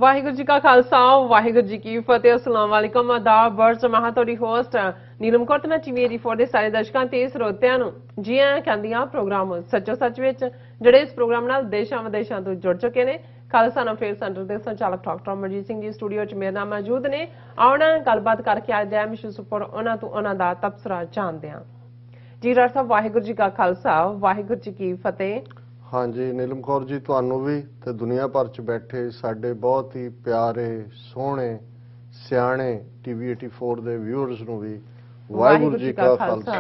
ਵਾਹਿਗੁਰੂ ਜੀ ਕਾ ਖਾਲਸਾ ਵਾਹਿਗੁਰੂ ਜੀ ਕੀ ਫਤਿਹ। अस्सलाम वालेकुम आदाब वर्ष मैं ਤੁਹਾਡੀ ਹੋਸਟ ਨੀਲਮ ਕੌਰ ਤੇ ਮੈਂ ਟੀਵੀ 84 ਦੇ ਸਾਰੇ ਦਰਸ਼ਕਾਂ ਤੇ ਸਰੋਤਿਆਂ ਨੂੰ ਜੀ ਆਇਆਂ ਕਹਿੰਦੀਆਂ ਪ੍ਰੋਗਰਾਮ ਸੱਚੋ ਸੱਚ ਵਿੱਚ ਜਿਹੜੇ ਇਸ ਪ੍ਰੋਗਰਾਮ ਨਾਲ ਦੇਸ਼ਾਂ ਵਿਦੇਸ਼ਾਂ ਤੋਂ ਜੁੜ ਚੁੱਕੇ ਨੇ। ਖਾਲਸਾ ਅਫੇਅਰ ਸੈਂਟਰ ਦੇ ਸੰਚਾਲਕ ਡਾਕਟਰ ਅਮਰਜੀਤ ਸਿੰਘ ਜੀ ਸਟੂਡੀਓ 'ਚ ਮੇਰੇ ਨਾਲ ਮੌਜੂਦ ਨੇ। ਆਉਣਾ ਗੱਲਬਾਤ ਕਰਕੇ ਅੱਜ ਦੇ ਮਿਸ਼ਨ ਉੱਪਰ ਉਹਨਾਂ ਤੋਂ ਉਹਨਾਂ ਦਾ ਤਬਸਰਾ ਜਾਣਦੇ ਹਾਂ। ਜੀ ਡਾਕਟਰ ਸਾਹਿਬ ਵਾਹਿਗੁਰੂ ਜੀ ਕਾ ਖਾਲਸਾ ਵਾਹਿਗੁਰੂ ਜੀ ਕੀ ਫਤਿਹ। हाँ जी नीलम कौर जी ਤੁਹਾਨੂੰ ਵੀ ਤੇ ਦੁਨੀਆ ਭਰ ਚ ਬੈਠੇ ਸਾਡੇ ਬਹੁਤ ਹੀ ਪਿਆਰੇ ਸੋਹਣੇ ਸਿਆਣੇ ਟੀਵੀ 84 ਦੇ ਵਿਊਅਰਸ ਨੂੰ ਵੀ ਵਾਹਿਗੁਰੂ ਜੀ ਕਾ ਖਾਲਸਾ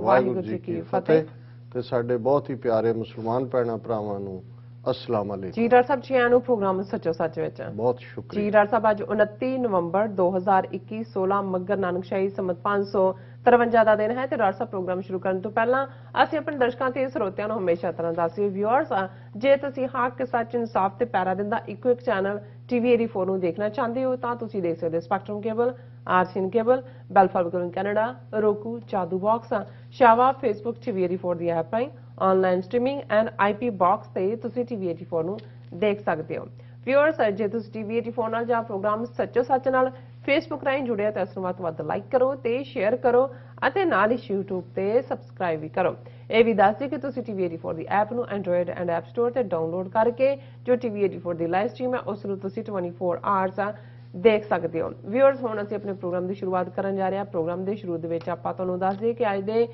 ਵਾਹਿਗੁਰੂ ਜੀ ਕੀ ਫਤਿਹ ਤੇ ਸਾਡੇ ਬਹੁਤ ਹੀ ਪਿਆਰੇ ਮੁਸਲਮਾਨ ਭੈਣਾਂ ਭਰਾਵਾਂ ਨੂੰ अस्सलाम वालेकुम। जी डॉक्टर साहब जी आनू प्रोग्राम सचो सच विच बहुत शुक्रिया। जी डॉक्टर साहब आज 29 नवंबर 2021 16 मगर नानकशाही संमत 553 ਦਾ ਦਿਨ ਹੈ ਤੇ ਡਾਕਟਰ ਸਾਹਿਬ ਪ੍ਰੋਗਰਾਮ ਸ਼ੁਰੂ ਕਰਨ ਤੋਂ ਪਹਿਲਾਂ ਅਸੀਂ ਆਪਣੇ ਦਰਸ਼ਕਾਂ ਤੇ ਸਰੋਤਿਆਂ ਨੂੰ ਹਮੇਸ਼ਾ ਤਰ੍ਹਾਂ ਦੱਸਦੇ ਵਿਊਅਰਸ ਜੇ ਤੁਸੀਂ ਹੱਕ ਸੱਚ ਇਨਸਾਫ ਤੇ ਪੈਰਾ ਦਿੰਦਾ ਇੱਕੋ ਇੱਕ ਚੈਨਲ ਟੀਵੀ 84 ਨੂੰ ਦੇਖਣਾ ਚਾਹੁੰਦੇ ਹੋ ਤਾਂ ਤੁਸੀਂ ਦੇਖ ਸਕਦੇ ਸਪੈਕਟਰਮ ਕੇਬਲ ਆਰਸੀਐਨ ਕੇਬਲ ਬੈਲਫਾਲਗਨ ਕੈਨੇਡਾ ਰੋਕੂ ਜਾਦੂ ਬਾਕਸ ਸ਼ਾਵਾ ਫੇਸਬੁੱਕ ਟੀਵੀ 84 ਦੀ ਐਪ ਰਾਹੀਂ online streaming and IP box ਤੇ ਤੁਸੀਂ ਟੀਵੀ 84 ਨੂੰ ਦੇਖ ਸਕਦੇ ਹੋ। ਵਿਊਅਰਸ ਜੇ ਤੁਸੀਂ ਟੀਵੀ 84 ਨਾਲ ਜਾਂ ਪ੍ਰੋਗਰਾਮ ਸੱਚੋ ਸੱਚ ਨਾਲ ਫੇਸਬੁੱਕ ਰਾਹੀਂ ਜੁੜਿਆ ਤਾਂ ਇਸ ਨੂੰ ਵੱਧ ਤੋਂ ਵੱਧ ਲਾਈਕ ਕਰੋ ਤੇ ਸ਼ੇਅਰ ਕਰੋ ਅਤੇ ਨਾਲ ਹੀ YouTube ਤੇ ਸਬਸਕ੍ਰਾਈਬ ਵੀ ਕਰੋ। ਇਹ ਵੀ ਦੱਸ ਦਿਓ ਕਿ ਤੁਸੀਂ ਟੀਵੀ 84 ਦੀ ਐਪ ਨੂੰ ਐਂਡਰੋਇਡ ਐਂਡ ਐਪ ਸਟੋਰ ਤੇ ਡਾਊਨਲੋਡ ਕਰਕੇ ਜੋ ਟੀਵੀ 84 ਦੀ ਲਾਈਵ ਸਟ੍ਰੀਮ ਹੈ ਉਸ ਨੂੰ ਤੁਸੀਂ 24 ਆਵਰਸ ਦੇਖ ਸਕਦੇ ਹੋ। ਵਿਊਅਰਸ ਹੁਣ ਅਸੀਂ ਆਪਣੇ ਪ੍ਰੋਗਰਾਮ ਦੀ ਸ਼ੁਰੂਆਤ ਕਰਨ ਜਾ ਰਹੇ ਹਾਂ। ਪ੍ਰੋਗਰਾਮ ਦੇ ਸ਼ੁਰੂ ਦੇ ਵਿੱਚ ਆਪਾਂ ਤੁਹਾਨੂੰ ਦੱਸ ਦਈਏ ਕਿ ਅੱਜ ਦੇ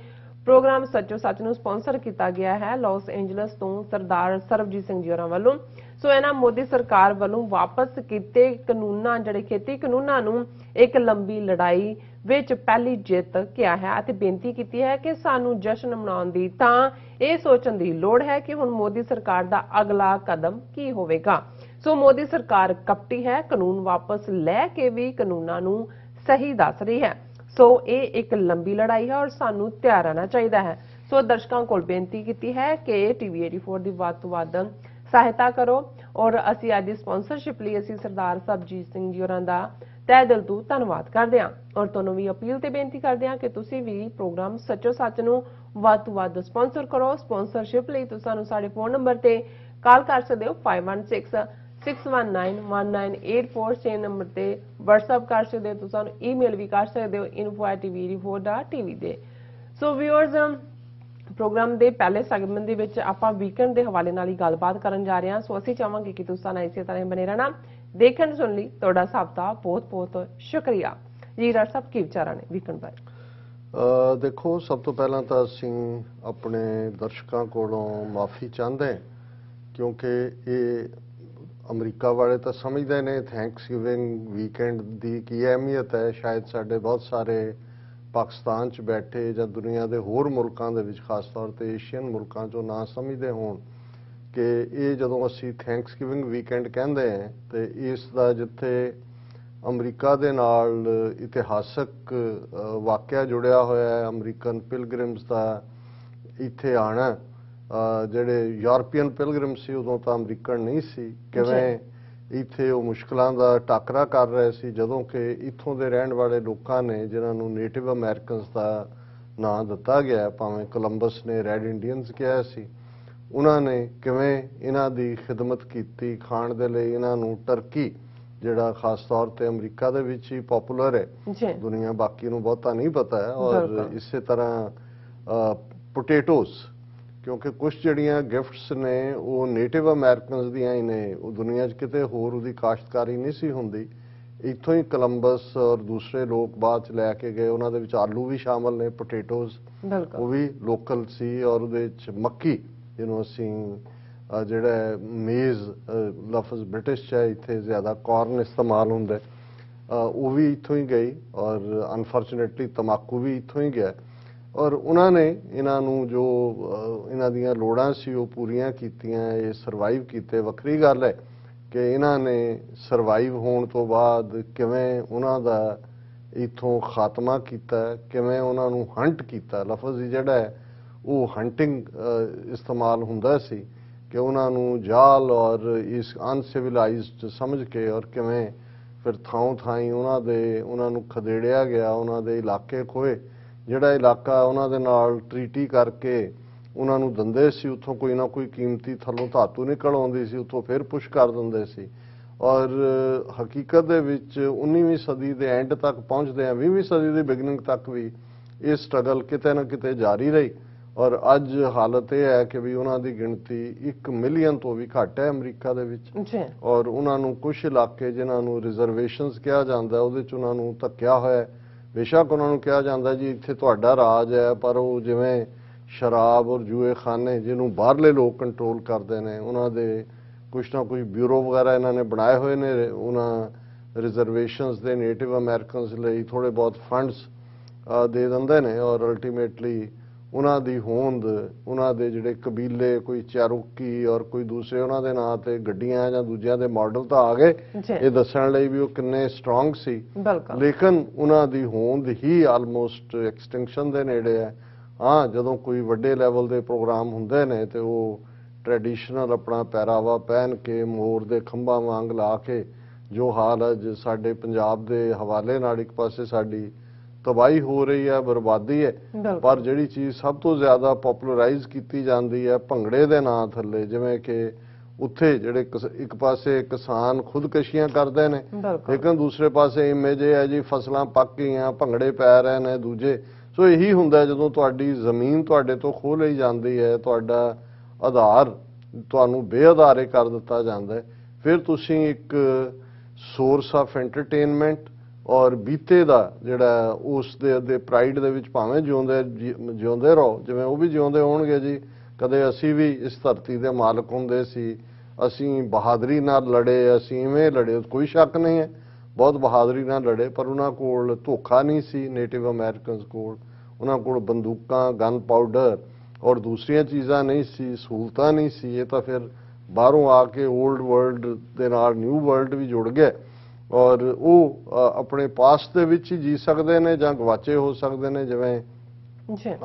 ਪ੍ਰੋਗਰਾਮ ਸੱਚੋ ਸੱਚ ਨੂੰ ਸਪਾਂਸਰ ਕੀਤਾ ਗਿਆ ਹੈ ਲਾਸ ਐਂਜਲਸ ਤੋਂ ਸਰਦਾਰ ਸਰਬਜੀਤ ਸਿੰਘ ਜੀ ਹੋਰਾਂ ਵੱਲੋਂ। ਸੋ ਇਹਨਾਂ ਮੋਦੀ ਸਰਕਾਰ ਵੱਲੋਂ ਵਾਪਸ ਕੀਤੇ ਕਾਨੂੰਨਾਂ ਜਿਹੜੇ ਖੇਤੀ ਕਾਨੂੰਨਾਂ ਨੂੰ ਇੱਕ ਲੰਬੀ ਲੜਾਈ ਵਿੱਚ ਪਹਿਲੀ ਜਿੱਤ ਕਿਹਾ ਹੈ ਅਤੇ ਬੇਨਤੀ ਕੀਤੀ ਹੈ ਕਿ ਸਾਨੂੰ ਜਸ਼ਨ ਮਨਾਉਣ ਦੀ ਤਾਂ ਇਹ ਸੋਚਣ ਦੀ ਲੋੜ ਹੈ ਕਿ ਹੁਣ ਮੋਦੀ ਸਰਕਾਰ ਦਾ ਅਗਲਾ ਕਦਮ ਕੀ ਹੋਵੇਗਾ। ਸੋ ਮੋਦੀ ਸਰਕਾਰ ਕਪਟੀ ਹੈ, ਕਾਨੂੰਨ ਵਾਪਸ ਲੈ ਕੇ ਵੀ ਕਾਨੂੰਨਾਂ ਨੂੰ ਸਹੀ ਦੱਸ ਰਹੀ ਹੈ। ਸੋ ਇਹ ਇੱਕ ਲੰਬੀ ਲੜਾਈ ਹੈ ਔਰ ਸਾਨੂੰ ਤਿਆਰ ਰਹਿਣਾ ਚਾਹੀਦਾ ਹੈ। ਸੋ ਦਰਸ਼ਕਾਂ ਕੋਲ ਬੇਨਤੀ ਕੀਤੀ ਹੈ ਕਿ ਟੀਵੀ 84 ਦੀ ਵੱਧ ਤੋਂ ਵੱਧ ਸਹਾਇਤਾ ਕਰੋ ਔਰ ਅਸੀਂ ਅੱਜ ਦੀ ਸਪਾਂਸਰਸ਼ਿਪ ਲਈ ਅਸੀਂ ਸਰਦਾਰ ਸਰਬਜੀਤ ਸਿੰਘ ਜੀ ਹੋਰਾਂ ਦਾ ਤਹਿ ਦਿਲ ਤੋਂ ਧੰਨਵਾਦ ਕਰਦੇ ਹਾਂ ਔਰ ਤੁਹਾਨੂੰ ਵੀ ਅਪੀਲ ਤੇ ਬੇਨਤੀ ਕਰਦੇ ਹਾਂ ਕਿ ਤੁਸੀਂ ਵੀ ਪ੍ਰੋਗਰਾਮ ਸੱਚੋ ਸੱਚ ਨੂੰ ਵੱਧ ਤੋਂ ਵੱਧ ਸਪਾਂਸਰ ਕਰੋ। ਸਪਾਂਸਰਸ਼ਿਪ ਲਈ ਤੁਸੀਂ ਸਾਨੂੰ ਸਾਡੇ ਫੋਨ ਨੰਬਰ ਤੇ ਕਾਲ ਕਰ ਸਕਦੇ ਹੋ 516 6191984 ਸੇ ਨੰਬਰ ਤੇ WhatsApp ਕਰ ਸਕਦੇ ਹੋ। ਤੁਸੀਂ ਸਾਨੂੰ ਈਮੇਲ ਵੀ ਕਰ ਸਕਦੇ ਹੋ info@tv84.tv ਦੇ। ਸੋ ਵਿਊਅਰਸ ਪ੍ਰੋਗਰਾਮ ਦੇ ਪਹਿਲੇ ਸੈਗਮੈਂਟ ਦੇ ਵਿੱਚ ਆਪਾਂ ਵੀਕਐਂਡ ਦੇ ਹਵਾਲੇ ਨਾਲ ਹੀ ਗੱਲਬਾਤ ਕਰਨ ਜਾ ਰਹੇ ਹਾਂ। ਸੋ ਅਸੀਂ ਚਾਹਾਂਗੇ ਕਿ ਤੁਸੀਂ ਨਾਲ ਇਸੇ ਤਰ੍ਹਾਂ ਬਣੇ ਰਹਿਣਾ। ਦੇਖਣ ਸੁਣ ਲਈ ਤੁਹਾਡਾ ਸਭ ਦਾ ਬਹੁਤ ਬਹੁਤ ਸ਼ੁਕਰੀਆ। ਜੀ ਡਾਕਟਰ ਸਾਹਿਬ ਕੀ ਵਿਚਾਰਾਂ ਨੇ ਵੀਕਐਂਡ ਬਾਰੇ? ਦੇਖੋ ਸਭ ਤੋਂ ਪਹਿਲਾਂ ਤਾਂ ਅਸੀਂ ਆਪਣੇ ਦਰਸ਼ਕਾਂ ਕੋਲੋਂ ਮਾਫੀ ਚਾਹੁੰਦੇ ਹਾਂ ਕਿਉਂਕਿ ਇਹ ਅਮਰੀਕਾ ਵਾਲੇ ਤਾਂ ਸਮਝਦੇ ਨੇ ਥੈਂਕਸਗਿਵਿੰਗ ਵੀਕਐਂਡ ਦੀ ਕੀ ਅਹਿਮੀਅਤ ਹੈ। ਸ਼ਾਇਦ ਸਾਡੇ ਬਹੁਤ ਸਾਰੇ ਪਾਕਿਸਤਾਨ 'ਚ ਬੈਠੇ ਜਾਂ ਦੁਨੀਆ ਦੇ ਹੋਰ ਮੁਲਕਾਂ ਦੇ ਵਿੱਚ ਖਾਸ ਤੌਰ ਤੇ ਏਸ਼ੀਅਨ ਮੁਲਕਾਂ 'ਚੋਂ ਨਾ ਸਮਝਦੇ ਹੋਣ ਕਿ ਇਹ ਜਦੋਂ ਅਸੀਂ ਥੈਂਕਸਗਿਵਿੰਗ ਵੀਕਐਂਡ ਕਹਿੰਦੇ ਹਾਂ ਤੇ ਇਸ ਦਾ ਜਿੱਥੇ ਅਮਰੀਕਾ ਦੇ ਨਾਲ ਇਤਿਹਾਸਕ ਵਾਕਿਆ ਜੁੜਿਆ ਹੋਇਆ ਹੈ ਅਮਰੀਕਨ ਪਿਲਗ੍ਰਿਮਸ ਦਾ ਇੱਥੇ ਆਉਣਾ ਜਿਹੜੇ ਯੂਰਪੀਅਨ ਪਿਲਗ੍ਰਿਮ ਸੀ ਉਦੋਂ ਤਾਂ ਅਮਰੀਕਨ ਨਹੀਂ ਸੀ ਕਿਵੇਂ ਇੱਥੇ ਉਹ ਮੁਸ਼ਕਲਾਂ ਦਾ ਟਾਕਰਾ ਕਰ ਰਹੇ ਸੀ ਜਦੋਂ ਕਿ ਇੱਥੋਂ ਦੇ ਰਹਿਣ ਵਾਲੇ ਲੋਕਾਂ ਨੇ ਜਿਨ੍ਹਾਂ ਨੂੰ ਨੇਟਿਵ ਅਮਰੀਕਨਸ ਦਾ ਨਾਂ ਦਿੱਤਾ ਗਿਆ ਭਾਵੇਂ ਕੋਲੰਬਸ ਨੇ ਰੈਡ ਇੰਡੀਅਨਸ ਕਿਹਾ ਸੀ ਉਹਨਾਂ ਨੇ ਕਿਵੇਂ ਇਹਨਾਂ ਦੀ ਖਿਦਮਤ ਕੀਤੀ ਖਾਣ ਦੇ ਲਈ ਇਹਨਾਂ ਨੂੰ ਟਰਕੀ ਜਿਹੜਾ ਖਾਸ ਤੌਰ ਤੇ ਅਮਰੀਕਾ ਦੇ ਵਿੱਚ ਹੀ ਪਪੂਲਰ ਹੈ ਦੁਨੀਆ ਬਾਕੀ ਨੂੰ ਬਹੁਤਾ ਨਹੀਂ ਪਤਾ ਹੈ ਔਰ ਇਸੇ ਤਰ੍ਹਾਂ ਪੋਟੇਟੋਸ ਕਿਉਂਕਿ ਕੁਝ ਜਿਹੜੀਆਂ ਗਿਫਟਸ ਨੇ ਉਹ ਨੇਟਿਵ ਅਮਰੀਕਨਸ ਦੀਆਂ ਹੀ ਨੇ ਉਹ ਦੁਨੀਆ 'ਚ ਕਿਤੇ ਹੋਰ ਉਹਦੀ ਕਾਸ਼ਤਕਾਰੀ ਨਹੀਂ ਸੀ ਹੁੰਦੀ ਇੱਥੋਂ ਹੀ ਕੋਲੰਬਸ ਔਰ ਦੂਸਰੇ ਲੋਕ ਬਾਅਦ 'ਚ ਲੈ ਕੇ ਗਏ ਉਹਨਾਂ ਦੇ ਵਿੱਚ ਆਲੂ ਵੀ ਸ਼ਾਮਲ ਨੇ ਪੋਟੇਟੋਸ ਉਹ ਵੀ ਲੋਕਲ ਸੀ ਔਰ ਉਹਦੇ 'ਚ ਮੱਕੀ ਜਿਹਨੂੰ ਅਸੀਂ ਜਿਹੜਾ ਮੇਜ਼ ਲਫ਼ਜ਼ ਬ੍ਰਿਟਿਸ਼ 'ਚ ਹੈ ਇੱਥੇ ਜ਼ਿਆਦਾ ਕਾਰਨ ਇਸਤੇਮਾਲ ਹੁੰਦਾ ਉਹ ਵੀ ਇੱਥੋਂ ਹੀ ਗਈ ਔਰ ਅਨਫੋਰਚੂਨੇਟਲੀ ਤੰਬਾਕੂ ਵੀ ਇੱਥੋਂ ਹੀ ਗਿਆ ਔਰ ਉਹਨਾਂ ਨੇ ਇਹਨਾਂ ਨੂੰ ਜੋ ਇਹਨਾਂ ਦੀਆਂ ਲੋੜਾਂ ਸੀ ਉਹ ਪੂਰੀਆਂ ਕੀਤੀਆਂ ਇਹ ਸਰਵਾਈਵ ਕੀਤੇ। ਵੱਖਰੀ ਗੱਲ ਹੈ ਕਿ ਇਹਨਾਂ ਨੇ ਸਰਵਾਈਵ ਹੋਣ ਤੋਂ ਬਾਅਦ ਕਿਵੇਂ ਉਹਨਾਂ ਦਾ ਇੱਥੋਂ ਖਾਤਮਾ ਕੀਤਾ ਕਿਵੇਂ ਉਹਨਾਂ ਨੂੰ ਹੰਟ ਕੀਤਾ ਲਫ਼ਜ਼ ਜਿਹੜਾ ਹੈ ਉਹ ਹੰਟਿੰਗ ਇਸਤੇਮਾਲ ਹੁੰਦਾ ਸੀ ਕਿ ਉਹਨਾਂ ਨੂੰ ਜਾਲ ਔਰ ਇਸ ਅਨਸਿਵਿਲਾਈਜ਼ਡ ਸਮਝ ਕੇ ਔਰ ਕਿਵੇਂ ਫਿਰ ਥਾਂ ਥਾਈਂ ਉਹਨਾਂ ਨੂੰ ਖਦੇੜਿਆ ਗਿਆ ਉਹਨਾਂ ਦੇ ਇਲਾਕੇ ਖੋਏ ਜਿਹੜਾ ਇਲਾਕਾ ਉਹਨਾਂ ਦੇ ਨਾਲ ਟ੍ਰੀਟੀ ਕਰਕੇ ਉਹਨਾਂ ਨੂੰ ਦਿੰਦੇ ਸੀ ਉੱਥੋਂ ਕੋਈ ਨਾ ਕੋਈ ਕੀਮਤੀ ਥੱਲੋਂ ਧਾਤੂ ਨਿਕਲ ਆਉਂਦੀ ਸੀ ਉੱਥੋਂ ਫਿਰ ਪੁਸ਼ ਕਰ ਦਿੰਦੇ ਸੀ ਔਰ ਹਕੀਕਤ ਦੇ ਵਿੱਚ 19ਵੀਂ ਸਦੀ ਦੇ ਐਂਡ ਤੱਕ ਪਹੁੰਚਦੇ ਆ 20ਵੀਂ ਸਦੀ ਦੀ ਬਿਗਨਿੰਗ ਤੱਕ ਵੀ ਇਹ ਸਟਰਗਲ ਕਿਤੇ ਨਾ ਕਿਤੇ ਜਾਰੀ ਰਹੀ। ਔਰ ਅੱਜ ਹਾਲਤ ਇਹ ਹੈ ਕਿ ਵੀ ਉਹਨਾਂ ਦੀ ਗਿਣਤੀ 1 ਮਿਲੀਅਨ ਤੋਂ ਵੀ ਘੱਟ ਹੈ ਅਮਰੀਕਾ ਦੇ ਵਿੱਚ ਜੀ। ਔਰ ਉਹਨਾਂ ਨੂੰ ਕੁਝ ਇਲਾਕੇ ਜਿਨ੍ਹਾਂ ਨੂੰ ਰਿਜ਼ਰਵੇਸ਼ਨਸ ਕਿਹਾ ਜਾਂਦਾ ਉਹਦੇ 'ਚ ਉਹਨਾਂ ਨੂੰ ਧੱਕਿਆ ਹੋਇਆ ਹੈ। ਬੇਸ਼ੱਕ ਉਹਨਾਂ ਨੂੰ ਕਿਹਾ ਜਾਂਦਾ ਜੀ ਇੱਥੇ ਤੁਹਾਡਾ ਰਾਜ ਹੈ, ਪਰ ਉਹ ਜਿਵੇਂ ਸ਼ਰਾਬ ਔਰ ਜੂਏਖਾਨੇ ਜਿਹਨੂੰ ਬਾਹਰਲੇ ਲੋਕ ਕੰਟਰੋਲ ਕਰਦੇ ਨੇ ਉਹਨਾਂ ਦੇ ਕੁਛ ਨਾ ਕੁਛ ਬਿਊਰੋ ਵਗੈਰਾ ਇਹਨਾਂ ਨੇ ਬਣਾਏ ਹੋਏ ਨੇ। ਉਹਨਾਂ ਰਿਜ਼ਰਵੇਸ਼ਨਸ ਦੇ ਨੇਟਿਵ ਅਮਰੀਕਨਸ ਲਈ ਥੋੜੇ ਬਹੁਤ ਫੰਡਸ ਦੇ ਦਿੰਦੇ ਨੇ ਔਰ ਅਲਟੀਮੇਟਲੀ ਉਹਨਾਂ ਦੀ ਹੋਂਦ ਉਹਨਾਂ ਦੇ ਜਿਹੜੇ ਕਬੀਲੇ ਕੋਈ ਚੈਰੋਕੀ ਔਰ ਕੋਈ ਦੂਸਰੇ ਉਹਨਾਂ ਦੇ ਨਾਂ ਤੇ ਗੱਡੀਆਂ ਜਾਂ ਦੂਜਿਆਂ ਦੇ ਮਾਡਲ ਤਾਂ ਆ ਗਏ ਇਹ ਦੱਸਣ ਲਈ ਵੀ ਉਹ ਕਿੰਨੇ ਸਟਰੋਂਗ ਸੀ, ਲੇਕਿਨ ਉਹਨਾਂ ਦੀ ਹੋਂਦ ਹੀ ਆਲਮੋਸਟ ਐਕਸਟਿੰਕਸ਼ਨ ਦੇ ਨੇੜੇ ਹੈ। ਹਾਂ, ਜਦੋਂ ਕੋਈ ਵੱਡੇ ਲੈਵਲ ਦੇ ਪ੍ਰੋਗਰਾਮ ਹੁੰਦੇ ਨੇ ਤੇ ਉਹ ਟ੍ਰੈਡੀਸ਼ਨਲ ਆਪਣਾ ਪਹਿਰਾਵਾ ਪਹਿਨ ਕੇ ਮੋਰ ਦੇ ਖੰਭਾਂ ਵਾਂਗ ਲਾ ਕੇ ਜੋ ਹਾਲ ਅੱਜ ਸਾਡੇ ਪੰਜਾਬ ਦੇ ਹਵਾਲੇ ਨਾਲ ਇੱਕ ਪਾਸੇ ਸਾਡੀ ਤਬਾਹੀ ਹੋ ਰਹੀ ਹੈ, ਬਰਬਾਦੀ ਹੈ, ਪਰ ਜਿਹੜੀ ਚੀਜ਼ ਸਭ ਤੋਂ ਜ਼ਿਆਦਾ ਪਪੂਲਰਾਈਜ਼ ਕੀਤੀ ਜਾਂਦੀ ਹੈ ਭੰਗੜੇ ਦੇ ਨਾਂ ਥੱਲੇ, ਜਿਵੇਂ ਕਿ ਉੱਥੇ ਜਿਹੜੇ ਇੱਕ ਪਾਸੇ ਕਿਸਾਨ ਖੁਦਕਸ਼ੀਆਂ ਕਰਦੇ ਨੇ ਲੇਕਿਨ ਦੂਸਰੇ ਪਾਸੇ ਇਮੇਜ ਇਹ ਹੈ ਜੀ ਫਸਲਾਂ ਪੱਕ ਗਈਆਂ ਭੰਗੜੇ ਪੈ ਰਹੇ ਨੇ ਦੂਜੇ। ਸੋ ਇਹੀ ਹੁੰਦਾ ਜਦੋਂ ਤੁਹਾਡੀ ਜ਼ਮੀਨ ਤੁਹਾਡੇ ਤੋਂ ਖੋਹ ਲਈ ਜਾਂਦੀ ਹੈ, ਤੁਹਾਡਾ ਆਧਾਰ ਤੁਹਾਨੂੰ ਬੇਆਧਾਰੇ ਕਰ ਦਿੱਤਾ ਜਾਂਦਾ ਹੈ, ਫਿਰ ਤੁਸੀਂ ਇੱਕ ਸੋਰਸ ਆਫ ਐਂਟਰਟੇਨਮੈਂਟ ਔਰ ਬੀਤੇ ਦਾ ਜਿਹੜਾ ਉਸ ਦੇ ਪ੍ਰਾਈਡ ਦੇ ਵਿੱਚ ਭਾਵੇਂ ਜਿਉਂਦੇ ਰਹੋ ਜਿਵੇਂ ਉਹ ਵੀ ਜਿਉਂਦੇ ਹੋਣਗੇ ਜੀ। ਕਦੇ ਅਸੀਂ ਵੀ ਇਸ ਧਰਤੀ ਦੇ ਮਾਲਕ ਹੁੰਦੇ ਸੀ, ਅਸੀਂ ਬਹਾਦਰੀ ਨਾਲ ਲੜੇ, ਅਸੀਂ ਇਵੇਂ ਲੜੇ, ਕੋਈ ਸ਼ੱਕ ਨਹੀਂ ਹੈ ਬਹੁਤ ਬਹਾਦਰੀ ਨਾਲ ਲੜੇ, ਪਰ ਉਹਨਾਂ ਕੋਲ ਧੋਖਾ ਨਹੀਂ ਸੀ ਨੇਟਿਵ ਅਮਰੀਕਨਸ ਕੋਲ, ਉਹਨਾਂ ਕੋਲ ਬੰਦੂਕਾਂ ਗਨ ਪਾਊਡਰ ਔਰ ਦੂਸਰੀਆਂ ਚੀਜ਼ਾਂ ਨਹੀਂ ਸੀ, ਸਹੂਲਤਾਂ ਨਹੀਂ ਸੀ। ਇਹ ਤਾਂ ਫਿਰ ਬਾਹਰੋਂ ਆ ਕੇ ਓਲਡ ਵਰਲਡ ਦੇ ਨਾਲ ਨਿਊ ਵਰਲਡ ਵੀ ਜੁੜ ਗਏ ਔਰ ਉਹ ਆਪਣੇ ਪਾਸਟ ਦੇ ਵਿੱਚ ਹੀ ਜੀ ਸਕਦੇ ਨੇ ਜਾਂ ਗਵਾਚੇ ਹੋ ਸਕਦੇ ਨੇ ਜਿਵੇਂ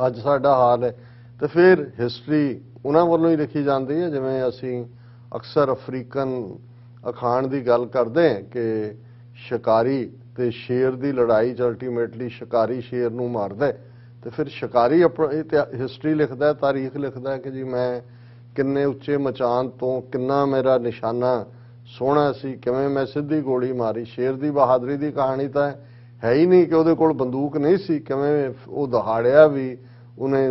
ਅੱਜ ਸਾਡਾ ਹਾਲ ਹੈ। ਤੇ ਫਿਰ ਹਿਸਟਰੀ ਉਹਨਾਂ ਵੱਲੋਂ ਹੀ ਲਿਖੀ ਜਾਂਦੀ ਹੈ, ਜਿਵੇਂ ਅਸੀਂ ਅਕਸਰ ਅਫਰੀਕਨ ਅਖਾਣ ਦੀ ਗੱਲ ਕਰਦੇ ਹਾਂ ਕਿ ਸ਼ਿਕਾਰੀ ਤੇ ਸ਼ੇਰ ਦੀ ਲੜਾਈ 'ਚ ਅਲਟੀਮੇਟਲੀ ਸ਼ਿਕਾਰੀ ਸ਼ੇਰ ਨੂੰ ਮਾਰਦਾ ਤੇ ਫਿਰ ਸ਼ਿਕਾਰੀ ਆਪਣੀ ਹਿਸਟਰੀ ਲਿਖਦਾ, ਤਾਰੀਖ ਲਿਖਦਾ ਕਿ ਜੀ ਮੈਂ ਕਿੰਨੇ ਉੱਚੇ ਮਚਾਨ ਤੋਂ ਕਿੰਨਾ ਮੇਰਾ ਨਿਸ਼ਾਨਾ ਸੋਹਣਾ ਸੀ, ਕਿਵੇਂ ਮੈਂ ਸਿੱਧੀ ਗੋਲੀ ਮਾਰੀ। ਸ਼ੇਰ ਦੀ ਬਹਾਦਰੀ ਦੀ ਕਹਾਣੀ ਤਾਂ ਹੈ ਹੀ ਨਹੀਂ ਕਿ ਉਹਦੇ ਕੋਲ ਬੰਦੂਕ ਨਹੀਂ ਸੀ, ਕਿਵੇਂ ਉਹ ਦਹਾੜਿਆ ਵੀ, ਉਹਨੇ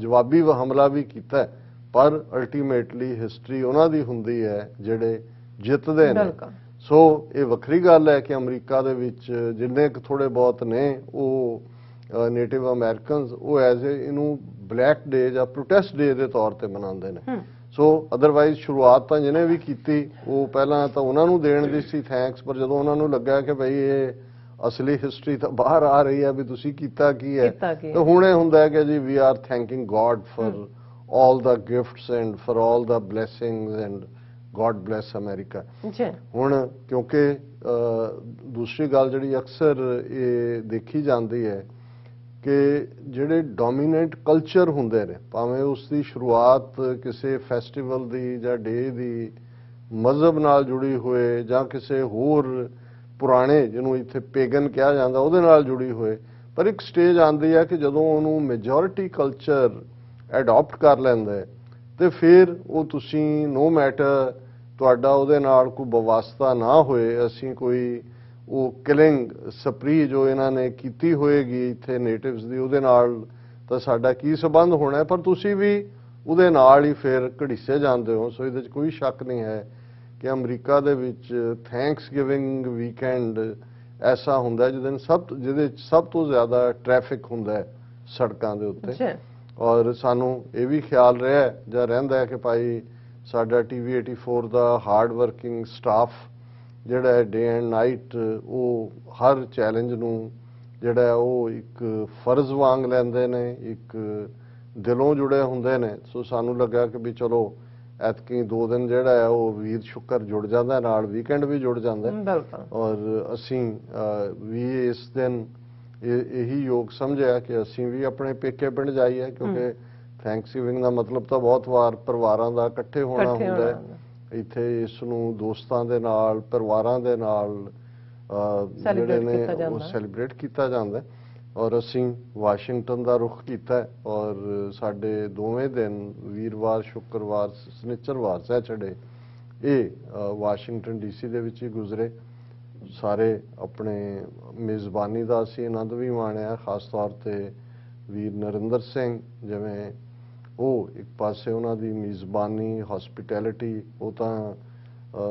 ਜਵਾਬੀ ਹਮਲਾ ਵੀ ਕੀਤਾ, ਪਰ ਅਲਟੀਮੇਟਲੀ ਹਿਸਟਰੀ ਉਹਨਾਂ ਦੀ ਹੁੰਦੀ ਹੈ ਜਿਹੜੇ ਜਿੱਤਦੇ ਨੇ। ਸੋ ਇਹ ਵੱਖਰੀ ਗੱਲ ਹੈ ਕਿ ਅਮਰੀਕਾ ਦੇ ਵਿੱਚ ਜਿੰਨੇ ਕੁ ਥੋੜੇ ਬਹੁਤ ਨੇ ਉਹ ਨੇਟਿਵ ਅਮਰੀਕਨਸ ਉਹ ਐਜ਼ ਇਹਨੂੰ ਬਲੈਕ ਡੇ ਜਾਂ ਪ੍ਰੋਟੈਸਟ ਡੇ ਦੇ ਤੌਰ ਤੇ ਮਨਾਉਂਦੇ ਨੇ। ਸੋ ਅਦਰਵਾਈਜ਼ ਸ਼ੁਰੂਆਤ ਤਾਂ ਜਿਹਨੇ ਵੀ ਕੀਤੀ ਉਹ ਪਹਿਲਾਂ ਤਾਂ ਉਹਨਾਂ ਨੂੰ ਦੇਣ ਦੀ ਸੀ ਥੈਂਕਸ, ਪਰ ਜਦੋਂ ਉਹਨਾਂ ਨੂੰ ਲੱਗਾ ਕਿ ਭਈ ਇਹ ਅਸਲੀ ਹਿਸਟਰੀ ਤਾਂ ਬਾਹਰ ਆ ਰਹੀ ਹੈ ਵੀ ਤੁਸੀਂ ਕੀਤਾ ਕੀ ਹੈ, ਤਾਂ ਹੁਣ ਇਹ ਹੁੰਦਾ ਹੈ ਕਿ ਜੀ we are thanking God for all the gifts and for all the blessings and God bless America। ਹੁਣ ਕਿਉਂਕਿ ਦੂਸਰੀ ਗੱਲ ਜਿਹੜੀ ਅਕਸਰ ਇਹ ਦੇਖੀ ਜਾਂਦੀ ਹੈ ਕਿ ਜਿਹੜੇ ਡੋਮੀਨੈਂਟ ਕਲਚਰ ਹੁੰਦੇ ਨੇ, ਭਾਵੇਂ ਉਸ ਦੀ ਸ਼ੁਰੂਆਤ ਕਿਸੇ ਫੈਸਟੀਵਲ ਦੀ ਜਾਂ ਡੇ ਦੀ ਮਜ਼ਹਬ ਨਾਲ ਜੁੜੀ ਹੋਏ ਜਾਂ ਕਿਸੇ ਹੋਰ ਪੁਰਾਣੇ ਜਿਹਨੂੰ ਇੱਥੇ ਪੈਗਨ ਕਿਹਾ ਜਾਂਦਾ ਉਹਦੇ ਨਾਲ ਜੁੜੀ ਹੋਏ, ਪਰ ਇੱਕ ਸਟੇਜ ਆਉਂਦੀ ਹੈ ਕਿ ਜਦੋਂ ਉਹਨੂੰ ਮੈਜੋਰਿਟੀ ਕਲਚਰ ਅਡਾਪਟ ਕਰ ਲੈਂਦਾ ਤੇ ਫਿਰ ਉਹ ਤੁਸੀਂ ਨੋ ਮੈਟਰ ਤੁਹਾਡਾ ਉਹਦੇ ਨਾਲ ਕੋਈ ਬਵਾਸਤਾ ਨਾ ਹੋਏ, ਅਸੀਂ ਕੋਈ ਉਹ ਕਿਲਿੰਗ ਸਪਰੀ ਜੋ ਇਹਨਾਂ ਨੇ ਕੀਤੀ ਹੋਏਗੀ ਇੱਥੇ ਨੇਟਿਵਸ ਦੀ ਉਹਦੇ ਨਾਲ ਤਾਂ ਸਾਡਾ ਕੀ ਸੰਬੰਧ ਹੋਣਾ, ਪਰ ਤੁਸੀਂ ਵੀ ਉਹਦੇ ਨਾਲ ਹੀ ਫਿਰ ਘੜੀਸੇ ਜਾਂਦੇ ਹੋ। ਸੋ ਇਹਦੇ 'ਚ ਕੋਈ ਸ਼ੱਕ ਨਹੀਂ ਹੈ ਕਿ ਅਮਰੀਕਾ ਦੇ ਵਿੱਚ ਥੈਂਕਸ ਗਿਵਿੰਗ ਵੀਕਐਂਡ ਐਸਾ ਹੁੰਦਾ ਜਿਹਦੇ 'ਚ ਸਭ ਤੋਂ ਜ਼ਿਆਦਾ ਟ੍ਰੈਫਿਕ ਹੁੰਦਾ ਹੈ ਸੜਕਾਂ ਦੇ ਉੱਤੇ। ਔਰ ਸਾਨੂੰ ਇਹ ਵੀ ਖਿਆਲ ਰਿਹਾ ਜਾਂ ਰਹਿੰਦਾ ਹੈ ਕਿ ਭਾਈ ਸਾਡਾ TV 84 ਦਾ ਹਾਰਡ ਵਰਕਿੰਗ ਸਟਾਫ ਜਿਹੜਾ ਹੈ ਡੇ ਐਂਡ ਨਾਈਟ ਉਹ ਹਰ ਚੈਲੰਜ ਨੂੰ ਜਿਹੜਾ ਉਹ ਇੱਕ ਫਰਜ਼ ਵਾਂਗ ਲੈਂਦੇ ਨੇ, ਇੱਕ ਦਿਲੋਂ ਜੁੜੇ ਹੁੰਦੇ ਨੇ। ਸੋ ਸਾਨੂੰ ਲੱਗਾ ਕਿ ਵੀ ਚਲੋ ਐਤਕੀ 2 ਦਿਨ ਜਿਹੜਾ ਹੈ ਉਹ ਵੀਰ ਸ਼ੁੱਕਰ ਜੁੜ ਜਾਂਦਾ, ਨਾਲ ਵੀਕਐਂਡ ਵੀ ਜੁੜ ਜਾਂਦਾ ਔਰ ਅਸੀਂ ਵੀ ਇਸ ਦਿਨ ਇਹੀ ਯੋਗ ਸਮਝਿਆ ਕਿ ਅਸੀਂ ਵੀ ਆਪਣੇ ਪੇਕੇ ਪਿੰਡ ਜਾਈਏ, ਕਿਉਂਕਿ ਥੈਂਕਸਗਿਵਿੰਗ ਦਾ ਮਤਲਬ ਤਾਂ ਬਹੁਤ ਵਾਰ ਪਰਿਵਾਰਾਂ ਦਾ ਇਕੱਠੇ ਹੋਣਾ ਹੁੰਦਾ ਹੈ। ਇੱਥੇ ਇਸ ਨੂੰ ਦੋਸਤਾਂ ਦੇ ਨਾਲ ਪਰਿਵਾਰਾਂ ਦੇ ਨਾਲ ਜਿਹੜੇ ਨੇ ਉਹ ਸੈਲੀਬ੍ਰੇਟ ਕੀਤਾ ਜਾਂਦਾ ਔਰ ਅਸੀਂ ਵਾਸ਼ਿੰਗਟਨ ਦਾ ਰੁਖ ਕੀਤਾ ਔਰ ਸਾਡੇ ਦੋਵੇਂ ਦਿਨ ਵੀਰਵਾਰ ਸ਼ੁੱਕਰਵਾਰ ਸ਼ਨੀਚਰਵਾਰ ਸੈਚਰਡੇ ਇਹ ਵਾਸ਼ਿੰਗਟਨ ਡੀਸੀ ਦੇ ਵਿੱਚ ਹੀ ਗੁਜ਼ਰੇ। ਸਾਰੇ ਆਪਣੇ ਮੇਜ਼ਬਾਨੀ ਦਾ ਅਸੀਂ ਆਨੰਦ ਵੀ ਮਾਣਿਆ, ਖਾਸ ਤੌਰ ਤੇ ਵੀਰ ਨਰਿੰਦਰ ਸਿੰਘ, ਜਿਵੇਂ ਉਹ ਇੱਕ ਪਾਸੇ ਉਹਨਾਂ ਦੀ ਮੇਜ਼ਬਾਨੀ, ਹਸਪਿਟੈਲਿਟੀ, ਉਹ ਤਾਂ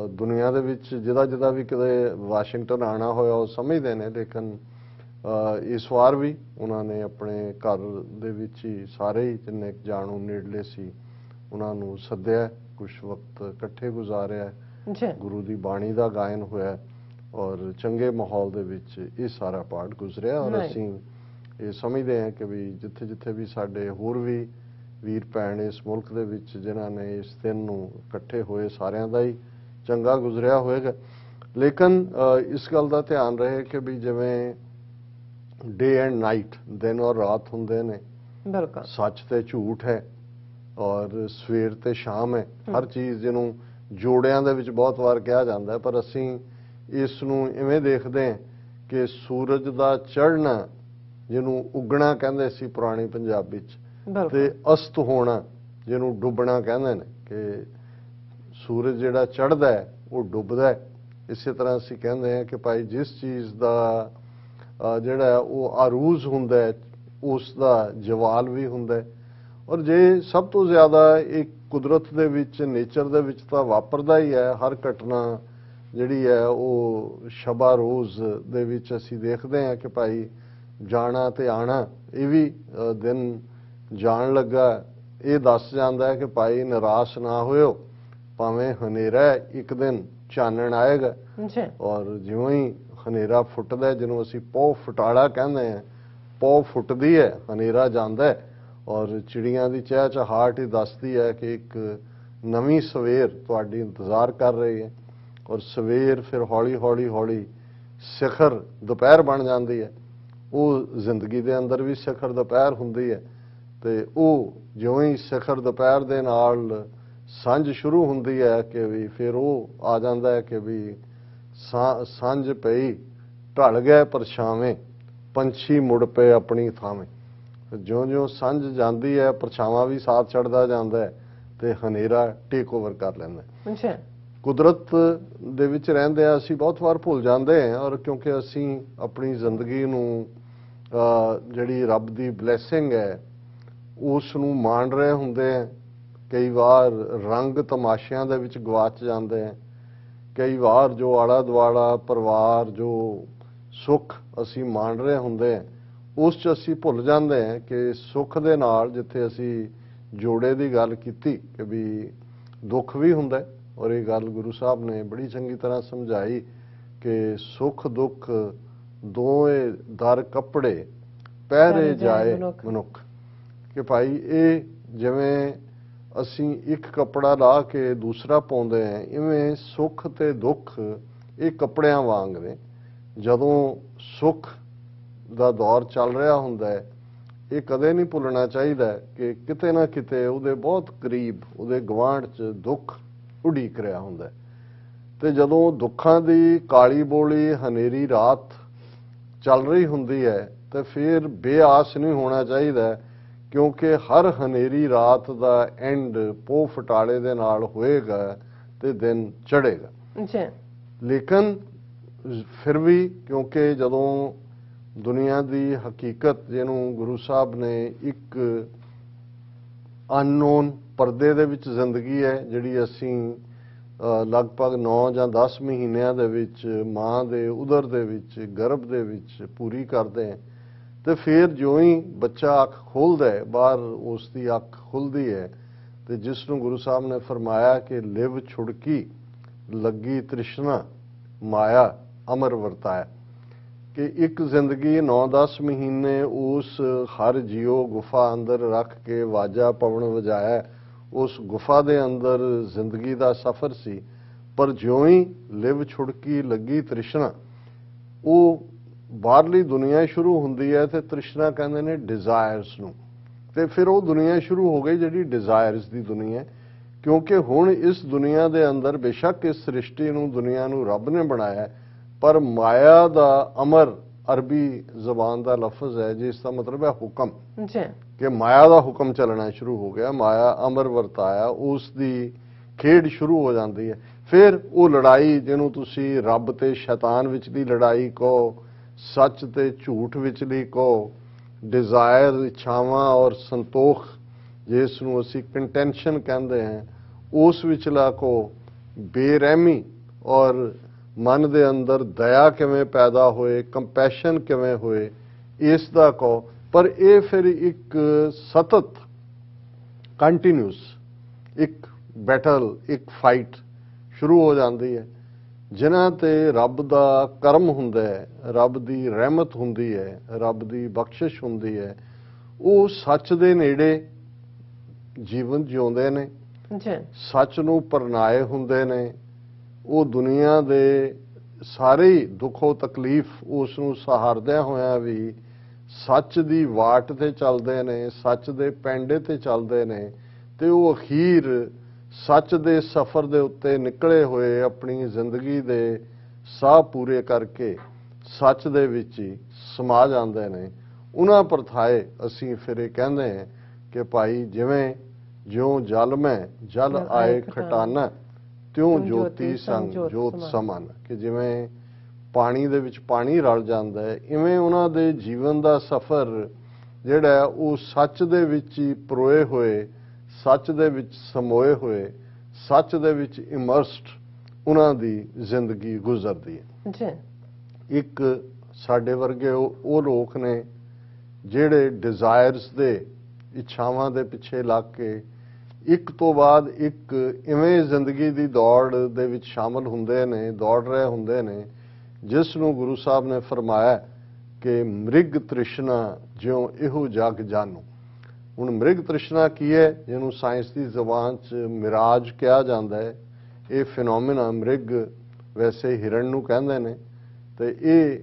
ਦੁਨੀਆ ਦੇ ਵਿੱਚ ਜਿਹਦਾ ਵੀ ਕਿਤੇ ਵਾਸ਼ਿੰਗਟਨ ਆਉਣਾ ਹੋਇਆ ਉਹ ਸਮਝਦੇ ਨੇ। ਲੇਕਿਨ ਇਸ ਵਾਰ ਵੀ ਉਹਨਾਂ ਨੇ ਆਪਣੇ ਘਰ ਦੇ ਵਿੱਚ ਹੀ ਸਾਰੇ ਹੀ ਜਿੰਨੇ ਜਾਣੂ ਨੇੜਲੇ ਸੀ ਉਹਨਾਂ ਨੂੰ ਸੱਦਿਆ, ਕੁਝ ਵਕਤ ਇਕੱਠੇ ਗੁਜ਼ਾਰਿਆ, ਗੁਰੂ ਦੀ ਬਾਣੀ ਦਾ ਗਾਇਨ ਹੋਇਆ ਔਰ ਚੰਗੇ ਮਾਹੌਲ ਦੇ ਵਿੱਚ ਇਹ ਸਾਰਾ ਪਾਠ ਗੁਜ਼ਰਿਆ। ਔਰ ਅਸੀਂ ਇਹ ਸਮਝਦੇ ਹਾਂ ਕਿ ਵੀ ਜਿੱਥੇ ਵੀ ਸਾਡੇ ਹੋਰ ਵੀ ਵੀਰ ਭੈਣ ਇਸ ਮੁਲਕ ਦੇ ਵਿੱਚ ਜਿਨ੍ਹਾਂ ਨੇ ਇਸ ਦਿਨ ਨੂੰ ਇਕੱਠੇ ਹੋਏ, ਸਾਰਿਆਂ ਦਾ ਹੀ ਚੰਗਾ ਗੁਜ਼ਰਿਆ ਹੋਏਗਾ। ਲੇਕਿਨ ਇਸ ਗੱਲ ਦਾ ਧਿਆਨ ਰਹੇ ਕਿ ਵੀ ਜਿਵੇਂ ਡੇ ਐਂਡ ਨਾਈਟ, ਦਿਨ ਔਰ ਰਾਤ ਹੁੰਦੇ ਨੇ, ਬਿਲਕੁਲ ਸੱਚ ਤੇ ਝੂਠ ਹੈ ਔਰ ਸਵੇਰ ਤੇ ਸ਼ਾਮ ਹੈ। ਹਰ ਚੀਜ਼ ਜਿਹਨੂੰ ਜੋੜਿਆਂ ਦੇ ਵਿੱਚ ਬਹੁਤ ਵਾਰ ਕਿਹਾ ਜਾਂਦਾ, ਪਰ ਅਸੀਂ ਇਸ ਨੂੰ ਇਵੇਂ ਦੇਖਦੇ ਹਾਂ ਕਿ ਸੂਰਜ ਦਾ ਚੜ੍ਹਨਾ, ਜਿਹਨੂੰ ਉੱਗਣਾ ਕਹਿੰਦੇ ਸੀ ਪੁਰਾਣੀ ਪੰਜਾਬੀ 'ਚ, ਤੇ ਅਸਤ ਹੋਣਾ ਜਿਹਨੂੰ ਡੁੱਬਣਾ ਕਹਿੰਦੇ ਨੇ, ਕਿ ਸੂਰਜ ਜਿਹੜਾ ਚੜ੍ਹਦਾ ਹੈ ਉਹ ਡੁੱਬਦਾ ਹੈ। ਇਸੇ ਤਰ੍ਹਾਂ ਅਸੀਂ ਕਹਿੰਦੇ ਹਾਂ ਕਿ ਭਾਈ ਜਿਸ ਚੀਜ਼ ਦਾ ਜਿਹੜਾ ਉਹ ਆਰੂਜ਼ ਹੁੰਦਾ ਹੈ ਉਸ ਦਾ ਜਵਾਲ ਵੀ ਹੁੰਦਾ ਹੈ। ਔਰ ਜੇ ਸਭ ਤੋਂ ਜ਼ਿਆਦਾ ਇਹ ਕੁਦਰਤ ਦੇ ਵਿੱਚ, ਨੇਚਰ ਦੇ ਵਿੱਚ ਤਾਂ ਵਾਪਰਦਾ ਹੀ ਹੈ। ਹਰ ਘਟਨਾ ਜਿਹੜੀ ਹੈ ਉਹ ਸ਼ਬਾ ਰੋਜ਼ ਦੇ ਵਿੱਚ ਅਸੀਂ ਦੇਖਦੇ ਹਾਂ ਕਿ ਭਾਈ ਜਾਣਾ ਤੇ ਆਣਾ, ਇਹ ਵੀ ਦਿਨ ਜਾਣ ਲੱਗਾ ਇਹ ਦੱਸ ਜਾਂਦਾ ਹੈ ਕਿ ਭਾਈ ਨਿਰਾਸ਼ ਨਾ ਹੋਇਓ, ਭਾਵੇਂ ਹਨੇਰਾ ਇੱਕ ਦਿਨ ਚਾਨਣ ਆਏਗਾ। ਔਰ ਜਿਉਂ ਹੀ ਹਨੇਰਾ ਫੁੱਟਦਾ, ਜਿਹਨੂੰ ਅਸੀਂ ਪੌ ਫੁਟਾਲਾ ਕਹਿੰਦੇ ਹਾਂ, ਪੌ ਫੁੱਟਦੀ ਹੈ, ਹਨੇਰਾ ਜਾਂਦਾ ਹੈ ਔਰ ਚਿੜੀਆਂ ਦੀ ਚਹਿਚਹਾਟ ਹੀ ਦੱਸਦੀ ਹੈ ਕਿ ਇੱਕ ਨਵੀਂ ਸਵੇਰ ਤੁਹਾਡੀ ਇੰਤਜ਼ਾਰ ਕਰ ਰਹੀ ਹੈ। ਔਰ ਸਵੇਰ ਫਿਰ ਹੌਲੀ ਸਿਖਰ ਦੁਪਹਿਰ ਬਣ ਜਾਂਦੀ ਹੈ। ਉਹ ਜ਼ਿੰਦਗੀ ਦੇ ਅੰਦਰ ਵੀ ਸਿਖਰ ਦੁਪਹਿਰ ਹੁੰਦੀ ਹੈ, ਤੇ ਉਹ ਜਿਉਂ ਹੀ ਸਿਖਰ ਦੁਪਹਿਰ ਦੇ ਨਾਲ ਸਾਂਝ ਸ਼ੁਰੂ ਹੁੰਦੀ ਹੈ ਕਿ ਵੀ ਫਿਰ ਉਹ ਆ ਜਾਂਦਾ ਹੈ ਕਿ ਵੀ ਸਾਂਝ ਪਈ, ਢਲ ਗਏ ਪਰਛਾਵੇਂ, ਪੰਛੀ ਮੁੜ ਪਏ ਆਪਣੀ ਥਾਵੇਂ। ਜਿਉਂ ਸਾਂਝ ਜਾਂਦੀ ਹੈ, ਪਰਛਾਵਾਂ ਵੀ ਸਾਥ ਚੜ੍ਹਦਾ ਜਾਂਦਾ ਹੈ ਤੇ ਹਨੇਰਾ ਟੇਕ ਓਵਰ ਕਰ ਲੈਂਦਾ। ਕੁਦਰਤ ਦੇ ਵਿੱਚ ਰਹਿੰਦੇ ਆ ਅਸੀਂ ਬਹੁਤ ਵਾਰ ਭੁੱਲ ਜਾਂਦੇ ਹਾਂ, ਔਰ ਕਿਉਂਕਿ ਅਸੀਂ ਆਪਣੀ ਜ਼ਿੰਦਗੀ ਨੂੰ ਜਿਹੜੀ ਰੱਬ ਦੀ ਬਲੇਸਿੰਗ ਹੈ ਉਸ ਨੂੰ ਮਾਣ ਰਹੇ ਹੁੰਦੇ ਆ। ਕਈ ਵਾਰ ਰੰਗ ਤਮਾਸ਼ਿਆਂ ਦੇ ਵਿੱਚ ਗਵਾਚ ਜਾਂਦੇ ਆ। ਕਈ ਵਾਰ ਜੋ ਆਲਾ ਦੁਆਲਾ ਪਰਿਵਾਰ, ਜੋ ਸੁੱਖ ਅਸੀਂ ਮਾਣ ਰਹੇ ਹੁੰਦੇ ਆ, ਉਸ 'ਚ ਅਸੀਂ ਭੁੱਲ ਜਾਂਦੇ ਹਾਂ ਕਿ ਸੁੱਖ ਦੇ ਨਾਲ, ਜਿੱਥੇ ਅਸੀਂ ਜੋੜੇ ਦੀ ਗੱਲ ਕੀਤੀ, ਕਿ ਵੀ ਦੁੱਖ ਵੀ ਹੁੰਦਾ। ਔਰ ਇਹ ਗੱਲ ਗੁਰੂ ਸਾਹਿਬ ਨੇ ਬੜੀ ਚੰਗੀ ਤਰ੍ਹਾਂ ਸਮਝਾਈ ਕਿ ਸੁੱਖ ਦੁੱਖ ਦੋਵੇਂ ਦਰ ਕੱਪੜੇ ਪਹਿਰੇ ਜਾਏ ਮਨੁੱਖ। ਕਿ ਭਾਈ ਇਹ ਜਿਵੇਂ ਅਸੀਂ ਇੱਕ ਕੱਪੜਾ ਲਾ ਕੇ ਦੂਸਰਾ ਪਾਉਂਦੇ ਹਾਂ, ਇਵੇਂ ਸੁੱਖ ਤੇ ਦੁੱਖ ਇਹ ਕੱਪੜਿਆਂ ਵਾਂਗ ਨੇ। ਜਦੋਂ ਸੁੱਖ ਦਾ ਦੌਰ ਚੱਲ ਰਿਹਾ ਹੁੰਦਾ ਹੈ, ਇਹ ਕਦੇ ਨਹੀਂ ਭੁੱਲਣਾ ਚਾਹੀਦਾ ਕਿ ਕਿਤੇ ਨਾ ਕਿਤੇ ਉਹਦੇ ਬਹੁਤ ਕਰੀਬ, ਉਹਦੇ ਗੁਆਂਢ 'ਚ ਦੁੱਖ ਉਡੀਕ ਰਿਹਾ ਹੁੰਦਾ। ਤੇ ਜਦੋਂ ਦੁੱਖਾਂ ਦੀ ਕਾਲੀ ਬੋਲੀ ਹਨੇਰੀ ਰਾਤ ਚੱਲ ਰਹੀ ਹੁੰਦੀ ਹੈ ਤੇ ਫਿਰ ਬੇਆਸ ਨਹੀਂ ਹੋਣਾ ਚਾਹੀਦਾ, ਕਿਉਂਕਿ ਹਰ ਹਨੇਰੀ ਰਾਤ ਦਾ ਐਂਡ ਪੋਹ ਫਟਾਲੇ ਦੇ ਨਾਲ ਹੋਏਗਾ ਤੇ ਦਿਨ ਚੜ੍ਹੇਗਾ। ਲੇਕਿਨ ਫਿਰ ਵੀ ਕਿਉਂਕਿ ਜਦੋਂ ਦੁਨੀਆ ਦੀ ਹਕੀਕਤ, ਜਿਹਨੂੰ ਗੁਰੂ ਸਾਹਿਬ ਨੇ ਇੱਕ ਅਨਨੋਨ ਪਰਦੇ ਦੇ ਵਿੱਚ ਜ਼ਿੰਦਗੀ ਹੈ, ਜਿਹੜੀ ਅਸੀਂ ਲਗਭਗ 9 ਜਾਂ 10 ਮਹੀਨਿਆਂ ਦੇ ਵਿੱਚ ਮਾਂ ਦੇ ਉਦਰ ਦੇ ਵਿੱਚ, ਗਰਭ ਦੇ ਵਿੱਚ ਪੂਰੀ ਕਰਦੇ ਹਾਂ। ਤੇ ਫਿਰ ਜਿਉਂ ਹੀ ਬੱਚਾ ਅੱਖ ਖੋਲ੍ਹਦਾ ਹੈ, ਬਾਹਰ ਉਸ ਦੀ ਅੱਖ ਖੁੱਲ੍ਹਦੀ ਹੈ, ਤੇ ਜਿਸ ਨੂੰ ਗੁਰੂ ਸਾਹਿਬ ਨੇ ਫਰਮਾਇਆ ਕਿ ਲਿਵ ਛੁੜਕੀ ਲੱਗੀ ਤ੍ਰਿਸ਼ਨਾ ਮਾਇਆ ਅਮਰ ਵਰਤਾਇਆ, ਕਿ ਇੱਕ ਜ਼ਿੰਦਗੀ 9-10 ਮਹੀਨੇ ਉਸ ਹਰ ਜੀਓ ਗੁਫਾ ਅੰਦਰ ਰੱਖ ਕੇ ਵਾਜਾ ਪਵਨ ਵਜਾਇਆ। ਉਸ ਗੁਫਾ ਦੇ ਅੰਦਰ ਜ਼ਿੰਦਗੀ ਦਾ ਸਫ਼ਰ ਸੀ, ਪਰ ਜਿਉਂ ਹੀ ਲਿਵ ਛੁੜਕੀ ਲੱਗੀ ਤ੍ਰਿਸ਼ਨਾ, ਉਹ ਬਾਹਰਲੀ ਦੁਨੀਆ ਸ਼ੁਰੂ ਹੁੰਦੀ ਹੈ। ਤੇ ਤ੍ਰਿਸ਼ਨਾ ਕਹਿੰਦੇ ਨੇ ਡਿਜ਼ਾਇਰਸ ਨੂੰ, ਤੇ ਫਿਰ ਉਹ ਦੁਨੀਆ ਸ਼ੁਰੂ ਹੋ ਗਈ ਜਿਹੜੀ ਡਿਜ਼ਾਇਰਸ ਦੀ ਦੁਨੀਆ। ਕਿਉਂਕਿ ਹੁਣ ਇਸ ਦੁਨੀਆ ਦੇ ਅੰਦਰ ਬੇਸ਼ੱਕ ਇਸ ਸ੍ਰਿਸ਼ਟੀ ਨੂੰ, ਦੁਨੀਆ ਨੂੰ ਰੱਬ ਨੇ ਬਣਾਇਆ, ਪਰ ਮਾਇਆ ਦਾ ਅਮਰ ਅਰਬੀ ਜ਼ਬਾਨ ਦਾ ਲਫ਼ਜ਼ ਹੈ ਜਿਸ ਦਾ ਮਤਲਬ ਹੈ ਹੁਕਮ, ਕਿ ਮਾਇਆ ਦਾ ਹੁਕਮ ਚੱਲਣਾ ਸ਼ੁਰੂ ਹੋ ਗਿਆ। ਮਾਇਆ ਅਮਰ ਵਰਤਾਇਆ, ਉਸ ਦੀ ਖੇਡ ਸ਼ੁਰੂ ਹੋ ਜਾਂਦੀ ਹੈ। ਫਿਰ ਉਹ ਲੜਾਈ ਜਿਹਨੂੰ ਤੁਸੀਂ ਰੱਬ ਤੇ ਸ਼ੈਤਾਨ ਵਿਚਲੀ ਲੜਾਈ ਕਹੋ, ਸੱਚ ਤੇ ਝੂਠ ਵਿਚਲੀ ਕਹੋ, ਡਿਜ਼ਾਇਰ ਇੱਛਾਵਾਂ ਔਰ ਸੰਤੋਖ ਜਿਸ ਨੂੰ ਅਸੀਂ ਕੰਟੈਂਸ਼ਨ ਕਹਿੰਦੇ ਹਾਂ, ਉਸ ਵਿਚਲਾ ਕਹੋ, ਬੇਰਹਿਮੀ ਔਰ ਮਨ ਦੇ ਅੰਦਰ ਦਇਆ ਕਿਵੇਂ ਪੈਦਾ ਹੋਏ, ਕੰਪੈਸ਼ਨ ਕਿਵੇਂ ਹੋਏ, ਇਸ ਦਾ ਕਹੋ। ਪਰ ਇਹ ਫਿਰ ਇੱਕ ਸਤਤ ਕੰਟੀਨਿਊਸ ਇੱਕ ਬੈਟਲ, ਇੱਕ ਫਾਈਟ ਸ਼ੁਰੂ ਹੋ ਜਾਂਦੀ ਹੈ, ਜਿਨ੍ਹਾਂ ਤੇ ਰੱਬ ਦਾ ਕਰਮ ਹੁੰਦਾ ਹੈ, ਰੱਬ ਦੀ ਰਹਿਮਤ ਹੁੰਦੀ ਹੈ, ਰੱਬ ਦੀ ਬਖਸ਼ਿਸ਼ ਹੁੰਦੀ ਹੈ। ਉਹ ਸੱਚ ਦੇ ਨੇੜੇ ਜੀਵਨ ਜਿਉਂਦੇ ਨੇ, ਸੱਚ ਨੂੰ ਪਰਨਾਏ ਹੁੰਦੇ ਨੇ। ਉਹ ਦੁਨੀਆ ਦੇ ਸਾਰੇ ਦੁੱਖੋ ਤਕਲੀਫ ਉਸ ਨੂੰ ਸਹਾਰਦਿਆਂ ਹੋਇਆਂ ਵੀ ਸੱਚ ਦੀ ਵਾਟ ਤੇ ਚੱਲਦੇ ਨੇ, ਸੱਚ ਦੇ ਪੈਂਡੇ ਤੇ ਚੱਲਦੇ ਨੇ, ਤੇ ਉਹ ਅਖੀਰ ਸੱਚ ਦੇ ਸਫ਼ਰ ਦੇ ਉੱਤੇ ਨਿਕਲੇ ਹੋਏ ਆਪਣੀ ਜ਼ਿੰਦਗੀ ਦੇ ਸਾਹ ਪੂਰੇ ਕਰਕੇ ਸੱਚ ਦੇ ਵਿੱਚ ਹੀ ਸਮਾ ਜਾਂਦੇ ਨੇ। ਉਹਨਾਂ ਪ੍ਰਥਾਏ ਅਸੀਂ ਫਿਰ ਇਹ ਕਹਿੰਦੇ ਹਾਂ ਕਿ ਭਾਈ ਜਿਵੇਂ ਜਿਉਂ ਜਲ ਮੈਂ ਜਲ ਆਏ ਖਟਾਨਾ, ਤਿਉਂ ਜੋਤੀ ਸੰਗ ਜੋਤ ਸਮਨ, ਕਿ ਜਿਵੇਂ ਪਾਣੀ ਦੇ ਵਿੱਚ ਪਾਣੀ ਰਲ ਜਾਂਦਾ ਹੈ, ਇਵੇਂ ਉਹਨਾਂ ਦੇ ਜੀਵਨ ਦਾ ਸਫ਼ਰ ਜਿਹੜਾ ਉਹ ਸੱਚ ਦੇ ਵਿੱਚ ਹੀ ਪਰੋਏ ਹੋਏ, ਸੱਚ ਦੇ ਵਿੱਚ ਸਮੋਏ ਹੋਏ, ਸੱਚ ਦੇ ਵਿੱਚ ਇਮਰਸਡ ਉਹਨਾਂ ਦੀ ਜ਼ਿੰਦਗੀ ਗੁਜ਼ਰਦੀ ਹੈ। ਇੱਕ ਸਾਡੇ ਵਰਗੇ ਉਹ ਲੋਕ ਨੇ ਜਿਹੜੇ ਡਿਜ਼ਾਇਰਸ ਦੇ, ਇੱਛਾਵਾਂ ਦੇ ਪਿੱਛੇ ਲੱਗ ਕੇ ਇੱਕ ਤੋਂ ਬਾਅਦ ਇੱਕ ਇਵੇਂ ਜ਼ਿੰਦਗੀ ਦੀ ਦੌੜ ਦੇ ਵਿੱਚ ਸ਼ਾਮਲ ਹੁੰਦੇ ਨੇ, ਦੌੜ ਰਹੇ ਹੁੰਦੇ ਨੇ, ਜਿਸ ਨੂੰ ਗੁਰੂ ਸਾਹਿਬ ਨੇ ਫਰਮਾਇਆ ਕਿ ਮ੍ਰਿਗ ਤ੍ਰਿਸ਼ਨਾ ਜਿਉਂ ਇਹੋ ਜਗ ਜਾਨੂ। ਹੁਣ ਮ੍ਰਿਗ ਤ੍ਰਿਸ਼ਨਾ ਕੀ ਹੈ, ਜਿਹਨੂੰ ਸਾਇੰਸ ਦੀ ਜ਼ੁਬਾਨ 'ਚ ਮਿਰਾਜ ਕਿਹਾ ਜਾਂਦਾ ਹੈ। ਇਹ ਫਿਨੋਮੀਨਾ, ਮ੍ਰਿਗ ਵੈਸੇ ਹਿਰਨ ਨੂੰ ਕਹਿੰਦੇ ਨੇ, ਤੇ ਇਹ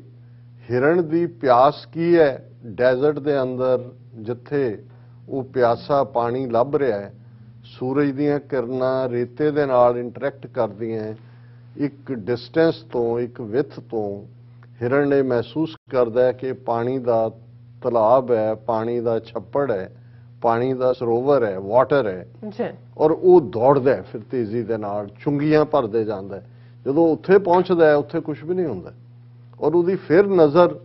ਹਿਰਨ ਦੀ ਪਿਆਸ ਕੀ ਹੈ ਡੈਜ਼ਰਟ ਦੇ ਅੰਦਰ, ਜਿੱਥੇ ਉਹ ਪਿਆਸਾ ਪਾਣੀ ਲੱਭ ਰਿਹਾ ਹੈ, ਸੂਰਜ ਦੀਆਂ ਕਿਰਨਾਂ ਰੇਤੇ ਦੇ ਨਾਲ ਇੰਟਰੈਕਟ ਕਰਦੀਆਂ, ਇੱਕ ਡਿਸਟੈਂਸ ਤੋਂ, ਇੱਕ ਵਿੱਥ ਤੋਂ ਹਿਰਨ ਨੇ ਮਹਿਸੂਸ ਕਰਦਾ ਹੈ ਕਿ ਪਾਣੀ ਦਾ ਤਲਾਬ ਹੈ, ਪਾਣੀ ਦਾ ਛੱਪੜ ਹੈ, ਪਾਣੀ ਦਾ ਸਰੋਵਰ ਹੈ, ਵਾਟਰ ਹੈ, ਔਰ ਉਹ ਦੌੜਦਾ ਹੈ ਫਿਰ ਤੇਜ਼ੀ ਦੇ ਨਾਲ, ਚੁੰਗੀਆਂ ਭਰਦੇ ਜਾਂਦਾ ਹੈ। ਜਦੋਂ ਉੱਥੇ ਪਹੁੰਚਦਾ ਹੈ ਉੱਥੇ ਕੁਝ ਵੀ ਨਹੀਂ ਹੁੰਦਾ, ਔਰ ਉਹਦੀ ਫਿਰ ਨਜ਼ਰ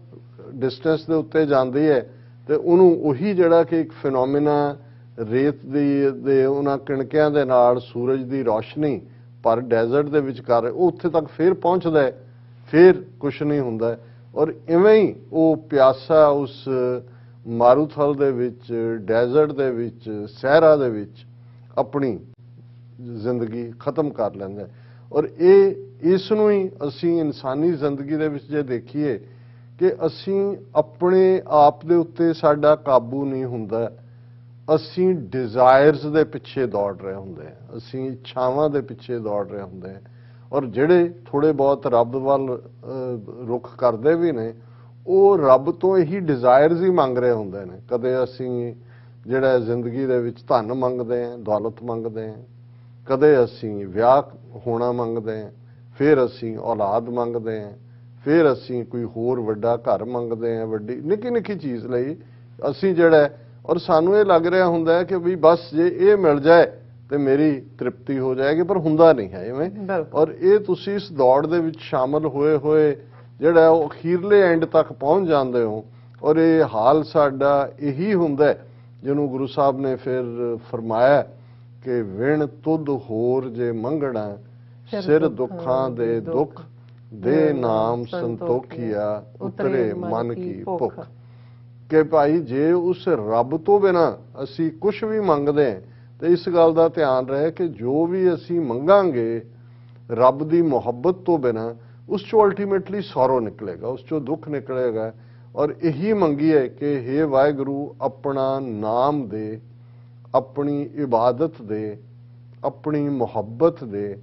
ਡਿਸਟੈਂਸ ਦੇ ਉੱਤੇ ਜਾਂਦੀ ਹੈ ਤੇ ਉਹਨੂੰ ਉਹੀ ਜਿਹੜਾ ਕਿ ਇੱਕ ਫਿਨੋਮੀਨਾ ਰੇਤ ਦੇ ਉਹਨਾਂ ਕਿਣਕਿਆਂ ਦੇ ਨਾਲ ਸੂਰਜ ਦੀ ਰੌਸ਼ਨੀ ਪਰ ਡੈਜ਼ਰਟ ਦੇ ਵਿੱਚ ਕਰ, ਉਹ ਉੱਥੇ ਤੱਕ ਫਿਰ ਪਹੁੰਚਦਾ ਹੈ, ਫਿਰ ਕੁਛ ਨਹੀਂ ਹੁੰਦਾ। ਔਰ ਇਵੇਂ ਹੀ ਉਹ ਪਿਆਸਾ ਉਸ ਮਾਰੂਥਲ ਦੇ ਵਿੱਚ, ਡੈਜ਼ਰਟ ਦੇ ਵਿੱਚ, ਸਹਿਰਾ ਦੇ ਵਿੱਚ ਆਪਣੀ ਜ਼ਿੰਦਗੀ ਖਤਮ ਕਰ ਲੈਂਦਾ। ਔਰ ਇਸ ਨੂੰ ਹੀ ਅਸੀਂ ਇਨਸਾਨੀ ਜ਼ਿੰਦਗੀ ਦੇ ਵਿੱਚ ਜੇ ਦੇਖੀਏ ਕਿ ਅਸੀਂ ਆਪਣੇ ਆਪ ਦੇ ਉੱਤੇ ਸਾਡਾ ਕਾਬੂ ਨਹੀਂ ਹੁੰਦਾ, ਅਸੀਂ ਡਿਜ਼ਾਇਰਸ ਦੇ ਪਿੱਛੇ ਦੌੜ ਰਹੇ ਹੁੰਦੇ ਹਾਂ, ਅਸੀਂ ਇੱਛਾਵਾਂ ਦੇ ਪਿੱਛੇ ਦੌੜ ਰਹੇ ਹੁੰਦੇ ਹਾਂ। ਔਰ ਜਿਹੜੇ ਥੋੜੇ ਬਹੁਤ ਰੱਬ ਵੱਲ ਰੁਖ ਕਰਦੇ ਵੀ ਨੇ, ਉਹ ਰੱਬ ਤੋਂ ਇਹੀ ਡਿਜ਼ਾਇਰਸ ਹੀ ਮੰਗ ਰਹੇ ਹੁੰਦੇ ਨੇ। ਕਦੇ ਅਸੀਂ ਜਿਹੜਾ ਜ਼ਿੰਦਗੀ ਦੇ ਵਿੱਚ ਧਨ ਮੰਗਦੇ ਹਾਂ, ਦੌਲਤ ਮੰਗਦੇ ਹਾਂ, ਕਦੇ ਅਸੀਂ ਵਿਆਹ ਹੋਣਾ ਮੰਗਦੇ ਹਾਂ, ਫਿਰ ਅਸੀਂ ਔਲਾਦ ਮੰਗਦੇ ਹਾਂ, ਫਿਰ ਅਸੀਂ ਕੋਈ ਹੋਰ ਵੱਡਾ ਘਰ ਮੰਗਦੇ ਹਾਂ, ਵੱਡੀ ਨਿੱਕੀ ਨਿੱਕੀ ਚੀਜ਼ ਲਈ ਅਸੀਂ ਜਿਹੜਾ, ਔਰ ਸਾਨੂੰ ਇਹ ਲੱਗ ਰਿਹਾ ਹੁੰਦਾ ਹੈ ਕਿ ਵੀ ਬਸ ਜੇ ਇਹ ਮਿਲ ਜਾਏ ਤੇ ਮੇਰੀ ਤ੍ਰਿਪਤੀ ਹੋ ਜਾਏਗੀ, ਪਰ ਹੁੰਦਾ ਨਹੀਂ ਹੈ ਇਵੇਂ। ਔਰ ਇਹ ਤੁਸੀਂ ਇਸ ਦੌੜ ਦੇ ਵਿੱਚ ਸ਼ਾਮਲ ਹੋਏ ਹੋਏ ਜਿਹੜਾ ਉਹ ਅਖੀਰਲੇ ਐਂਡ ਤੱਕ ਪਹੁੰਚ ਜਾਂਦੇ ਹੋ, ਔਰ ਇਹ ਹਾਲ ਸਾਡਾ ਇਹੀ ਹੁੰਦਾ ਜਿਹਨੂੰ ਗੁਰੂ ਸਾਹਿਬ ਨੇ ਫਿਰ ਫਰਮਾਇਆ ਕਿ ਵਿਣ ਤੁਧ ਹੋਰ ਜੇ ਮੰਗਣਾ, ਸਿਰ ਦੁੱਖਾਂ ਦੇ ਦੁੱਖ ਦੇ ਨਾਮ ਸੰਤੋਖੀਆ, ਉਤਰੇ ਮਨ ਕੀ ਭੁੱਖ। ਕਿ ਭਾਈ ਜੇ ਉਸ ਰੱਬ ਤੋਂ ਬਿਨਾਂ ਅਸੀਂ ਕੁਝ ਵੀ ਮੰਗਦੇ ਹਾਂ ਤੇ ਇਸ ਗੱਲ ਦਾ ਧਿਆਨ ਰਹੇ ਕਿ ਜੋ ਵੀ ਅਸੀਂ ਮੰਗਾਂਗੇ ਰੱਬ ਦੀ ਮੁਹੱਬਤ ਤੋਂ ਬਿਨਾਂ, ਉਸ ਚੋਂ ਅਲਟੀਮੇਟਲੀ ਸੌਰੋ ਨਿਕਲੇਗਾ, ਉਸ ਚੋਂ ਦੁੱਖ ਨਿਕਲੇਗਾ। ਔਰ ਇਹੀ ਮੰਗੀਏ ਕਿ ਹੇ ਵਾਹਿਗੁਰੂ ਆਪਣਾ ਨਾਮ ਦੇ, ਆਪਣੀ ਇਬਾਦਤ ਦੇ, ਆਪਣੀ ਮੁਹੱਬਤ ਦੇ,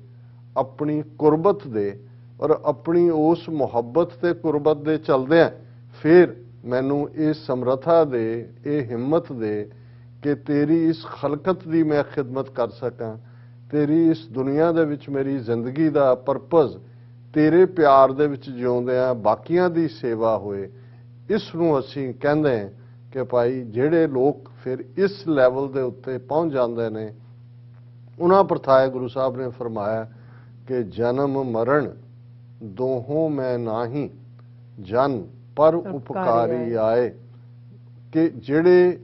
ਆਪਣੀ ਕੁਰਬਤ ਦੇ, ਔਰ ਆਪਣੀ ਉਸ ਮੁਹੱਬਤ ਤੇ ਕੁਰਬਤ ਦੇ ਚਲਦਿਆਂ ਫਿਰ ਮੈਨੂੰ ਇਹ ਸਮਰੱਥਾ ਦੇ, ਇਹ ਹਿੰਮਤ ਦੇ ਕਿ ਤੇਰੀ ਇਸ ਖਲਕਤ ਦੀ ਮੈਂ ਖਿਦਮਤ ਕਰ ਸਕਾਂ, ਤੇਰੀ ਇਸ ਦੁਨੀਆ ਦੇ ਵਿੱਚ ਮੇਰੀ ਜ਼ਿੰਦਗੀ ਦਾ ਪਰਪਸ ਤੇਰੇ ਪਿਆਰ ਦੇ ਵਿੱਚ ਜਿਉਂਦਿਆਂ ਬਾਕੀਆਂ ਦੀ ਸੇਵਾ ਹੋਏ। ਇਸ ਨੂੰ ਅਸੀਂ ਕਹਿੰਦੇ ਹਾਂ ਕਿ ਭਾਈ ਜਿਹੜੇ ਲੋਕ ਫਿਰ ਇਸ ਲੈਵਲ ਦੇ ਉੱਤੇ ਪਹੁੰਚ ਜਾਂਦੇ ਨੇ, ਉਹਨਾਂ ਪ੍ਰਥਾਏ ਗੁਰੂ ਸਾਹਿਬ ਨੇ ਫਰਮਾਇਆ ਕਿ ਜਨਮ ਮਰਨ ਦੋਹੋਂ ਮੈਂ ਨਾਹੀ ਜਨ ਪਰ ਉਪਕਾਰੀ ਆਏ, ਕਿ ਜਿਹੜੇ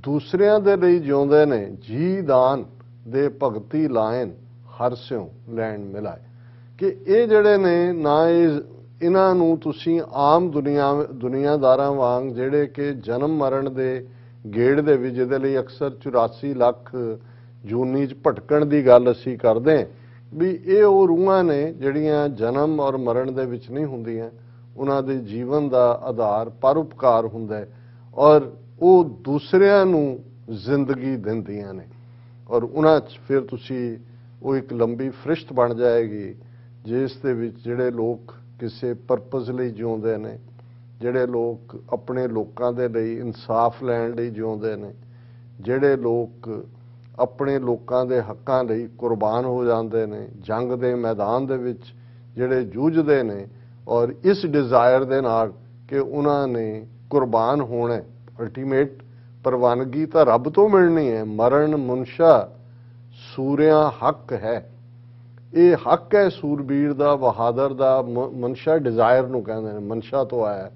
ਦੂਸਰਿਆਂ ਦੇ ਲਈ ਜਿਉਂਦੇ ਨੇ ਜੀ ਦਾਨ ਦੇ ਭਗਤੀ ਲਾਇਨ ਹਰ ਸਿਉ ਲੈਣ ਮਿਲਾਏ, ਕਿ ਇਹ ਜਿਹੜੇ ਨੇ ਨਾ ਇਹਨਾਂ ਨੂੰ ਤੁਸੀਂ ਆਮ ਦੁਨੀਆਦਾਰਾਂ ਵਾਂਗ ਜਿਹੜੇ ਕਿ ਜਨਮ ਮਰਨ ਦੇ ਗੇੜ ਦੇ ਵਿੱਚ, ਜਿਹਦੇ ਲਈ ਅਕਸਰ 84 ਲੱਖ ਜੂਨੀ 'ਚ ਭਟਕਣ ਦੀ ਗੱਲ ਅਸੀਂ ਕਰਦੇ ਵੀ ਇਹ ਉਹ ਰੂਹਾਂ ਨੇ ਜਿਹੜੀਆਂ ਜਨਮ ਔਰ ਮਰਨ ਦੇ ਵਿੱਚ ਨਹੀਂ ਹੁੰਦੀਆਂ। ਉਹਨਾਂ ਦੇ ਜੀਵਨ ਦਾ ਆਧਾਰ ਪਰਉਪਕਾਰ ਹੁੰਦਾ ਹੈ ਔਰ ਉਹ ਦੂਸਰਿਆਂ ਨੂੰ ਜ਼ਿੰਦਗੀ ਦਿੰਦੀਆਂ ਨੇ, ਔਰ ਉਹਨਾਂ 'ਚ ਫਿਰ ਤੁਸੀਂ ਉਹ ਇੱਕ ਲੰਬੀ ਫਰਿਸ਼ਤ ਬਣ ਜਾਏਗੀ ਜਿਸ ਦੇ ਵਿੱਚ ਜਿਹੜੇ ਲੋਕ ਕਿਸੇ ਪਰਪਸ ਲਈ ਜਿਉਂਦੇ ਨੇ, ਜਿਹੜੇ ਲੋਕ ਆਪਣੇ ਲੋਕਾਂ ਦੇ ਲਈ ਇਨਸਾਫ ਲੈਣ ਲਈ ਜਿਉਂਦੇ ਨੇ, ਜਿਹੜੇ ਲੋਕ ਆਪਣੇ ਲੋਕਾਂ ਦੇ ਹੱਕਾਂ ਲਈ ਕੁਰਬਾਨ ਹੋ ਜਾਂਦੇ ਨੇ, ਜੰਗ ਦੇ ਮੈਦਾਨ ਦੇ ਵਿੱਚ ਜਿਹੜੇ ਜੂਝਦੇ ਨੇ ਔਰ ਇਸ ਡਿਜ਼ਾਇਰ ਦੇ ਨਾਲ ਕਿ ਉਹਨਾਂ ਨੇ ਕੁਰਬਾਨ ਹੋਣਾ, ਅਲਟੀਮੇਟ ਪ੍ਰਵਾਨਗੀ ਤਾਂ ਰੱਬ ਤੋਂ ਮਿਲਣੀ ਹੈ। ਮਰਨ ਮਨੁਸ਼ਾ ਸੂਰਿਆਂ ਹੱਕ ਹੈ, ਇਹ ਹੱਕ ਹੈ ਸੂਰਬੀਰ ਦਾ, ਬਹਾਦਰ ਦਾ। ਮਨਸ਼ਾ ਡਿਜ਼ਾਇਰ ਨੂੰ ਕਹਿੰਦੇ ਨੇ, ਮਨਸ਼ਾ ਤੋਂ ਆਇਆ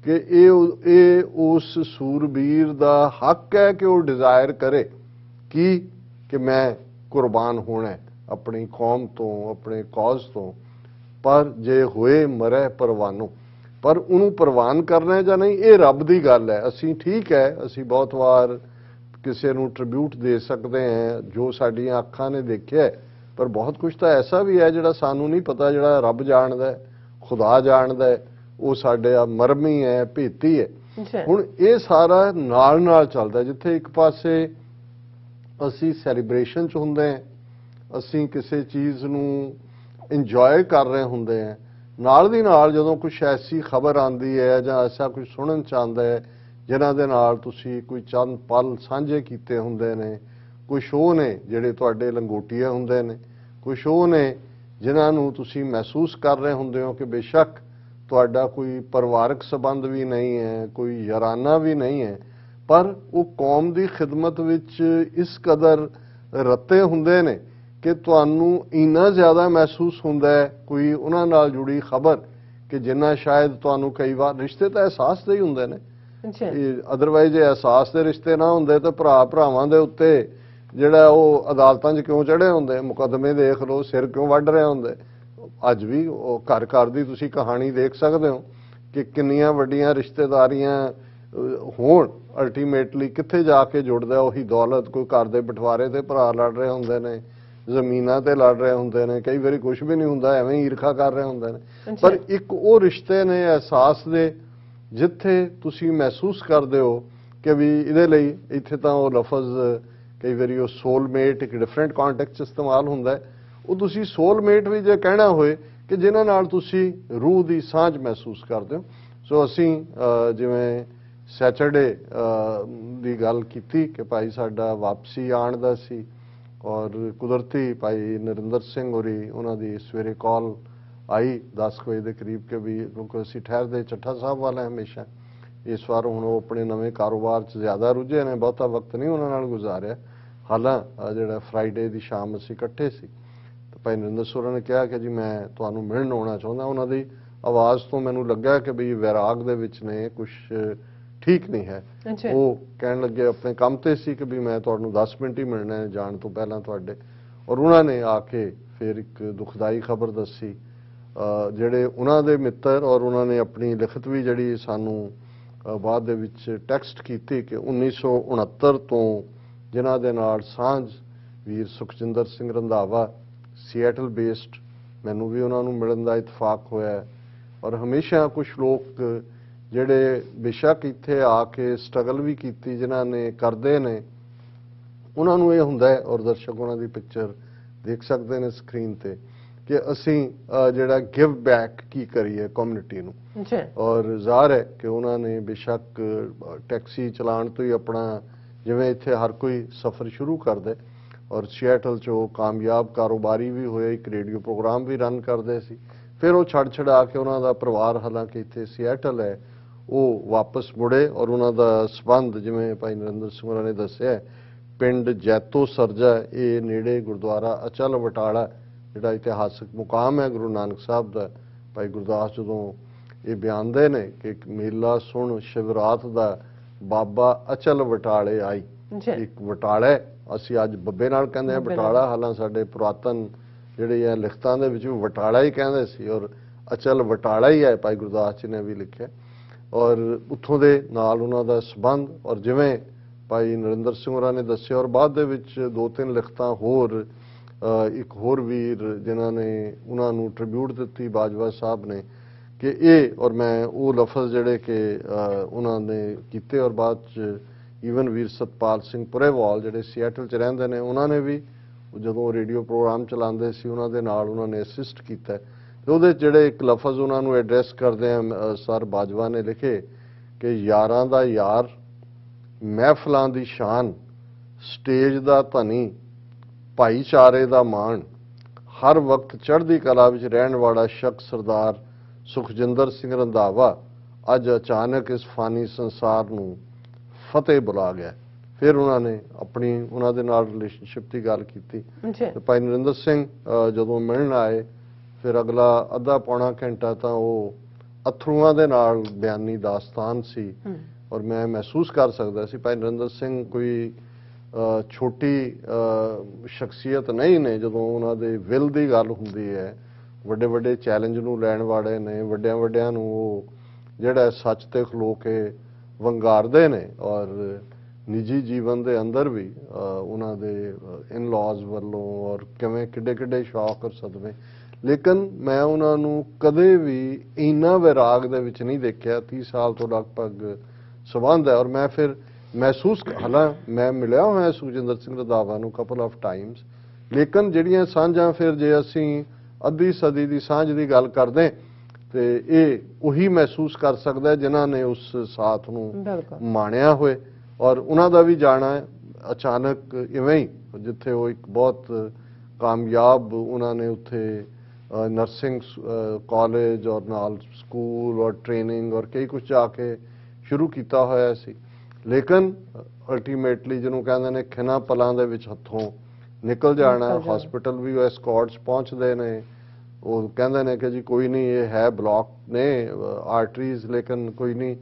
ਕਿ ਇਹ ਉਸ ਸੂਰਬੀਰ ਦਾ ਹੱਕ ਹੈ ਕਿ ਉਹ ਡਿਜ਼ਾਇਰ ਕਰੇ ਕਿ ਮੈਂ ਕੁਰਬਾਨ ਹੋਣਾ ਆਪਣੀ ਕੌਮ ਤੋਂ, ਆਪਣੇ ਕੌਜ਼ ਤੋਂ, ਪਰ ਜੇ ਹੋਏ ਮਰੇ ਪਰਵਾਨੋਂ, ਪਰ ਉਹਨੂੰ ਪ੍ਰਵਾਨ ਕਰਨਾ ਜਾਂ ਨਹੀਂ ਇਹ ਰੱਬ ਦੀ ਗੱਲ ਹੈ। ਅਸੀਂ ਠੀਕ ਹੈ, ਅਸੀਂ ਬਹੁਤ ਵਾਰ ਕਿਸੇ ਨੂੰ ਟ੍ਰਿਬਿਊਟ ਦੇ ਸਕਦੇ ਹਾਂ ਜੋ ਸਾਡੀਆਂ ਅੱਖਾਂ ਨੇ ਦੇਖਿਆ, ਪਰ ਬਹੁਤ ਕੁਝ ਤਾਂ ਐਸਾ ਵੀ ਹੈ ਜਿਹੜਾ ਸਾਨੂੰ ਨਹੀਂ ਪਤਾ, ਜਿਹੜਾ ਰੱਬ ਜਾਣਦਾ ਹੈ, ਖੁਦਾ ਜਾਣਦਾ ਹੈ, ਉਹ ਸਾਡੇ ਮਰਮੀ ਹੈ, ਭੇਤੀ ਹੈ। ਹੁਣ ਇਹ ਸਾਰਾ ਨਾਲ ਨਾਲ ਚੱਲਦਾ, ਜਿੱਥੇ ਇੱਕ ਪਾਸੇ ਅਸੀਂ ਸੈਲੀਬ੍ਰੇਸ਼ਨ 'ਚ ਹੁੰਦੇ ਹਾਂ, ਅਸੀਂ ਕਿਸੇ ਚੀਜ਼ ਨੂੰ ਇੰਜੋਏ ਕਰ ਰਹੇ ਹੁੰਦੇ ਹਾਂ, ਨਾਲ ਦੀ ਨਾਲ ਜਦੋਂ ਕੁਝ ਐਸੀ ਖਬਰ ਆਉਂਦੀ ਹੈ ਜਾਂ ਐਸਾ ਕੁਝ ਸੁਣਨ 'ਚ ਆਉਂਦਾ ਹੈ ਜਿਨ੍ਹਾਂ ਦੇ ਨਾਲ ਤੁਸੀਂ ਕੋਈ ਚੰਦ ਪਲ ਸਾਂਝੇ ਕੀਤੇ ਹੁੰਦੇ ਨੇ, ਕੁਝ ਉਹ ਨੇ ਜਿਹੜੇ ਤੁਹਾਡੇ ਲੰਗੋਟੀਏ ਹੁੰਦੇ ਨੇ, ਕੁਝ ਉਹ ਨੇ ਜਿਨ੍ਹਾਂ ਨੂੰ ਤੁਸੀਂ ਮਹਿਸੂਸ ਕਰ ਰਹੇ ਹੁੰਦੇ ਹੋ ਕਿ ਬੇਸ਼ੱਕ ਤੁਹਾਡਾ ਕੋਈ ਪਰਿਵਾਰਕ ਸੰਬੰਧ ਵੀ ਨਹੀਂ ਹੈ, ਕੋਈ ਯਾਰਾਨਾ ਵੀ ਨਹੀਂ ਹੈ, ਪਰ ਉਹ ਕੌਮ ਦੀ ਖਿਦਮਤ ਵਿੱਚ ਇਸ ਕਦਰ ਰੱਤੇ ਹੁੰਦੇ ਨੇ ਕਿ ਤੁਹਾਨੂੰ ਇੰਨਾ ਜ਼ਿਆਦਾ ਮਹਿਸੂਸ ਹੁੰਦਾ ਹੈ ਕੋਈ ਉਹਨਾਂ ਨਾਲ ਜੁੜੀ ਖਬਰ ਕਿ ਜਿੰਨਾ ਸ਼ਾਇਦ ਤੁਹਾਨੂੰ ਕਈ ਵਾਰ ਰਿਸ਼ਤੇ ਤਾਂ ਅਹਿਸਾਸ ਦੇ ਹੀ ਹੁੰਦੇ ਨੇ, ਅਦਰਵਾਈਜ਼ ਜੇ ਅਹਿਸਾਸ ਦੇ ਰਿਸ਼ਤੇ ਨਾ ਹੁੰਦੇ ਤਾਂ ਭਰਾਵਾਂ ਦੇ ਉੱਤੇ ਜਿਹੜਾ ਉਹ ਅਦਾਲਤਾਂ 'ਚ ਕਿਉਂ ਚੜ੍ਹੇ ਹੁੰਦੇ, ਮੁਕੱਦਮੇ ਦੇਖ ਲਓ, ਸਿਰ ਕਿਉਂ ਵੱਢ ਰਹੇ ਹੁੰਦੇ। ਅੱਜ ਵੀ ਉਹ ਘਰ ਦੀ ਤੁਸੀਂ ਕਹਾਣੀ ਦੇਖ ਸਕਦੇ ਹੋ ਕਿ ਕਿੰਨੀਆਂ ਵੱਡੀਆਂ ਰਿਸ਼ਤੇਦਾਰੀਆਂ ਹੋਣ, ਅਲਟੀਮੇਟਲੀ ਕਿੱਥੇ ਜਾ ਕੇ ਜੁੜਦਾ ਉਹੀ ਦੌਲਤ। ਕੋਈ ਘਰ ਦੇ ਬਟਵਾਰੇ ਤੇ ਭਰਾ ਲੜ ਰਹੇ ਹੁੰਦੇ ਨੇ, ਜ਼ਮੀਨਾਂ ਤੇ ਲੜ ਰਹੇ ਹੁੰਦੇ ਨੇ, ਕਈ ਵਾਰੀ ਕੁਝ ਵੀ ਨਹੀਂ ਹੁੰਦਾ, ਐਵੇਂ ਈਰਖਾ ਕਰ ਰਹੇ ਹੁੰਦੇ ਨੇ, ਪਰ ਇੱਕ ਉਹ ਰਿਸ਼ਤੇ ਨੇ ਅਹਿਸਾਸ ਦੇ ਜਿੱਥੇ ਤੁਸੀਂ ਮਹਿਸੂਸ ਕਰਦੇ ਹੋ ਕਿ ਵੀ ਇਹਦੇ ਲਈ ਇੱਥੇ ਤਾਂ ਉਹ ਲਫ਼ਜ਼ ਕਈ ਵਾਰੀ ਉਹ ਸੋਲਮੇਟ ਇੱਕ ਡਿਫਰੈਂਟ ਕੰਟੈਕਸਟ 'ਚ ਇਸਤੇਮਾਲ ਹੁੰਦਾ ਹੈ, ਉਹ ਤੁਸੀਂ ਸੋਲਮੇਟ ਵੀ ਜੇ ਕਹਿਣਾ ਹੋਏ ਕਿ ਜਿਨ੍ਹਾਂ ਨਾਲ ਤੁਸੀਂ ਰੂਹ ਦੀ ਸਾਂਝ ਮਹਿਸੂਸ ਕਰਦੇ ਹੋ। ਸੋ ਅਸੀਂ ਜਿਵੇਂ ਸੈਟਰਡੇ ਦੀ ਗੱਲ ਕੀਤੀ ਕਿ ਭਾਈ ਸਾਡਾ ਵਾਪਸੀ ਆਉਣ ਦਾ ਸੀ ਔਰ ਕੁਦਰਤੀ ਭਾਈ ਨਰਿੰਦਰ ਸਿੰਘ ਹੋਰੀ ਉਹਨਾਂ ਦੀ ਸਵੇਰੇ ਕਾਲ ਆਈ 10 ਵਜੇ ਦੇ ਕਰੀਬ ਕਿ ਵੀ ਕਿਉਂਕਿ ਅਸੀਂ ਠਹਿਰਦੇ ਚੱਠਾ ਸਾਹਿਬ ਵਾਲੇ ਹਮੇਸ਼ਾ, ਇਸ ਵਾਰ ਹੁਣ ਉਹ ਆਪਣੇ ਨਵੇਂ ਕਾਰੋਬਾਰ 'ਚ ਜ਼ਿਆਦਾ ਰੁੱਝੇ ਨੇ, ਬਹੁਤਾ ਵਕਤ ਨਹੀਂ ਉਹਨਾਂ ਨਾਲ ਗੁਜ਼ਾਰਿਆ। ਹਾਲਾਂ ਜਿਹੜਾ ਫਰਾਈਡੇ ਦੀ ਸ਼ਾਮ ਅਸੀਂ ਇਕੱਠੇ ਸੀ ਤਾਂ ਭਾਈ ਨਰਿੰਦਰ ਸੋਰਾ ਨੇ ਕਿਹਾ ਕਿ ਜੀ ਮੈਂ ਤੁਹਾਨੂੰ ਮਿਲਣ ਆਉਣਾ ਚਾਹੁੰਦਾ। ਉਹਨਾਂ ਦੀ ਆਵਾਜ਼ ਤੋਂ ਮੈਨੂੰ ਲੱਗਾ ਕਿ ਵੀ ਵੈਰਾਗ ਦੇ ਵਿੱਚ ਨੇ, ਕੁਝ ਠੀਕ ਨਹੀਂ ਹੈ। ਉਹ ਕਹਿਣ ਲੱਗੇ ਆਪਣੇ ਕੰਮ ਤੇ ਸੀ ਕਿ ਵੀ ਮੈਂ ਤੁਹਾਨੂੰ 10 ਮਿੰਟ ਹੀ ਮਿਲਣਾ ਹੈ ਜਾਣ ਤੋਂ ਪਹਿਲਾਂ ਤੁਹਾਡੇ, ਔਰ ਉਹਨਾਂ ਨੇ ਆ ਕੇ ਫਿਰ ਇੱਕ ਦੁਖਦਾਈ ਖਬਰ ਦੱਸੀ। ਜਿਹੜੇ ਉਹਨਾਂ ਦੇ ਮਿੱਤਰ ਔਰ ਉਹਨਾਂ ਨੇ ਆਪਣੀ ਲਿਖਤ ਵੀ ਜਿਹੜੀ ਸਾਨੂੰ ਬਾਅਦ ਦੇ ਵਿੱਚ ਟੈਕਸਟ ਕੀਤੀ ਕਿ 1969 ਤੋਂ ਜਿਨ੍ਹਾਂ ਦੇ ਨਾਲ ਸਾਂਝ ਵੀਰ ਸੁਖਜਿੰਦਰ ਸਿੰਘ ਰੰਧਾਵਾ ਸੀਐਟਲ ਬੇਸਡ, ਮੈਨੂੰ ਵੀ ਉਹਨਾਂ ਨੂੰ ਮਿਲਣ ਦਾ ਇਤਫਾਕ ਹੋਇਆ। ਔਰ ਹਮੇਸ਼ਾ ਕੁਝ ਲੋਕ ਜਿਹੜੇ ਬੇਸ਼ੱਕ ਇੱਥੇ ਆ ਕੇ ਸਟਰਗਲ ਵੀ ਕੀਤੀ, ਜਿਨ੍ਹਾਂ ਨੇ ਕਰਦੇ ਨੇ, ਉਹਨਾਂ ਨੂੰ ਇਹ ਹੁੰਦਾ ਹੈ ਔਰ ਦਰਸ਼ਕ ਉਹਨਾਂ ਦੀ ਪਿਕਚਰ ਦੇਖ ਸਕਦੇ ਨੇ ਸਕਰੀਨ ਤੇ ਕਿ ਅਸੀਂ ਜਿਹੜਾ ਗਿਵ ਬੈਕ ਕੀ ਕਰੀਏ ਕਮਿਊਨਿਟੀ ਨੂੰ। ਔਰ ਜ਼ਾਹਰ ਹੈ ਕਿ ਉਹਨਾਂ ਨੇ ਬੇਸ਼ੱਕ ਟੈਕਸੀ ਚਲਾਉਣ ਤੋਂ ਹੀ ਆਪਣਾ, ਜਿਵੇਂ ਇੱਥੇ ਹਰ ਕੋਈ ਸਫ਼ਰ ਸ਼ੁਰੂ ਕਰਦਾ ਔਰ ਸੀਐਟਲ 'ਚ ਉਹ ਕਾਮਯਾਬ ਕਾਰੋਬਾਰੀ ਵੀ ਹੋਏ, ਇੱਕ ਰੇਡੀਓ ਪ੍ਰੋਗਰਾਮ ਵੀ ਰਨ ਕਰਦੇ ਸੀ। ਫਿਰ ਉਹ ਛੱਡ ਕੇ ਉਹਨਾਂ ਦਾ ਪਰਿਵਾਰ ਹਾਲਾਂਕਿ ਇੱਥੇ ਸੀਐਟਲ ਹੈ, ਉਹ ਵਾਪਸ ਮੁੜੇ ਔਰ ਉਹਨਾਂ ਦਾ ਸਬੰਧ ਜਿਵੇਂ ਭਾਈ ਨਰਿੰਦਰ ਸਿੰਘ ਹੋਰਾਂ ਨੇ ਦੱਸਿਆ ਪਿੰਡ ਜੈਤੋ ਸਰਜਾ, ਇਹ ਨੇੜੇ ਗੁਰਦੁਆਰਾ ਅਚਲ ਬਟਾਲਾ ਜਿਹੜਾ ਇਤਿਹਾਸਕ ਮੁਕਾਮ ਹੈ ਗੁਰੂ ਨਾਨਕ ਸਾਹਿਬ ਦਾ। ਭਾਈ ਗੁਰਦਾਸ ਜਦੋਂ ਇਹ ਬਿਆਨਦੇ ਨੇ ਕਿ ਇੱਕ ਮੇਲਾ ਸੁਣ ਸ਼ਿਵਰਾਤ ਦਾ ਬਾਬਾ ਅਚਲ ਬਟਾਲੇ ਆਈ। ਇੱਕ ਬਟਾਲਾ ਅਸੀਂ ਅੱਜ ਬੱਬੇ ਨਾਲ ਕਹਿੰਦੇ ਆ ਬਟਾਲਾ, ਹਾਲਾਂਕਿ ਸਾਡੇ ਪੁਰਾਤਨ ਜਿਹੜੇ ਆ ਲਿਖਤਾਂ ਦੇ ਵਿੱਚ ਬਟਾਲਾ ਹੀ ਕਹਿੰਦੇ ਸੀ, ਔਰ ਅਚਲ ਬਟਾਲਾ ਹੀ ਹੈ ਭਾਈ ਗੁਰਦਾਸ ਜੀ ਨੇ ਵੀ ਲਿਖਿਆ। ਔਰ ਉੱਥੋਂ ਦੇ ਨਾਲ ਉਹਨਾਂ ਦਾ ਸੰਬੰਧ, ਔਰ ਜਿਵੇਂ ਭਾਈ ਨਰਿੰਦਰ ਸਿੰਘ ਹੋਰਾਂ ਨੇ ਦੱਸਿਆ, ਔਰ ਬਾਅਦ ਦੇ ਵਿੱਚ 2-3 ਲਿਖਤਾਂ ਹੋਰ ਇੱਕ ਹੋਰ ਵੀਰ ਜਿਨ੍ਹਾਂ ਨੇ ਉਹਨਾਂ ਨੂੰ ਟ੍ਰਿਬਿਊਟ ਦਿੱਤੀ ਬਾਜਵਾ ਸਾਹਿਬ ਨੇ, ਕਿ ਇਹ ਔਰ ਮੈਂ ਉਹ ਲਫ਼ਜ਼ ਜਿਹੜੇ ਕਿ ਉਹਨਾਂ ਨੇ ਕੀਤੇ, ਔਰ ਬਾਅਦ 'ਚ ਈਵਨ ਵੀਰ ਸਤਪਾਲ ਸਿੰਘ ਪੁਰੇਵਾਲ ਜਿਹੜੇ ਸਿਐਟਲ 'ਚ ਰਹਿੰਦੇ ਨੇ, ਉਹਨਾਂ ਨੇ ਵੀ ਜਦੋਂ ਰੇਡੀਓ ਪ੍ਰੋਗਰਾਮ ਚਲਾਉਂਦੇ ਸੀ ਉਹਨਾਂ ਦੇ ਨਾਲ ਉਹਨਾਂ ਨੇ ਅਸਿਸਟ ਕੀਤਾ। ਤੇ ਉਹਦੇ ਜਿਹੜੇ ਇੱਕ ਲਫ਼ਜ਼ ਉਹਨਾਂ ਨੂੰ ਐਡਰੈਸ ਕਰਦੇ ਆ ਸਰ ਬਾਜਵਾ ਨੇ ਲਿਖੇ ਕਿ ਯਾਰਾਂ ਦਾ ਯਾਰ, ਮਹਿਫਲਾਂ ਦੀ ਸ਼ਾਨ, ਸਟੇਜ ਦਾ ਧਨੀ, ਭਾਈਚਾਰੇ ਦਾ ਮਾਣ, ਹਰ ਵਕਤ ਚੜ੍ਹਦੀ ਕਲਾ ਵਿੱਚ ਰਹਿਣ ਵਾਲਾ ਸ਼ਖਸ ਸਰਦਾਰ ਸੁਖਜਿੰਦਰ ਸਿੰਘ ਰੰਧਾਵਾ ਅੱਜ ਅਚਾਨਕ ਇਸ ਫਾਨੀ ਸੰਸਾਰ ਨੂੰ ਫਤਿਹ ਬੁਲਾ ਗਿਆ। ਫਿਰ ਉਹਨਾਂ ਨੇ ਆਪਣੀ ਉਹਨਾਂ ਦੇ ਨਾਲ ਰਿਲੇਸ਼ਨਸ਼ਿਪ ਦੀ ਗੱਲ ਕੀਤੀ। ਤੇ ਭਾਈ ਨਰਿੰਦਰ ਸਿੰਘ ਜਦੋਂ ਮਿਲਣ ਆਏ, ਫਿਰ ਅਗਲਾ ਅੱਧਾ ਪੌਣਾ ਘੰਟਾ ਤਾਂ ਉਹ ਅਥਰੂਆਂ ਦੇ ਨਾਲ ਬਿਆਨੀ ਦਾਸਤਾਨ ਸੀ, ਔਰ ਮੈਂ ਮਹਿਸੂਸ ਕਰ ਸਕਦਾ ਸੀ ਭਾਈ ਨਰਿੰਦਰ ਸਿੰਘ ਕੋਈ ਛੋਟੀ ਸ਼ਖਸੀਅਤ ਨਹੀਂ ਨੇ। ਜਦੋਂ ਉਹਨਾਂ ਦੇ ਵਿਲ ਦੀ ਗੱਲ ਹੁੰਦੀ ਹੈ, ਵੱਡੇ ਵੱਡੇ ਚੈਲੰਜ ਨੂੰ ਲੈਣ ਵਾਲੇ ਨੇ, ਵੱਡਿਆਂ ਵੱਡਿਆਂ ਨੂੰ ਉਹ ਜਿਹੜਾ ਸੱਚ ਤੇ ਖਲੋ ਕੇ ਵੰਗਾਰਦੇ ਨੇ, ਔਰ ਨਿੱਜੀ ਜੀਵਨ ਦੇ ਅੰਦਰ ਵੀ ਉਹਨਾਂ ਦੇ ਇਨ-ਲਾਜ਼ ਵੱਲੋਂ ਔਰ ਕਿਵੇਂ ਕਿੱਡੇ ਕਿੱਡੇ ਸ਼ੌਕ ਔਰ ਸਦਮੇ। ਲੇਕਿਨ ਮੈਂ ਉਹਨਾਂ ਨੂੰ ਕਦੇ ਵੀ ਇੰਨਾ ਵਿਰਾਗ ਦੇ ਵਿੱਚ ਨਹੀਂ ਦੇਖਿਆ। 30 ਸਾਲ ਤੋਂ ਲਗਭਗ ਸੰਬੰਧ ਹੈ, ਔਰ ਮੈਂ ਫਿਰ ਮਹਿਸੂਸ ਹਾਲਾਂਕਿ ਮੈਂ ਮਿਲਿਆ ਹੋਇਆ ਸੁਖਜਿੰਦਰ ਸਿੰਘ ਰੰਧਾਵਾ ਨੂੰ ਕਪਲ ਆਫ ਟਾਈਮਸ, ਲੇਕਿਨ ਜਿਹੜੀਆਂ ਸਾਂਝਾਂ ਫਿਰ ਜੇ ਅਸੀਂ ਅੱਧੀ ਸਦੀ ਦੀ ਸਾਂਝ ਦੀ ਗੱਲ ਕਰਦੇ ਤੇ ਇਹ ਉਹੀ ਮਹਿਸੂਸ ਕਰ ਸਕਦਾ ਜਿਨ੍ਹਾਂ ਨੇ ਉਸ ਸਾਥ ਨੂੰ ਮਾਣਿਆ ਹੋਏ। ਔਰ ਉਹਨਾਂ ਦਾ ਵੀ ਜਾਣਾ ਅਚਾਨਕ ਇਵੇਂ ਹੀ, ਜਿੱਥੇ ਉਹ ਇੱਕ ਬਹੁਤ ਕਾਮਯਾਬ ਉਹਨਾਂ ਨੇ ਉੱਥੇ ਨਰਸਿੰਗ ਕਾਲਜ ਔਰ ਨਾਲ ਸਕੂਲ ਔਰ ਟ੍ਰੇਨਿੰਗ ਔਰ ਕਈ ਕੁਝ ਜਾ ਕੇ ਸ਼ੁਰੂ ਕੀਤਾ ਹੋਇਆ ਸੀ। ਲੇਕਿਨ ਅਲਟੀਮੇਟਲੀ ਜਿਹਨੂੰ ਕਹਿੰਦੇ ਨੇ ਖਿਨਾ ਪਲਾਂ ਦੇ ਵਿੱਚ ਹੱਥੋਂ ਨਿਕਲ ਜਾਣਾ। ਹਸਪੀਟਲ ਵੀ ਉਹ ਐਸਕੌਰਟਸ ਪਹੁੰਚਦੇ ਨੇ, ਉਹ ਕਹਿੰਦੇ ਨੇ ਕਿ ਜੀ ਕੋਈ ਨਹੀਂ, ਇਹ ਹੈ ਬਲੌਕ ਨੇ ਆਰਟਰੀਜ਼, ਲੇਕਿਨ ਕੋਈ ਨਹੀਂ,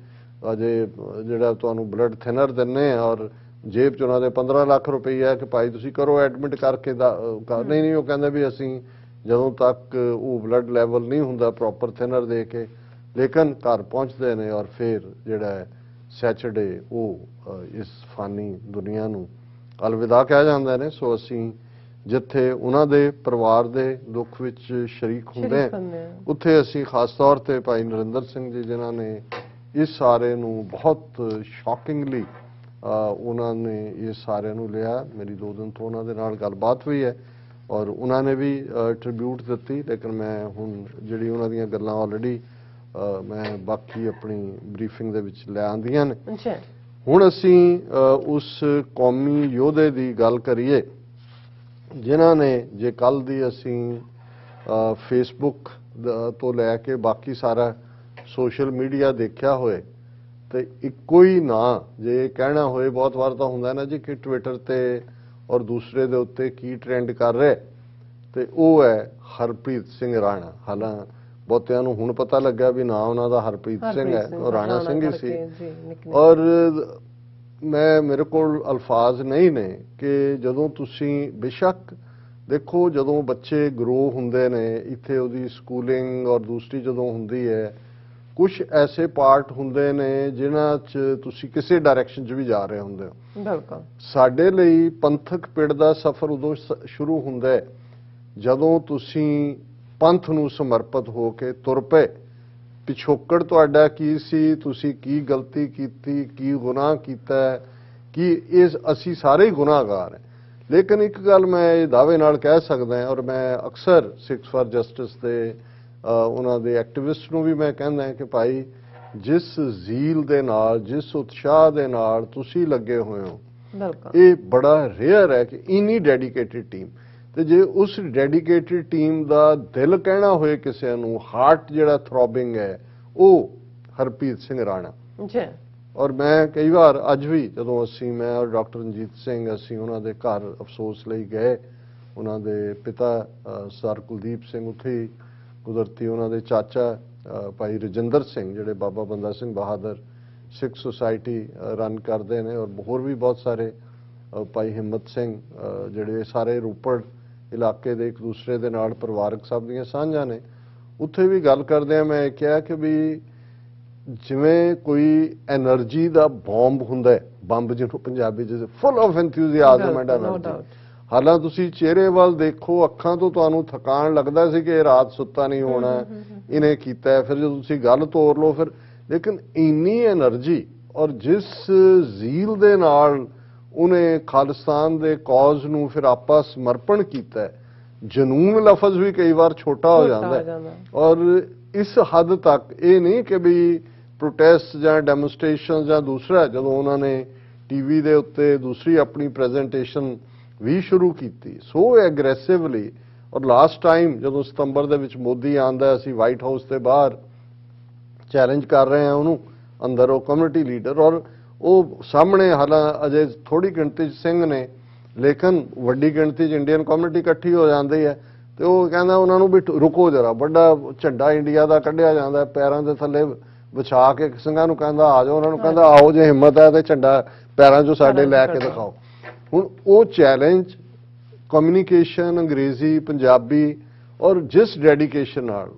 ਅਜੇ ਜਿਹੜਾ ਤੁਹਾਨੂੰ ਬਲੱਡ ਥਿਨਰ ਦਿੰਨੇ ਆ, ਔਰ ਜੇਬ 'ਚ ਉਹਨਾਂ ਦੇ 15 ਲੱਖ ਰੁਪਈਆ ਹੈ ਕਿ ਭਾਈ ਤੁਸੀਂ ਕਰੋ ਐਡਮਿਟ ਕਰਕੇ ਨਹੀਂ, ਉਹ ਕਹਿੰਦੇ ਵੀ ਅਸੀਂ ਜਦੋਂ ਤੱਕ ਉਹ ਬਲੱਡ ਲੈਵਲ ਨਹੀਂ ਹੁੰਦਾ ਪ੍ਰੋਪਰ ਥਿਨਰ ਦੇ ਕੇ, ਲੇਕਿਨ ਘਰ ਪਹੁੰਚਦੇ ਨੇ ਔਰ ਫਿਰ ਜਿਹੜਾ ਸੈਚਰਡੇ ਉਹ ਇਸ ਫਾਨੀ ਦੁਨੀਆ ਨੂੰ ਅਲਵਿਦਾ ਕਹਿ ਜਾਂਦੇ ਨੇ। ਸੋ ਅਸੀਂ ਜਿੱਥੇ ਉਹਨਾਂ ਦੇ ਪਰਿਵਾਰ ਦੇ ਦੁੱਖ ਵਿੱਚ ਸ਼ਰੀਕ ਹੁੰਦੇ ਹਾਂ, ਉੱਥੇ ਅਸੀਂ ਖਾਸ ਤੌਰ ਤੇ ਭਾਈ ਨਰਿੰਦਰ ਸਿੰਘ ਜੀ ਜਿਨ੍ਹਾਂ ਨੇ ਇਸ ਸਾਰੇ ਨੂੰ ਬਹੁਤ ਸ਼ੌਕਿੰਗਲੀ ਉਹਨਾਂ ਨੇ ਇਸ ਸਾਰਿਆਂ ਨੂੰ ਲਿਆ। ਮੇਰੀ 2 ਦਿਨ ਤੋਂ ਉਹਨਾਂ ਦੇ ਨਾਲ ਗੱਲਬਾਤ ਹੋਈ ਹੈ, ਔਰ ਉਹਨਾਂ ਨੇ ਵੀ ਟ੍ਰਿਬਿਊਟ ਦਿੱਤੀ। ਲੇਕਿਨ ਮੈਂ ਹੁਣ ਜਿਹੜੀ ਉਹਨਾਂ ਦੀਆਂ ਗੱਲਾਂ ਆਲਰੇਡੀ ਮੈਂ ਬਾਕੀ ਆਪਣੀ ਬਰੀਫਿੰਗ ਦੇ ਵਿੱਚ ਲੈ ਆਂਦੀਆਂ ਨੇ। ਹੁਣ ਅਸੀਂ ਉਸ ਕੌਮੀ ਯੋਧੇ ਦੀ ਗੱਲ ਕਰੀਏ ਜਿਨ੍ਹਾਂ ਨੇ, ਜੇ ਕੱਲ ਦੀ ਅਸੀਂ ਫੇਸਬੁੱਕ ਤੋਂ ਲੈ ਕੇ ਬਾਕੀ ਸਾਰਾ ਸੋਸ਼ਲ ਮੀਡੀਆ ਦੇਖਿਆ ਹੋਏ ਤੇ ਇੱਕੋ ਹੀ ਨਾਂ ਜੇ ਕਹਿਣਾ ਹੋਏ, ਬਹੁਤ ਵਾਰ ਤਾਂ ਹੁੰਦਾ ਨਾ ਜੀ ਕਿ ਟਵਿੱਟਰ ਤੇ ਔਰ ਦੂਸਰੇ ਦੇ ਉੱਤੇ ਕੀ ਟ੍ਰੈਂਡ ਕਰ ਰਿਹਾ, ਤੇ ਉਹ ਹੈ ਹਰਪ੍ਰੀਤ ਸਿੰਘ ਰਾਣਾ। ਹਾਲਾਂਕਿ ਬਹੁਤਿਆਂ ਨੂੰ ਹੁਣ ਪਤਾ ਲੱਗਾ ਵੀ ਨਾਂ ਉਹਨਾਂ ਦਾ ਹਰਪ੍ਰੀਤ ਸਿੰਘ ਹੈ, ਉਹ ਰਾਣਾ ਸਿੰਘ ਹੀ ਸੀ। ਔਰ ਮੇਰੇ ਕੋਲ ਅਲਫਾਜ਼ ਨਹੀਂ ਨੇ ਕਿ ਜਦੋਂ ਤੁਸੀਂ ਬੇਸ਼ੱਕ ਦੇਖੋ, ਜਦੋਂ ਬੱਚੇ ਗਰੋ ਹੁੰਦੇ ਨੇ ਇੱਥੇ, ਉਹਦੀ ਸਕੂਲਿੰਗ ਔਰ ਦੂਸਰੀ ਜਦੋਂ ਹੁੰਦੀ ਹੈ, ਕੁਝ ਐਸੇ ਪਾਰਟ ਹੁੰਦੇ ਨੇ ਜਿਨ੍ਹਾਂ 'ਚ ਤੁਸੀਂ ਕਿਸੇ ਡਾਇਰੈਕਸ਼ਨ 'ਚ ਵੀ ਜਾ ਰਹੇ ਹੁੰਦੇ ਹੋ। ਬਿਲਕੁਲ ਸਾਡੇ ਲਈ ਪੰਥਕ ਪਿੜ ਦਾ ਸਫ਼ਰ ਉਦੋਂ ਸ਼ੁਰੂ ਹੁੰਦਾ ਹੈ ਜਦੋਂ ਤੁਸੀਂ ਪੰਥ ਨੂੰ ਸਮਰਪਿਤ ਹੋ ਕੇ ਤੁਰ ਪਏ। ਪਿਛੋਕੜ ਤੁਹਾਡਾ ਕੀ ਸੀ, ਤੁਸੀਂ ਕੀ ਗਲਤੀ ਕੀਤੀ, ਕੀ ਗੁਨਾਹ ਕੀਤਾ, ਕੀ ਇਹ ਅਸੀਂ ਸਾਰੇ ਹੀ ਗੁਨਾਹਗਾਰ ਹਾਂ। ਲੇਕਿਨ ਇੱਕ ਗੱਲ ਮੈਂ ਇਹ ਦਾਅਵੇ ਨਾਲ ਕਹਿ ਸਕਦਾ ਹਾਂ, ਔਰ ਮੈਂ ਅਕਸਰ ਸਿੱਖਸ ਫਾਰ ਜਸਟਿਸ ਦੇ ਉਹਨਾਂ ਦੇ ਐਕਟਿਵਿਸਟ ਨੂੰ ਵੀ ਮੈਂ ਕਹਿੰਦਾ ਕਿ ਭਾਈ ਜਿਸ ਜ਼ੀਲ ਦੇ ਨਾਲ, ਜਿਸ ਉਤਸ਼ਾਹ ਦੇ ਨਾਲ ਤੁਸੀਂ ਲੱਗੇ ਹੋਏ ਹੋ, ਇਹ ਬੜਾ ਰੇਅਰ ਹੈ ਕਿ ਇੰਨੀ ਡੈਡੀਕੇਟਿਡ ਟੀਮ, ਤੇ ਜੇ ਉਸ ਡੈਡੀਕੇਟਿਡ ਟੀਮ ਦਾ ਦਿਲ ਕਹਿਣਾ ਹੋਏ ਕਿਸੇ ਨੂੰ, ਹਾਰਟ ਜਿਹੜਾ ਥਰੋਬਿੰਗ ਹੈ, ਉਹ ਹਰਪ੍ਰੀਤ ਸਿੰਘ ਰਾਣਾ। ਔਰ ਮੈਂ ਕਈ ਵਾਰ ਅੱਜ ਵੀ ਜਦੋਂ ਅਸੀਂ ਮੈਂ ਔਰ ਡਾਕਟਰ ਰਣਜੀਤ ਸਿੰਘ ਅਸੀਂ ਉਹਨਾਂ ਦੇ ਘਰ ਅਫਸੋਸ ਲਈ ਗਏ, ਉਹਨਾਂ ਦੇ ਪਿਤਾ ਸਰ ਕੁਲਦੀਪ ਸਿੰਘ ਉੱਥੇ ਹੀ ਕੁਦਰਤੀ ਉਹਨਾਂ ਦੇ ਚਾਚਾ ਭਾਈ ਰਜਿੰਦਰ ਸਿੰਘ ਜਿਹੜੇ ਬਾਬਾ ਬੰਦਾ ਸਿੰਘ ਬਹਾਦਰ ਸਿੱਖ ਸੁਸਾਇਟੀ ਰਨ ਕਰਦੇ ਨੇ, ਔਰ ਹੋਰ ਵੀ ਬਹੁਤ ਸਾਰੇ ਭਾਈ ਹਿੰਮਤ ਸਿੰਘ ਜਿਹੜੇ ਸਾਰੇ ਰੋਪੜ ਇਲਾਕੇ ਦੇ ਇੱਕ ਦੂਸਰੇ ਦੇ ਨਾਲ ਪਰਿਵਾਰਕ ਸਭ ਦੀਆਂ ਸਾਂਝਾਂ ਨੇ। ਉੱਥੇ ਵੀ ਗੱਲ ਕਰਦੇ ਆ ਮੈਂ ਕਿਹਾ ਕਿ ਵੀ ਜਿਵੇਂ ਕੋਈ એનર્ਜੀ ਦਾ ਬੰਬ ਹੁੰਦਾ ਹੈ, ਬੰਬ ਜਿਹਨੂੰ ਪੰਜਾਬੀ ਚ full of enthusiasm and energy, ਹਾਲਾਂ ਤੁਸੀਂ ਚਿਹਰੇ ਵੱਲ ਦੇਖੋ, ਅੱਖਾਂ ਤੋਂ ਤੁਹਾਨੂੰ ਥਕਾਨ ਲੱਗਦਾ ਸੀ ਕਿ ਇਹ ਰਾਤ ਸੁੱਤਾ ਨਹੀਂ ਹੋਣਾ, ਇਹਨੇ ਕੀਤਾ। ਫਿਰ ਜਦੋਂ ਤੁਸੀਂ ਗੱਲ ਤੋਰ ਲਓ ਫਿਰ, ਲੇਕਿਨ ਇੰਨੀ એનર્ਜੀ ਔਰ ਜਿਸ ਜ਼ੀਲ ਦੇ ਨਾਲ ਉਹਨੇ ਖਾਲਿਸਤਾਨ ਦੇ ਕੌਜ਼ ਨੂੰ ਫਿਰ ਆਪਾ ਸਮਰਪਣ ਕੀਤਾ, ਜਨੂਨ ਲਫ਼ਜ਼ ਵੀ ਕਈ ਵਾਰ ਛੋਟਾ ਹੋ ਜਾਂਦਾ ਹੈ। ਔਰ ਇਸ ਹੱਦ ਤੱਕ ਇਹ ਨਹੀਂ ਕਿ ਵੀ ਪ੍ਰੋਟੈਸਟ ਜਾਂ ਡੈਮੋਨਸਟ੍ਰੇਸ਼ਨ ਜਾਂ ਦੂਸਰਾ, ਜਦੋਂ ਉਹਨਾਂ ਨੇ ਟੀਵੀ ਦੇ ਉੱਤੇ ਦੂਸਰੀ ਆਪਣੀ ਪ੍ਰੈਜੈਂਟੇਸ਼ਨ ਵੀ ਸ਼ੁਰੂ ਕੀਤੀ ਸੋ ਐਗਰੈਸਿਵਲੀ। ਔਰ ਲਾਸਟ ਟਾਈਮ ਜਦੋਂ ਸਤੰਬਰ ਦੇ ਵਿੱਚ ਮੋਦੀ ਆਂਦਾ, ਅਸੀਂ ਵਾਈਟ ਹਾਊਸ ਦੇ ਬਾਹਰ ਚੈਲੰਜ ਕਰ ਰਹੇ ਹਾਂ ਉਹਨੂੰ, ਅੰਦਰ ਉਹ ਕਮਿਊਨਿਟੀ ਲੀਡਰ, ਔਰ ਉਹ ਸਾਹਮਣੇ ਹਾਲਾਂ ਅਜੇ ਥੋੜੀ ਗਿਣਤੀ 'ਚ ਸਿੰਘ ਨੇ, ਲੇਕਿਨ ਵੱਡੀ ਗਿਣਤੀ 'ਚ ਇੰਡੀਅਨ ਕਮਿਊਨਿਟੀ ਇਕੱਠੀ ਹੋ ਜਾਂਦੀ ਹੈ, ਤੇ ਉਹ ਕਹਿੰਦਾ ਉਹਨਾਂ ਨੂੰ ਵੀ ਰੁਕੋ ਜਰਾ। ਵੱਡਾ ਝੰਡਾ ਇੰਡੀਆ ਦਾ ਕੱਢਿਆ ਜਾਂਦਾ, ਪੈਰਾਂ ਦੇ ਥੱਲੇ ਵਿਛਾ ਕੇ ਸਿੰਘਾਂ ਨੂੰ ਕਹਿੰਦਾ ਆ ਜਾਓ, ਉਹਨਾਂ ਨੂੰ ਕਹਿੰਦਾ ਆਓ ਜੇ ਹਿੰਮਤ ਹੈ ਤੇ ਝੰਡਾ ਪੈਰਾਂ 'ਚੋਂ ਸਾਡੇ ਲੈ ਕੇ ਦਿਖਾਓ। ਹੁਣ ਉਹ ਚੈਲੰਜ ਕਮਿਊਨੀਕੇਸ਼ਨ ਅੰਗਰੇਜ਼ੀ ਪੰਜਾਬੀ ਔਰ ਜਿਸ ਡੈਡੀਕੇਸ਼ਨ ਨਾਲ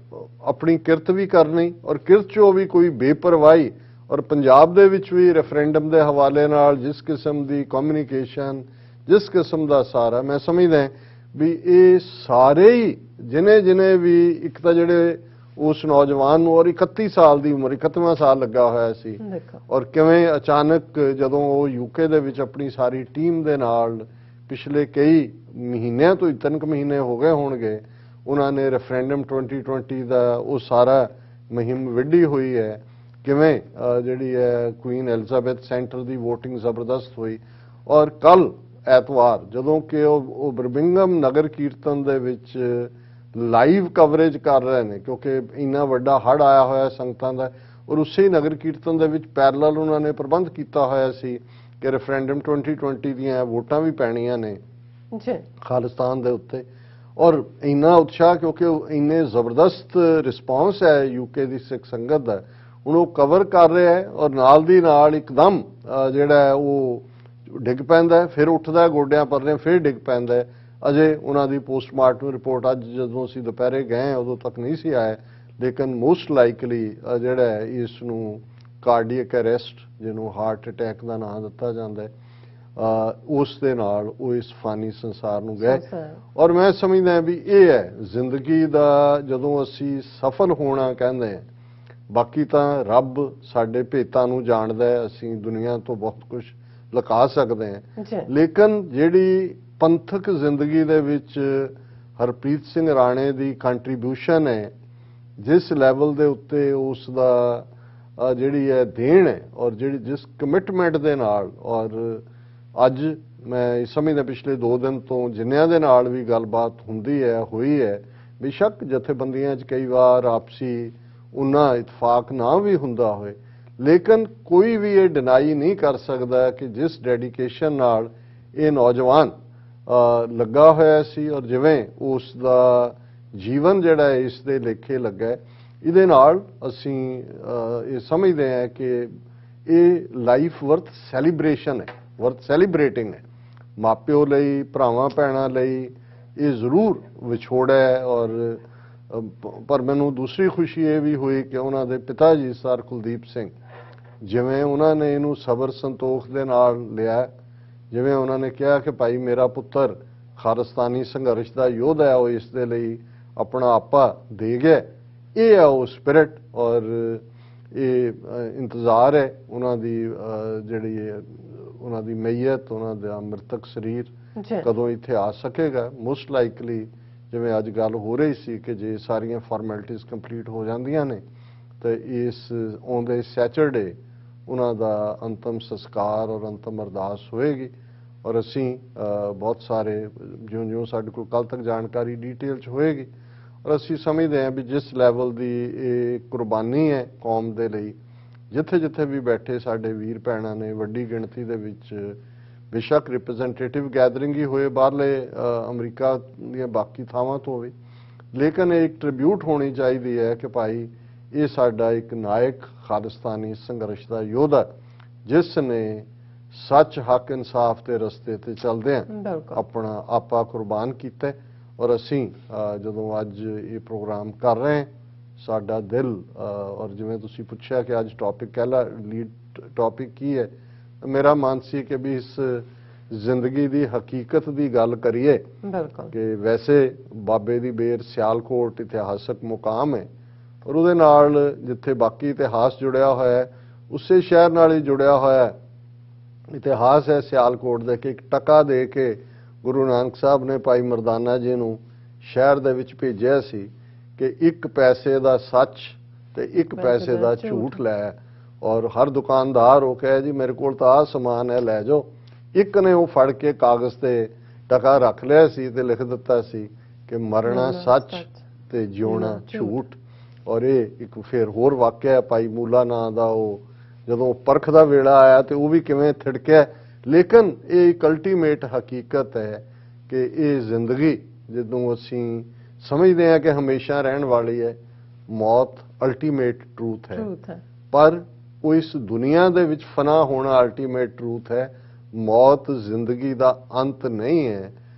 ਆਪਣੀ ਕਿਰਤ ਵੀ ਕਰਨੀ, ਔਰ ਕਿਰਤ 'ਚੋਂ ਵੀ ਕੋਈ ਬੇਪਰਵਾਹੀ, ਔਰ ਪੰਜਾਬ ਦੇ ਵਿੱਚ ਵੀ ਰੈਫਰੈਂਡਮ ਦੇ ਹਵਾਲੇ ਨਾਲ ਜਿਸ ਕਿਸਮ ਦੀ ਕਮਿਊਨੀਕੇਸ਼ਨ, ਜਿਸ ਕਿਸਮ ਦਾ ਸਾਰਾ, ਮੈਂ ਸਮਝਦਾ ਵੀ ਇਹ ਸਾਰੇ ਹੀ ਜਿਨੇ ਵੀ ਇੱਕ ਤਾਂ ਜਿਹੜੇ ਉਸ ਨੌਜਵਾਨ ਨੂੰ, ਔਰ 31 ਸਾਲ ਦੀ ਉਮਰ, 31ਵਾਂ ਸਾਲ ਲੱਗਾ ਹੋਇਆ ਸੀ, ਔਰ ਕਿਵੇਂ ਅਚਾਨਕ ਜਦੋਂ ਉਹ ਯੂਕੇ ਦੇ ਵਿੱਚ ਆਪਣੀ ਸਾਰੀ ਟੀਮ ਦੇ ਨਾਲ ਪਿਛਲੇ ਕਈ ਮਹੀਨਿਆਂ ਤੋਂ 3 ਮਹੀਨੇ ਹੋ ਗਏ ਹੋਣਗੇ, ਉਹਨਾਂ ਨੇ ਰੈਫਰੈਂਡਮ 2020 ਦਾ ਉਹ ਸਾਰਾ ਮੁਹਿੰਮ ਵਿੱਢੀ ਹੋਈ ਹੈ। ਕਿਵੇਂ ਜਿਹੜੀ ਹੈ ਕੁਈਨ ਐਲਿਜ਼ਾਬੈਥ ਸੈਂਟਰ ਦੀ VOTING ਜ਼ਬਰਦਸਤ ਹੋਈ, ਔਰ ਕੱਲ ਐਤਵਾਰ ਜਦੋਂ ਕਿ ਉਹ ਬਰਮਿੰਘਮ ਨਗਰ ਕੀਰਤਨ ਦੇ ਵਿੱਚ ਲਾਈਵ ਕਵਰੇਜ ਕਰ ਰਹੇ ਨੇ, ਕਿਉਂਕਿ ਇੰਨਾ ਵੱਡਾ ਹੜ੍ਹ ਆਇਆ ਹੋਇਆ ਸੰਗਤਾਂ ਦਾ, ਔਰ ਉਸੇ ਨਗਰ ਕੀਰਤਨ ਦੇ ਵਿੱਚ ਪੈਰਲਲ ਉਹਨਾਂ ਨੇ ਪ੍ਰਬੰਧ ਕੀਤਾ ਹੋਇਆ ਸੀ ਕਿ ਰੈਫਰੈਂਡਮ 2020 ਦੀਆਂ ਵੋਟਾਂ ਵੀ ਪੈਣੀਆਂ ਨੇ ਖਾਲਿਸਤਾਨ ਦੇ ਉੱਤੇ, ਔਰ ਇੰਨਾ ਉਤਸ਼ਾਹ ਕਿਉਂਕਿ ਇੰਨੇ ਜ਼ਬਰਦਸਤ ਰਿਸਪੌਂਸ ਹੈ ਯੂਕੇ ਦੀ ਸਿੱਖ ਸੰਗਤ ਦਾ, ਹੁਣ ਉਹ ਕਵਰ ਕਰ ਰਿਹਾ ਹੈ, ਔਰ ਨਾਲ ਦੀ ਨਾਲ ਇੱਕਦਮ ਜਿਹੜਾ ਉਹ ਡਿੱਗ ਪੈਂਦਾ, ਫਿਰ ਉੱਠਦਾ ਗੋਡਿਆਂ ਪਰਲੇ, ਫਿਰ ਡਿੱਗ ਪੈਂਦਾ। ਅਜੇ ਉਹਨਾਂ ਦੀ ਪੋਸਟਮਾਰਟਮ ਰਿਪੋਰਟ ਅੱਜ ਜਦੋਂ ਅਸੀਂ ਦੁਪਹਿਰੇ ਗਏ ਉਦੋਂ ਤੱਕ ਨਹੀਂ ਸੀ ਆਇਆ, ਲੇਕਿਨ ਮੋਸਟ ਲਾਈਕਲੀ ਜਿਹੜਾ ਇਸ ਨੂੰ ਕਾਰਡੀਅਕ ਅਰੈਸਟ, ਜਿਹਨੂੰ ਹਾਰਟ ਅਟੈਕ ਦਾ ਨਾਮ ਦਿੱਤਾ ਜਾਂਦਾ, ਉਸ ਦੇ ਨਾਲ ਉਹ ਇਸ ਫਾਨੀ ਸੰਸਾਰ ਨੂੰ ਗਏ। ਔਰ ਮੈਂ ਸਮਝਦਾ ਵੀ ਇਹ ਹੈ ਜ਼ਿੰਦਗੀ ਦਾ ਜਦੋਂ ਅਸੀਂ ਸਫਲ ਹੋਣਾ ਕਹਿੰਦੇ ਹਾਂ, ਬਾਕੀ ਤਾਂ ਰੱਬ ਸਾਡੇ ਭੇਤਾਂ ਨੂੰ ਜਾਣਦਾ ਹੈ, ਅਸੀਂ ਦੁਨੀਆ ਤੋਂ ਬਹੁਤ ਕੁਝ ਲੁਕਾ ਸਕਦੇ ਹਾਂ, ਲੇਕਿਨ ਜਿਹੜੀ ਪੰਥਕ ਜ਼ਿੰਦਗੀ ਦੇ ਵਿੱਚ ਹਰਪ੍ਰੀਤ ਸਿੰਘ ਰਾਣੇ ਦੀ ਕੰਟਰੀਬਿਊਸ਼ਨ ਹੈ, ਜਿਸ ਲੈਵਲ ਦੇ ਉੱਤੇ ਉਸ ਦਾ ਜਿਹੜੀ ਹੈ ਦੇਣ ਹੈ, ਔਰ ਜਿਹੜੀ ਜਿਸ ਕਮਿਟਮੈਂਟ ਦੇ ਨਾਲ, ਔਰ ਅੱਜ ਮੈਂ ਸਮਝਦਾ ਪਿਛਲੇ 2 ਦਿਨ ਤੋਂ ਜਿੰਨਿਆਂ ਦੇ ਨਾਲ ਵੀ ਗੱਲਬਾਤ ਹੁੰਦੀ ਹੈ ਹੋਈ ਹੈ, ਬੇਸ਼ੱਕ ਜਥੇਬੰਦੀਆਂ 'ਚ ਕਈ ਵਾਰ ਆਪਸੀ ਉਨਾ ਇਤਫਾਕ ਨਾ ਵੀ ਹੁੰਦਾ ਹੋਏ, ਲੇਕਿਨ ਕੋਈ ਵੀ ਇਹ ਡਿਨਾਈ ਨਹੀਂ ਕਰ ਸਕਦਾ ਕਿ ਜਿਸ ਡੈਡੀਕੇਸ਼ਨ ਨਾਲ ਇਹ ਨੌਜਵਾਨ ਲੱਗਾ ਹੋਇਆ ਸੀ, ਔਰ ਜਿਵੇਂ ਉਸ ਦਾ ਜੀਵਨ ਜਿਹੜਾ ਇਸ ਦੇ ਲੇਖੇ ਲੱਗਾ, ਇਹਦੇ ਨਾਲ ਅਸੀਂ ਇਹ ਸਮਝਦੇ ਹਾਂ ਕਿ ਇਹ ਲਾਈਫ ਵਰਥ ਸੈਲੀਬ੍ਰੇਸ਼ਨ ਹੈ, ਵਰਥ ਸੈਲੀਬ੍ਰੇਟਿੰਗ ਹੈ। ਮਾਪਿਓ ਲਈ, ਭਰਾਵਾਂ ਭੈਣਾਂ ਲਈ ਇਹ ਜ਼ਰੂਰ ਵਿਛੋੜਾ ਹੈ, ਔਰ ਪਰ ਮੈਨੂੰ ਦੂਸਰੀ ਖੁਸ਼ੀ ਇਹ ਵੀ ਹੋਈ ਕਿ ਉਹਨਾਂ ਦੇ ਪਿਤਾ ਜੀ ਸਰ ਕੁਲਦੀਪ ਸਿੰਘ, ਜਿਵੇਂ ਉਹਨਾਂ ਨੇ ਇਹਨੂੰ ਸਬਰ ਸੰਤੋਖ ਦੇ ਨਾਲ ਲਿਆ, ਜਿਵੇਂ ਉਹਨਾਂ ਨੇ ਕਿਹਾ ਕਿ ਭਾਈ ਮੇਰਾ ਪੁੱਤਰ ਖਾਲਿਸਤਾਨੀ ਸੰਘਰਸ਼ ਦਾ ਯੋਧਾ ਹੈ, ਉਹ ਇਸ ਦੇ ਲਈ ਆਪਣਾ ਆਪਾ ਦੇ ਗਿਆ, ਇਹ ਹੈ ਉਹ ਸਪਿਰਿਟ। ਔਰ ਇਹ ਇੰਤਜ਼ਾਰ ਹੈ ਉਹਨਾਂ ਦੀ ਜਿਹੜੀ ਉਹਨਾਂ ਦੀ ਮਈਅਤ, ਉਹਨਾਂ ਦਾ ਮ੍ਰਿਤਕ ਸਰੀਰ ਕਦੋਂ ਇੱਥੇ ਆ ਸਕੇਗਾ। ਮੋਸਟ ਲਾਈਕਲੀ ਜਿਵੇਂ ਅੱਜ ਗੱਲ ਹੋ ਰਹੀ ਸੀ ਕਿ ਜੇ ਸਾਰੀਆਂ ਫਾਰਮੈਲਿਟੀਜ਼ ਕੰਪਲੀਟ ਹੋ ਜਾਂਦੀਆਂ ਨੇ ਤਾਂ ਇਸ ਆਉਂਦੇ ਸੈਚਰਡੇ ਉਹਨਾਂ ਦਾ ਅੰਤਮ ਸੰਸਕਾਰ ਔਰ ਅੰਤਮ ਅਰਦਾਸ ਹੋਏਗੀ, ਔਰ ਅਸੀਂ ਬਹੁਤ ਸਾਰੇ ਜਿਉਂ-ਜਿਉਂ ਸਾਡੇ ਕੋਲ ਕੱਲ ਤੱਕ ਜਾਣਕਾਰੀ ਡਿਟੇਲ 'ਚ ਹੋਏਗੀ, ਔਰ ਅਸੀਂ ਸਮਝਦੇ ਹਾਂ ਵੀ ਜਿਸ ਲੈਵਲ ਦੀ ਇਹ ਕੁਰਬਾਨੀ ਹੈ ਕੌਮ ਦੇ ਲਈ, ਜਿੱਥੇ ਜਿੱਥੇ ਵੀ ਬੈਠੇ ਸਾਡੇ ਵੀਰ ਭੈਣਾਂ ਨੇ ਵੱਡੀ ਗਿਣਤੀ ਦੇ ਵਿੱਚ ਬੇਸ਼ੱਕ ਰਿਪਰੈਜ਼ੈਂਟੇਟਿਵ ਗੈਦਰਿੰਗ ਹੀ ਹੋਏ ਬਾਹਰਲੇ ਅਮਰੀਕਾ ਦੀਆਂ ਬਾਕੀ ਥਾਵਾਂ ਤੋਂ ਹੋਵੇ, ਲੇਕਿਨ ਇਹ ਇੱਕ ਟ੍ਰਿਬਿਊਟ ਹੋਣੀ ਚਾਹੀਦੀ ਹੈ ਕਿ ਭਾਈ ਇਹ ਸਾਡਾ ਇੱਕ ਨਾਇਕ ਖਾਲਿਸਤਾਨੀ ਸੰਘਰਸ਼ ਦਾ ਯੋਧਾ ਜਿਸ ਨੇ ਸੱਚ ਹੱਕ ਇਨਸਾਫ ਦੇ ਰਸਤੇ ਤੇ ਚੱਲਦੇ ਆਪਣਾ ਆਪਾ ਕੁਰਬਾਨ ਕੀਤਾ। ਔਰ ਅਸੀਂ ਜਦੋਂ ਅੱਜ ਇਹ ਪ੍ਰੋਗਰਾਮ ਕਰ ਰਹੇ ਹਾਂ ਸਾਡਾ ਦਿਲ ਔਰ ਜਿਵੇਂ ਤੁਸੀਂ ਪੁੱਛਿਆ ਕਿ ਅੱਜ ਟੌਪਿਕ ਕਹਿਲਾ ਲੀਡ ਟੌਪਿਕ ਕੀ ਹੈ, ਮੇਰਾ ਮਨ ਸੀ ਕਿ ਵੀ ਇਸ ਜ਼ਿੰਦਗੀ ਦੀ ਹਕੀਕਤ ਦੀ ਗੱਲ ਕਰੀਏ ਕਿ ਵੈਸੇ ਬਾਬੇ ਦੀ ਬੇਰ ਸਿਆਲਕੋਟ ਇਤਿਹਾਸਕ ਮੁਕਾਮ ਹੈ ਔਰ ਉਹਦੇ ਨਾਲ ਜਿੱਥੇ ਬਾਕੀ ਇਤਿਹਾਸ ਜੁੜਿਆ ਹੋਇਆ ਹੈ ਉਸੇ ਸ਼ਹਿਰ ਨਾਲ ਹੀ ਜੁੜਿਆ ਹੋਇਆ ਇਤਿਹਾਸ ਹੈ ਸਿਆਲਕੋਟ ਦੇ ਕਿ ਇੱਕ ਟਕਾ ਦੇ ਕੇ ਗੁਰੂ ਨਾਨਕ ਸਾਹਿਬ ਨੇ ਭਾਈ ਮਰਦਾਨਾ ਜੀ ਨੂੰ ਸ਼ਹਿਰ ਦੇ ਵਿੱਚ ਭੇਜਿਆ ਸੀ ਕਿ 1 ਪੈਸੇ ਦਾ ਸੱਚ ਤੇ 1 ਪੈਸੇ ਦਾ ਝੂਠ ਲੈ, ਔਰ ਹਰ ਦੁਕਾਨਦਾਰ ਉਹ ਕਹੇ ਜੀ ਮੇਰੇ ਕੋਲ ਤਾਂ ਆਹ ਸਮਾਨ ਹੈ ਲੈ ਜਾਓ, ਇੱਕ ਨੇ ਉਹ ਫੜ ਕੇ ਕਾਗਜ਼ ਤੇ ਟਕਾ ਰੱਖ ਲਿਆ ਸੀ ਤੇ ਲਿਖ ਦਿੱਤਾ ਸੀ ਕਿ ਮਰਨਾ ਸੱਚ ਤੇ ਜਿਉਣਾ ਝੂਠ। ਔਰ ਇਹ ਇੱਕ ਫਿਰ ਹੋਰ ਵਾਕਿਆ ਹੈ ਭਾਈ ਮੂਲਾ ਨਾਂ ਦਾ, ਉਹ ਜਦੋਂ ਪਰਖ ਦਾ ਵੇਲਾ ਆਇਆ ਤੇ ਉਹ ਵੀ ਕਿਵੇਂ ਥਿੜਕਿਆ, ਲੇਕਿਨ ਇਹ ਇੱਕ ਅਲਟੀਮੇਟ ਹਕੀਕਤ ਹੈ ਕਿ ਇਹ ਜ਼ਿੰਦਗੀ ਜਦੋਂ ਅਸੀਂ ਸਮਝਦੇ ਹਾਂ ਕਿ ਹਮੇਸ਼ਾ ਰਹਿਣ ਵਾਲੀ ਹੈ, ਮੌਤ ਅਲਟੀਮੇਟ ਟਰੂਥ ਹੈ, ਪਰ ਉਹ ਇਸ ਦੁਨੀਆ ਦੇ ਵਿੱਚ ਫਨਾ ਹੋਣਾ ਅਲਟੀਮੇਟ ਟਰੂਥ ਹੈ। ਮੌਤ ਜ਼ਿੰਦਗੀ ਦਾ ਅੰਤ ਨਹੀਂ ਹੈ,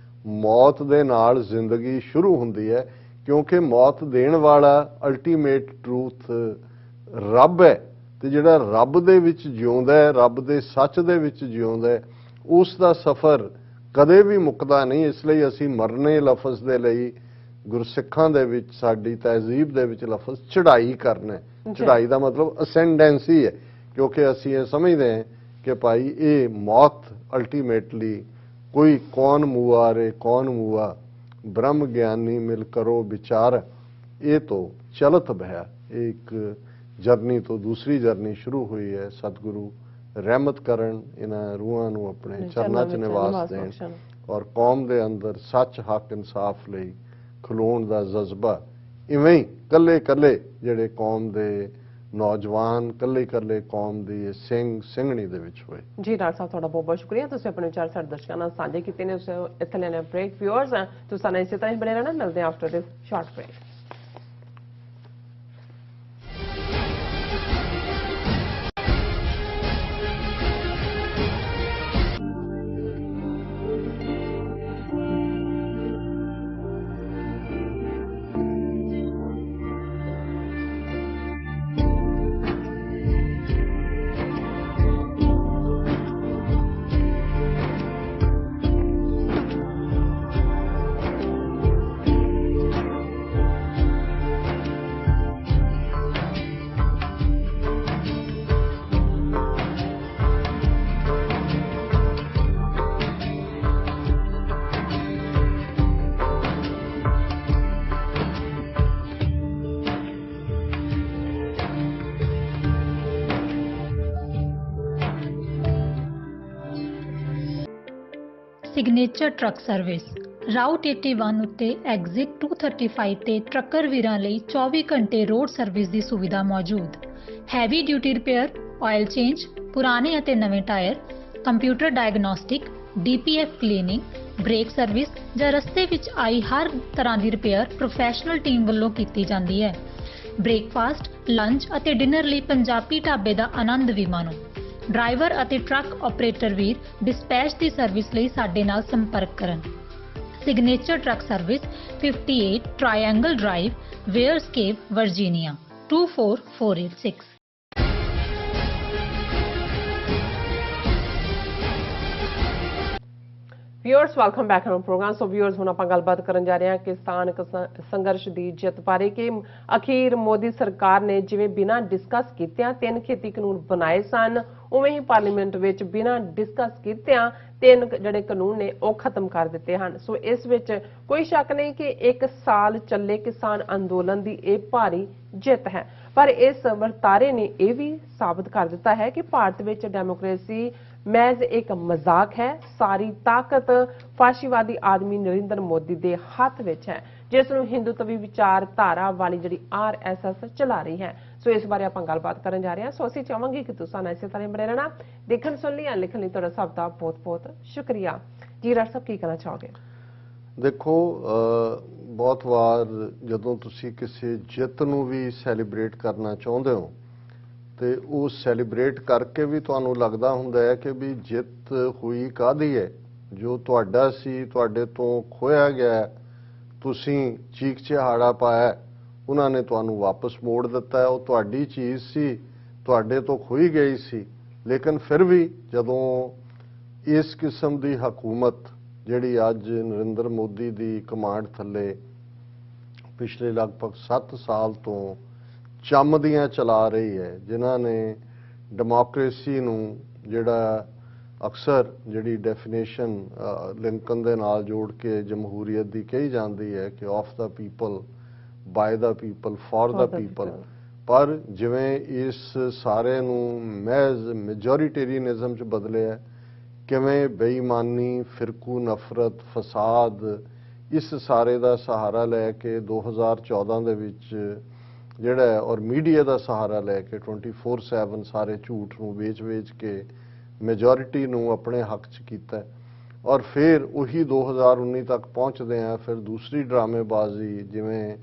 ਮੌਤ ਦੇ ਨਾਲ ਜ਼ਿੰਦਗੀ ਸ਼ੁਰੂ ਹੁੰਦੀ ਹੈ, ਕਿਉਂਕਿ ਮੌਤ ਦੇਣ ਵਾਲਾ ਅਲਟੀਮੇਟ ਟਰੂਥ ਰੱਬ ਹੈ ਤੇ ਜਿਹੜਾ ਰੱਬ ਦੇ ਵਿੱਚ ਜਿਉਂਦਾ ਹੈ, ਰੱਬ ਦੇ ਸੱਚ ਦੇ ਵਿੱਚ ਜਿਉਂਦਾ ਹੈ, ਉਸ ਦਾ ਸਫ਼ਰ ਕਦੇ ਵੀ ਮੁੱਕਦਾ ਨਹੀਂ। ਇਸ ਲਈ ਅਸੀਂ ਮਰਨੇ ਲਫ਼ਜ਼ ਦੇ ਲਈ ਗੁਰਸਿੱਖਾਂ ਦੇ ਵਿੱਚ ਸਾਡੀ ਤਹਿਜ਼ੀਬ ਦੇ ਵਿੱਚ ਲਫ਼ਜ਼ ਚੜ੍ਹਾਈ ਕਰਨਾ ਹੈ। ਚੜ੍ਹਾਈ ਦਾ ਮਤਲਬ ਅਸੈਂਡੈਂਸੀ ਹੈ, ਕਿਉਂਕਿ ਅਸੀਂ ਇਹ ਸਮਝਦੇ ਹਾਂ ਕਿ ਭਾਈ ਇਹ ਮੌਤ ਅਲਟੀਮੇਟਲੀ ਕੋਈ ਕੌਣ ਮੂਆ ਰੇ ਕੌਣ ਮੂਆ ਬ੍ਰਹਮ ਗਿਆਨੀ ਮਿਲ ਕਰੋ ਵਿਚਾਰ, ਇਹ ਤੋਂ ਚਲਤ ਭਇਆ। ਇੱਕ ਜਰਨੀ ਤੋਂ ਦੂਸਰੀ ਜਰਨੀ ਸ਼ੁਰੂ ਹੋਈ ਹੈ। ਸਤਿਗੁਰੂ ਰਹਿਮਤ ਕਰਨ, ਇਹਨਾਂ ਰੂਹਾਂ ਨੂੰ ਆਪਣੇ ਚਰਨਾਂ 'ਚ ਨਿਵਾਸ ਦੇਣ ਔਰ ਕੌਮ ਦੇ ਅੰਦਰ ਸੱਚ ਹੱਕ ਇਨਸਾਫ ਲਈ ਖਲੋਣ ਦਾ ਜਜ਼ਬਾ ਇਵੇਂ ਹੀ ਕੱਲੇ ਕੱਲੇ ਜਿਹੜੇ ਕੌਮ ਦੇ ਨੌਜਵਾਨ ਕੱਲੇ ਕੱਲੇ ਕੌਮ ਦੀ ਸਿੰਘ ਸਿੰਘਣੀ ਦੇ ਵਿੱਚ ਹੋਏ। ਜੀ ਡਾਕਟਰ ਸਾਹਿਬ ਤੁਹਾਡਾ ਬਹੁਤ ਬਹੁਤ ਸ਼ੁਕਰੀਆ, ਤੁਸੀਂ ਆਪਣੇ ਵਿਚਾਰ ਸਾਡੇ ਦਰਸ਼ਕਾਂ ਨਾਲ ਸਾਂਝੇ ਕੀਤੇ ਨੇ। ਇੱਥੇ ਲੈਣਾ ਬ੍ਰੇਕ। ਵਿਊਅਰਸ ਤੁਸੀਂ ਸਾਨੂੰ ਇਸੇ ਤਰ੍ਹਾਂ ਹੀ ਬਣੇ ਰਹਿਣਾ, ਮਿਲਦੇ ਹਾਂ after this short break. Signature truck service route 81 ਉੱਤੇ ਐਗਜ਼ਿਟ 235 ਤੇ ਟਰੱਕਰ ਵੀਰਾਂ ਲਈ 24 ਘੰਟੇ ਰੋਡ ਸਰਵਿਸ ਦੀ ਸੁਵਿਧਾ ਮੌਜੂਦ। Heavy duty repair, oil change, ਪੁਰਾਣੇ ਅਤੇ ਨਵੇਂ tyre, computer diagnostic, DPF cleaning, brake service ਜਾਂ ਰਸਤੇ ਵਿੱਚ ਆਈ ਹਰ ਤਰ੍ਹਾਂ ਦੀ ਰਿਪੇਅਰ ਪ੍ਰੋਫੈਸ਼ਨਲ ਟੀਮ ਵੱਲੋਂ ਕੀਤੀ ਜਾਂਦੀ ਹੈ। ਬ੍ਰੇਕਫਾਸਟ, ਲੰਚ ਅਤੇ ਡਿਨਰ ਲਈ ਪੰਜਾਬੀ ਢਾਬੇ ਦਾ ਆਨੰਦ ਵੀ ਮਾਣੋ। ਡਰਾਈਵਰ ਅਤੇ ਟਰੱਕ ਆਪਰੇਟਰ ਵੀਰ ਡਿਸਪੈਚ ਦੀ ਸਰਵਿਸ ਲਈ ਸਾਡੇ ਨਾਲ ਸੰਪਰਕ ਕਰਨ। Signature truck service 58 triangle drive, ਵੇਅਰਸਕੇਪ, Virginia 24486। Viewers welcome back on programme. So viewers ਹੁਣ ਆਪਾਂ ਗੱਲਬਾਤ ਕਰਨ ਜਾ ਰਹੇ ਹਾਂ ਕਿਸਾਨ ਸੰਘਰਸ਼ ਦੀ ਜਿੱਤ ਬਾਰੇ ਕਿ ਅਖੀਰ ਮੋਦੀ ਸਰਕਾਰ ਨੇ ਜਿਵੇਂ ਬਿਨਾਂ ਡਿਸਕਸ ਕੀਤਿਆਂ 3 ਖੇਤੀ ਕਾਨੂੰਨ ਬਣਾਏ ਸਨ, ਉਵੇਂ ਹੀ ਪਾਰਲੀਮੈਂਟ ਵਿੱਚ ਬਿਨਾਂ ਡਿਸਕਸ ਕੀਤਿਆਂ 3 ਜਿਹੜੇ ਕਾਨੂੰਨ ਨੇ ਉਹ ਖਤਮ ਕਰ ਦਿੱਤੇ ਹਨ। ਸੋ ਇਸ ਵਿੱਚ ਕੋਈ ਸ਼ੱਕ ਨਹੀਂ ਕਿ 1 ਸਾਲ ਚੱਲੇ ਕਿਸਾਨ ਅੰਦੋਲਨ ਦੀ ਇਹ ਭਾਰੀ ਜਿੱਤ ਹੈ, ਪਰ ਇਸ ਵਰਤਾਰੇ ਨੇ ਇਹ ਵੀ ਸਾਬਤ ਕਰ ਦਿੱਤਾ ਹੈ ਕਿ ਭਾਰਤ ਵਿੱਚ ਡੈਮੋਕ੍ਰੇਸੀ महज एक मजाक है। सारी ताकत फाशीवादी आदमी नरेंद्र मोदी के हाथ विच है, जिस नूं हिंदुत्वी विचारधारा वाली जिहड़ी RSS चला रही है। ਸੋ ਇਸ ਬਾਰੇ ਆਪਾਂ ਗੱਲਬਾਤ ਕਰਨ ਜਾ ਰਹੇ ਹਾਂ। ਸੋ ਅਸੀਂ ਚਾਹਾਂਗੇ ਕਿ ਤੁਸੀਂ ਇਸੇ ਤਰ੍ਹਾਂ ਬਣੇ ਰਹਿਣਾ। ਦੇਖਣ ਸੁਣ ਲਈ ਲਿਖਣ ਲਈ ਤੁਹਾਡਾ ਸਭ ਦਾ ਬਹੁਤ-ਬਹੁਤ ਸ਼ੁਕਰੀਆ ਜੀ। ਡਾਕਟਰ ਸਾਹਿਬ ਕੀ ਕਹਿਣਾ ਚਾਹੋਗੇ? ਦੇਖੋ, ਬਹੁਤ ਵਾਰ ਜਦੋਂ ਤੁਸੀਂ ਕਿਸੇ ਜਿੱਤ ਨੂੰ ਵੀ ਸੈਲੀਬ੍ਰੇਟ ਕਰਨਾ ਚਾਹੁੰਦੇ ਹੋ ਤੇ ਉਹ ਸੈਲੀਬ੍ਰੇਟ ਕਰਕੇ ਵੀ ਤੁਹਾਨੂੰ ਲੱਗਦਾ ਹੁੰਦਾ ਹੈ ਕਿ ਵੀ ਜਿੱਤ ਹੋਈ ਕਾਹਦੀ ਹੈ, ਜੋ ਤੁਹਾਡਾ ਸੀ, ਤੁਹਾਡੇ ਤੋਂ ਖੋਇਆ ਗਿਆ, ਤੁਸੀਂ ਚੀਕ ਚਿਹਾੜਾ ਪਾਇਆ, ਉਹਨਾਂ ਨੇ ਤੁਹਾਨੂੰ ਵਾਪਸ ਮੋੜ ਦਿੱਤਾ। ਉਹ ਤੁਹਾਡੀ ਚੀਜ਼ ਸੀ, ਤੁਹਾਡੇ ਤੋਂ ਖੋਈ ਗਈ ਸੀ, ਲੇਕਿਨ ਫਿਰ ਵੀ ਜਦੋਂ ਇਸ ਕਿਸਮ ਦੀ ਹਕੂਮਤ ਜਿਹੜੀ ਅੱਜ ਨਰਿੰਦਰ ਮੋਦੀ ਦੀ ਕਮਾਂਡ ਥੱਲੇ ਪਿਛਲੇ ਲਗਭਗ 7 ਸਾਲ ਤੋਂ ਚੰਮਦੀਆਂ ਚਲਾ ਰਹੀ ਹੈ, ਜਿਨ੍ਹਾਂ ਨੇ ਡੈਮੋਕ੍ਰੇਸੀ ਨੂੰ ਜਿਹੜਾ ਅਕਸਰ ਜਿਹੜੀ ਡੈਫੀਨੇਸ਼ਨ ਲਿੰਕਨ ਦੇ ਨਾਲ ਜੋੜ ਕੇ ਜਮਹੂਰੀਅਤ ਦੀ ਕਹੀ ਜਾਂਦੀ ਹੈ ਕਿ of the people, by the people, for the people, ਪਰ ਜਿਵੇਂ ਇਸ ਸਾਰੇ ਨੂੰ ਮਹਿਜ਼ ਮੈਜੋਰਿਟੇਰੀਅਨਿਜ਼ਮ 'ਚ ਬਦਲਿਆ, ਕਿਵੇਂ ਬੇਈਮਾਨੀ, ਫਿਰਕੂ ਨਫ਼ਰਤ, ਫਸਾਦ, ਇਸ ਸਾਰੇ ਦਾ ਸਹਾਰਾ ਲੈ ਕੇ 2014 ਦੇ ਵਿੱਚ ਜਿਹੜਾ ਔਰ ਮੀਡੀਆ ਦਾ ਸਹਾਰਾ ਲੈ ਕੇ 24/7 ਸਾਰੇ ਝੂਠ ਨੂੰ ਵੇਚ-ਵੇਚ ਕੇ ਮੈਜੋਰਿਟੀ ਨੂੰ ਆਪਣੇ ਹੱਕ 'ਚ ਕੀਤਾ। ਔਰ ਫਿਰ ਉਹੀ 2019 ਤੱਕ ਪਹੁੰਚਦੇ ਆ, ਫਿਰ ਦੂਸਰੀ ਡਰਾਮੇਬਾਜ਼ੀ, ਜਿਵੇਂ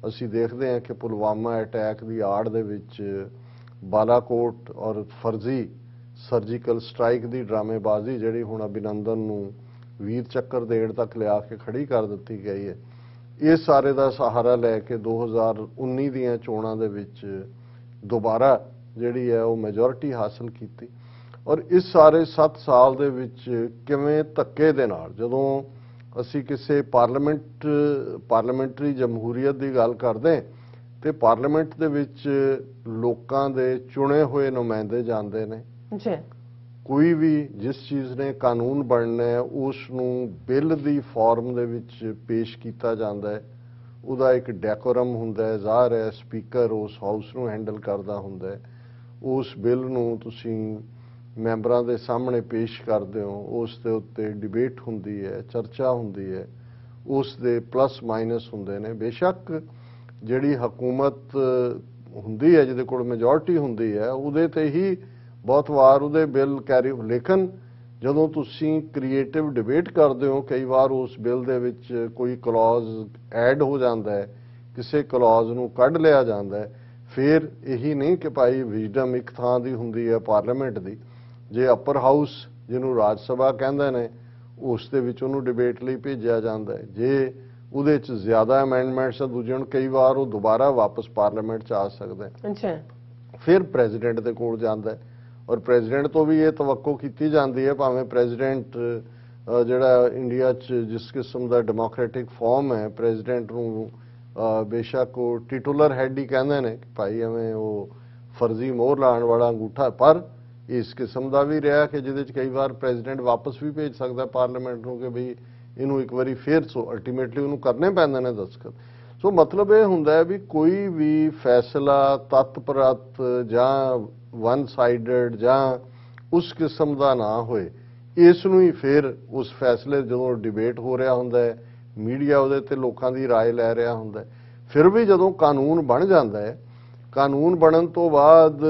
ਅਸੀਂ ਦੇਖਦੇ ਹਾਂ ਕਿ ਪੁਲਵਾਮਾ ਅਟੈਕ ਦੀ ਆੜ ਦੇ ਵਿੱਚ ਬਾਲਾਕੋਟ ਔਰ ਫਰਜ਼ੀ ਸਰਜੀਕਲ ਸਟ੍ਰਾਈਕ ਦੀ ਡਰਾਮੇਬਾਜ਼ੀ ਜਿਹੜੀ ਹੁਣ ਅਭਿਨੰਦਨ ਨੂੰ ਵੀਰ ਚੱਕਰ ਦੇਣ ਤੱਕ ਲਿਆ ਕੇ ਖੜੀ ਕਰ ਦਿੱਤੀ ਗਈ ਹੈ। ਇਹ ਸਾਰੇ ਦਾ ਸਹਾਰਾ ਲੈ ਕੇ 2019 ਦੀਆਂ ਚੋਣਾਂ ਦੇ ਵਿੱਚ ਦੁਬਾਰਾ ਜਿਹੜੀ ਹੈ ਉਹ ਮੈਜੋਰਿਟੀ ਹਾਸਲ ਕੀਤੀ। ਔਰ ਇਸ ਸਾਰੇ 7 ਸਾਲ ਦੇ ਵਿੱਚ ਕਿਵੇਂ ਧੱਕੇ ਦੇ ਨਾਲ, ਜਦੋਂ ਅਸੀਂ ਕਿਸੇ ਪਾਰਲੀਮੈਂਟਰੀ ਜਮਹੂਰੀਅਤ ਦੀ ਗੱਲ ਕਰਦੇ ਤੇ ਪਾਰਲੀਮੈਂਟ ਦੇ ਵਿੱਚ ਲੋਕਾਂ ਦੇ ਚੁਣੇ ਹੋਏ ਨੁਮਾਇੰਦੇ ਜਾਂਦੇ ਨੇ। ਕੋਈ ਵੀ ਜਿਸ ਚੀਜ਼ ਨੇ ਕਾਨੂੰਨ ਬਣਨਾ ਹੈ ਉਸ ਨੂੰ ਬਿੱਲ ਦੀ ਫਾਰਮ ਦੇ ਵਿੱਚ ਪੇਸ਼ ਕੀਤਾ ਜਾਂਦਾ ਹੈ। ਉਹਦਾ ਇੱਕ ਡੈਕੋਰਮ ਹੁੰਦਾ ਹੈ, ਜ਼ਾਹਰ ਹੈ ਸਪੀਕਰ ਉਸ ਹਾਊਸ ਨੂੰ ਹੈਂਡਲ ਕਰਦਾ ਹੁੰਦਾ ਹੈ। ਉਸ ਬਿੱਲ ਨੂੰ ਤੁਸੀਂ ਮੈਂਬਰਾਂ ਦੇ ਸਾਹਮਣੇ ਪੇਸ਼ ਕਰਦੇ ਹੋ, ਉਸ ਦੇ ਉੱਤੇ ਡਿਬੇਟ ਹੁੰਦੀ ਹੈ, ਚਰਚਾ ਹੁੰਦੀ ਹੈ, ਉਸ ਦੇ ਪਲੱਸ ਮਾਈਨਸ ਹੁੰਦੇ ਨੇ। ਬੇਸ਼ੱਕ ਜਿਹੜੀ ਹਕੂਮਤ ਹੁੰਦੀ ਹੈ, ਜਿਹਦੇ ਕੋਲ ਮੈਜੋਰਟੀ ਹੁੰਦੀ ਹੈ, ਉਹਦੇ ਤੇ ਹੀ ਬਹੁਤ ਵਾਰ ਉਹਦੇ ਬਿੱਲ ਕੈਰੀ, ਲੇਕਿਨ ਜਦੋਂ ਤੁਸੀਂ ਕ੍ਰੀਏਟਿਵ ਡਿਬੇਟ ਕਰਦੇ ਹੋ, ਕਈ ਵਾਰ ਉਸ ਬਿੱਲ ਦੇ ਵਿੱਚ ਕੋਈ ਕਲੌਜ਼ ਐਡ ਹੋ ਜਾਂਦਾ ਹੈ, ਕਿਸੇ ਕਲੌਜ਼ ਨੂੰ ਕੱਢ ਲਿਆ ਜਾਂਦਾ ਹੈ। ਫਿਰ ਇਹੀ ਨਹੀਂ ਕਿ ਭਾਈ ਵਿਜ਼ਡਮ ਇੱਕ ਥਾਂ ਦੀ ਹੁੰਦੀ ਹੈ ਪਾਰਲੀਮੈਂਟ ਦੀ, ਜੇ ਅਪਰ ਹਾਊਸ ਜਿਹਨੂੰ ਰਾਜ ਸਭਾ ਕਹਿੰਦੇ ਨੇ ਉਸ ਦੇ ਵਿੱਚ ਉਹਨੂੰ ਡਿਬੇਟ ਲਈ ਭੇਜਿਆ ਜਾਂਦਾ ਹੈ। ਜੇ ਉਹਦੇ 'ਚ ਜ਼ਿਆਦਾ ਅਮੈਂਡਮੈਂਟਸ ਆ ਦੂਜੇ ਨੂੰ, ਕਈ ਵਾਰ ਉਹ ਦੁਬਾਰਾ ਵਾਪਸ ਪਾਰਲੀਮੈਂਟ 'ਚ ਆ ਸਕਦਾ ਹੈ। ਫਿਰ ਪ੍ਰੈਜ਼ੀਡੈਂਟ ਦੇ ਕੋਲ ਜਾਂਦਾ ਹੈ ਔਰ ਪ੍ਰੈਜ਼ੀਡੈਂਟ ਤੋਂ ਵੀ ਇਹ ਤਵੱਕੋ ਕੀਤੀ ਜਾਂਦੀ ਹੈ, ਭਾਵੇਂ ਪ੍ਰੈਜ਼ੀਡੈਂਟ ਜਿਹੜਾ ਇੰਡੀਆ 'ਚ ਜਿਸ ਕਿਸਮ ਦਾ ਡੈਮੋਕ੍ਰੈਟਿਕ ਫਾਰਮ ਹੈ, ਪ੍ਰੈਜ਼ੀਡੈਂਟ ਨੂੰ ਬੇਸ਼ੱਕ ਉਹ ਟਿਟੂਲਰ ਹੈਡ ਹੀ ਕਹਿੰਦੇ ਨੇ ਕਿ ਭਾਈ ਐਵੇਂ ਉਹ ਫਰਜ਼ੀ ਮੋਹਰ ਲਾਉਣ ਵਾਲਾ ਅੰਗੂਠਾ, ਪਰ ਇਸ ਕਿਸਮ ਦਾ ਵੀ ਰਿਹਾ ਕਿ ਜਿਹਦੇ 'ਚ ਕਈ ਵਾਰ ਪ੍ਰੈਜ਼ੀਡੈਂਟ ਵਾਪਸ ਵੀ ਭੇਜ ਸਕਦਾ ਪਾਰਲੀਮੈਂਟ ਨੂੰ ਕਿ ਬਈ ਇਹਨੂੰ ਇੱਕ ਵਾਰੀ ਫੇਰ, ਸੋ ਅਲਟੀਮੇਟਲੀ ਉਹਨੂੰ ਕਰਨੇ ਪੈਂਦੇ ਨੇ ਦਸਤਖਤ। ਸੋ ਮਤਲਬ ਇਹ ਹੁੰਦਾ ਹੈ ਵੀ ਕੋਈ ਵੀ ਫੈਸਲਾ ਤਤਪਰਤ ਜਾਂ ਵਨ ਸਾਈਡਡ ਜਾਂ ਉਸ ਕਿਸਮ ਦਾ ਨਾ ਹੋਏ। ਇਸ ਨੂੰ ਹੀ ਫਿਰ ਉਸ ਫੈਸਲੇ ਜਦੋਂ ਡਿਬੇਟ ਹੋ ਰਿਹਾ ਹੁੰਦਾ ਹੈ, ਮੀਡੀਆ ਉਹਦੇ ਤੇ ਲੋਕਾਂ ਦੀ ਰਾਏ ਲੈ ਰਿਹਾ ਹੁੰਦਾ ਹੈ, ਫਿਰ ਵੀ ਜਦੋਂ ਕਾਨੂੰਨ ਬਣ ਜਾਂਦਾ ਹੈ, ਕਾਨੂੰਨ ਬਣਨ ਤੋਂ ਬਾਅਦ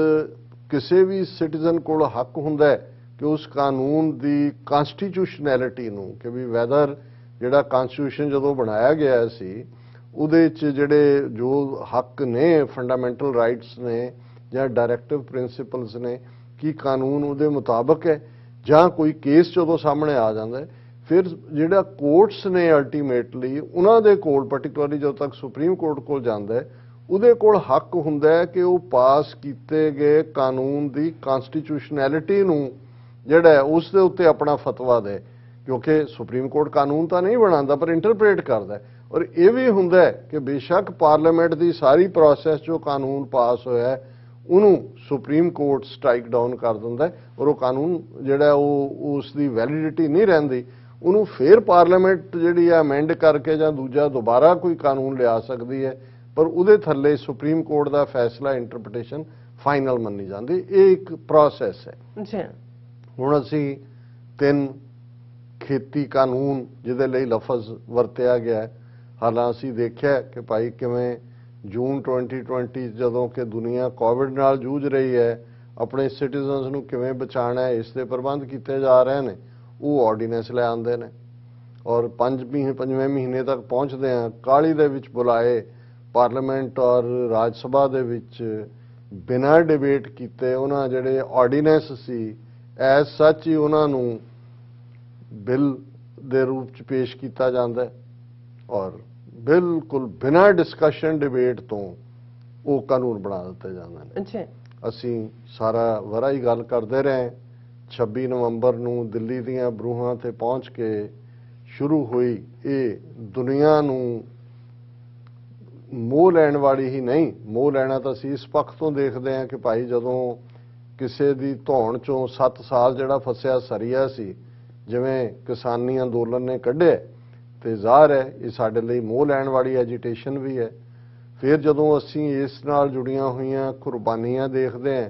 ਕਿਸੇ ਵੀ ਸਿਟੀਜ਼ਨ ਕੋਲ ਹੱਕ ਹੁੰਦਾ ਹੈ ਕਿ ਉਸ ਕਾਨੂੰਨ ਦੀ ਕਨਸਟੀਟਿਊਸ਼ਨੈਲਿਟੀ ਨੂੰ, ਕਿ ਵੀ ਵੈਦਰ ਜਿਹੜਾ ਕਨਸਟੀਟਿਊਸ਼ਨ ਜਦੋਂ ਬਣਾਇਆ ਗਿਆ ਸੀ ਉਹਦੇ 'ਚ ਜਿਹੜੇ ਜੋ ਹੱਕ ਨੇ, ਫੰਡਾਮੈਂਟਲ ਰਾਈਟਸ ਨੇ ਜਾਂ ਡਾਇਰੈਕਟਿਵ ਪ੍ਰਿੰਸੀਪਲਸ ਨੇ, ਕੀ ਕਾਨੂੰਨ ਉਹਦੇ ਮੁਤਾਬਕ ਹੈ, ਜਾਂ ਕੋਈ ਕੇਸ ਜਦੋਂ ਸਾਹਮਣੇ ਆ ਜਾਂਦਾ ਹੈ ਫਿਰ ਜਿਹੜਾ ਕੋਰਟਸ ਨੇ ਅਲਟੀਮੇਟਲੀ ਉਹਨਾਂ ਦੇ ਕੋਲ, ਪਾਰਟਿਕੂਲਰਲੀ ਜਦੋਂ ਤੱਕ ਸੁਪਰੀਮ ਕੋਰਟ ਕੋਲ ਜਾਂਦਾ ਹੈ, ਉਹਦੇ ਕੋਲ ਹੱਕ ਹੁੰਦਾ ਹੈ ਕਿ ਉਹ ਪਾਸ ਕੀਤੇ ਗਏ ਕਾਨੂੰਨ ਦੀ ਕਨਸਟੀਟਿਊਸ਼ਨੈਲਿਟੀ ਨੂੰ ਜਿਹੜਾ ਉਸ ਦੇ ਉੱਤੇ ਆਪਣਾ ਫਤਵਾ ਦੇ, ਕਿਉਂਕਿ ਸੁਪਰੀਮ ਕੋਰਟ ਕਾਨੂੰਨ ਤਾਂ ਨਹੀਂ ਬਣਾਉਂਦਾ ਪਰ ਇੰਟਰਪ੍ਰੇਟ ਕਰਦਾ। ਔਰ ਇਹ ਵੀ ਹੁੰਦਾ ਹੈ ਕਿ ਬੇਸ਼ੱਕ ਪਾਰਲੀਮੈਂਟ ਦੀ ਸਾਰੀ ਪ੍ਰੋਸੈਸ ਜੋ ਕਾਨੂੰਨ ਪਾਸ ਹੋਇਆ ਹੈ ਉਹਨੂੰ ਸੁਪਰੀਮ ਕੋਰਟ ਸਟ੍ਰਾਈਕ ਡਾਊਨ ਕਰ ਦਿੰਦਾ ਔਰ ਉਹ ਕਾਨੂੰਨ ਜਿਹੜਾ ਉਹ ਉਸ ਦੀ ਵੈਲਿਡਿਟੀ ਨਹੀਂ ਰਹਿੰਦੀ, ਉਹਨੂੰ ਫਿਰ ਪਾਰਲੀਮੈਂਟ ਜਿਹੜੀ ਹੈ ਅਮੈਂਡ ਕਰਕੇ ਜਾਂ ਦੂਜਾ ਦੁਬਾਰਾ ਕੋਈ ਕਾਨੂੰਨ ਲਿਆ ਸਕਦੀ ਹੈ, ਪਰ ਉਹਦੇ ਥੱਲੇ ਸੁਪਰੀਮ ਕੋਰਟ ਦਾ ਫੈਸਲਾ, ਇੰਟਰਪ੍ਰੀਟੇਸ਼ਨ ਫਾਈਨਲ ਮੰਨੀ ਜਾਂਦੀ। ਇਹ ਇੱਕ ਪ੍ਰੋਸੈਸ ਹੈ। ਹੁਣ ਅਸੀਂ 3 ਖੇਤੀ ਕਾਨੂੰਨ ਜਿਹਦੇ ਲਈ ਲਫ਼ਜ਼ ਵਰਤਿਆ ਗਿਆ ਹੈ, ਹਾਲਾਂ ਅਸੀਂ ਦੇਖਿਆ ਕਿ ਭਾਈ ਕਿਵੇਂ ਜੂਨ 2020 ਜਦੋਂ ਕਿ ਦੁਨੀਆ ਕੋਵਿਡ ਨਾਲ ਜੂਝ ਰਹੀ ਹੈ, ਆਪਣੇ ਸਿਟੀਜ਼ਨਸ ਨੂੰ ਕਿਵੇਂ ਬਚਾਉਣਾ ਹੈ, ਇਸ ਦੇ ਪ੍ਰਬੰਧ ਕੀਤੇ ਜਾ ਰਹੇ ਨੇ, ਉਹ ਆਰਡੀਨੈਂਸ ਲੈ ਆਉਂਦੇ ਨੇ। ਔਰ 5ਵੇਂ ਮਹੀਨੇ ਤੱਕ ਪਹੁੰਚਦੇ ਆ, ਕਾਹਲੀ ਦੇ ਵਿੱਚ ਬੁਲਾਏ ਪਾਰਲੀਮੈਂਟ ਔਰ ਰਾਜ ਸਭਾ ਦੇ ਵਿੱਚ ਬਿਨਾਂ ਡਿਬੇਟ ਕੀਤੇ ਉਹਨਾਂ ਜਿਹੜੇ ਆਰਡੀਨੈਂਸ ਸੀ ਐਜ਼ ਸੱਚ ਹੀ ਉਹਨਾਂ ਨੂੰ ਬਿੱਲ ਦੇ ਰੂਪ ਚ ਪੇਸ਼ ਕੀਤਾ ਜਾਂਦਾ ਹੈ ਔਰ ਬਿਲਕੁਲ ਬਿਨਾਂ ਡਿਸਕਸ਼ਨ ਡਿਬੇਟ ਤੋਂ ਉਹ ਕਾਨੂੰਨ ਬਣਾ ਦਿੱਤੇ ਜਾਂਦੇ ਨੇ। ਅੱਛਾ, ਅਸੀਂ ਸਾਰਾ ਵਰਾ ਹੀ ਗੱਲ ਕਰਦੇ ਰਹੇ। 26 ਨਵੰਬਰ ਨੂੰ ਦਿੱਲੀ ਦੀਆਂ ਬਰੂਹਾਂ ਤੇ ਪਹੁੰਚ ਕੇ ਸ਼ੁਰੂ ਹੋਈ ਇਹ ਦੁਨੀਆ ਨੂੰ ਮੋਹ ਲੈਣ ਵਾਲੀ ਹੀ ਨਹੀਂ, ਮੋਹ ਲੈਣਾ ਤਾਂ ਅਸੀਂ ਇਸ ਪੱਖ ਤੋਂ ਦੇਖਦੇ ਹਾਂ ਕਿ ਭਾਈ ਜਦੋਂ ਕਿਸੇ ਦੀ ਧੌਣ ਚੋਂ 7 ਸਾਲ ਜਿਹੜਾ ਫਸਿਆ ਸਰੀਆ ਸੀ, ਜਿਵੇਂ ਕਿਸਾਨੀ ਅੰਦੋਲਨ ਨੇ ਕੱਢਿਆ, ਤੇ ਜ਼ਾਹਰ ਹੈ ਇਹ ਸਾਡੇ ਲਈ ਮੋਹ ਲੈਣ ਵਾਲੀ ਐਜੀਟੇਸ਼ਨ ਵੀ ਹੈ। ਫਿਰ ਜਦੋਂ ਅਸੀਂ ਇਸ ਨਾਲ ਜੁੜੀਆਂ ਹੋਈਆਂ ਕੁਰਬਾਨੀਆਂ ਦੇਖਦੇ ਹਾਂ,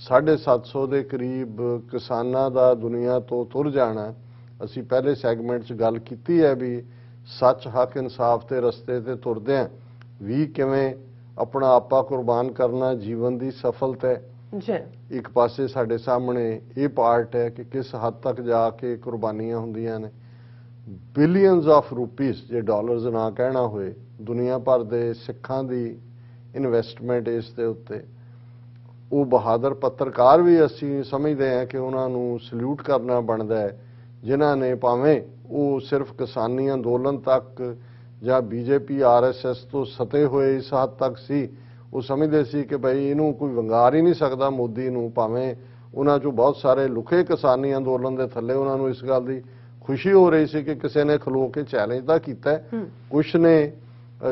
750 ਦੇ ਕਰੀਬ ਕਿਸਾਨਾਂ ਦਾ ਦੁਨੀਆ ਤੋਂ ਤੁਰ ਜਾਣਾ, ਅਸੀਂ ਪਹਿਲੇ ਸੈਗਮੈਂਟ 'ਚ ਗੱਲ ਕੀਤੀ ਹੈ ਵੀ ਸੱਚ, ਹੱਕ, ਇਨਸਾਫ ਦੇ ਰਸਤੇ ਤੇ ਤੁਰਦੇ ਹਾਂ ਵੀ ਕਿਵੇਂ ਆਪਣਾ ਆਪਾ ਕੁਰਬਾਨ ਕਰਨਾ ਜੀਵਨ ਦੀ ਸਫਲਤਾ ਹੈ। ਜੀ, ਇੱਕ ਪਾਸੇ ਸਾਡੇ ਸਾਹਮਣੇ ਇਹ ਪਾਰਟ ਹੈ ਕਿ ਕਿਸ ਹੱਦ ਤੱਕ ਜਾ ਕੇ ਕੁਰਬਾਨੀਆਂ ਹੁੰਦੀਆਂ ਨੇ। ਬਿਲੀਅਨਸ ਆਫ ਰੁਪੀਸ, ਜੇ ਡਾਲਰਸ ਨਾ ਕਹਿਣਾ ਹੋਏ, ਦੁਨੀਆ ਭਰ ਦੇ ਸਿੱਖਾਂ ਦੀ ਇਨਵੈਸਟਮੈਂਟ ਇਸ ਦੇ ਉੱਤੇ। ਉਹ ਬਹਾਦਰ ਪੱਤਰਕਾਰ ਵੀ ਅਸੀਂ ਸਮਝਦੇ ਹਾਂ ਕਿ ਉਹਨਾਂ ਨੂੰ ਸਲੂਟ ਕਰਨਾ ਬਣਦਾ ਹੈ, ਜਿਨ੍ਹਾਂ ਨੇ ਭਾਵੇਂ ਉਹ ਸਿਰਫ ਕਿਸਾਨੀ ਅੰਦੋਲਨ ਤੱਕ ਜਾਂ ਬੀਜੇਪੀ ਆਰਐਸਐਸ ਤੋਂ ਸਤੇ ਹੋਏ ਇਸ ਹੱਦ ਤੱਕ ਸੀ, ਉਹ ਸਮਝਦੇ ਸੀ ਕਿ ਭਾਈ ਇਹਨੂੰ ਕੋਈ ਵੰਗਾਰ ਹੀ ਨਹੀਂ ਸਕਦਾ ਮੋਦੀ ਨੂੰ, ਭਾਵੇਂ ਉਹਨਾਂ 'ਚੋਂ ਬਹੁਤ ਸਾਰੇ ਲੁਕੇ ਕਿਸਾਨੀ ਅੰਦੋਲਨ ਦੇ ਥੱਲੇ ਉਹਨਾਂ ਨੂੰ ਇਸ ਗੱਲ ਦੀ ਖੁਸ਼ੀ ਹੋ ਰਹੀ ਸੀ ਕਿ ਕਿਸੇ ਨੇ ਖਲੋ ਕੇ ਚੈਲੰਜ ਤਾਂ ਕੀਤਾ। ਕੁਛ ਨੇ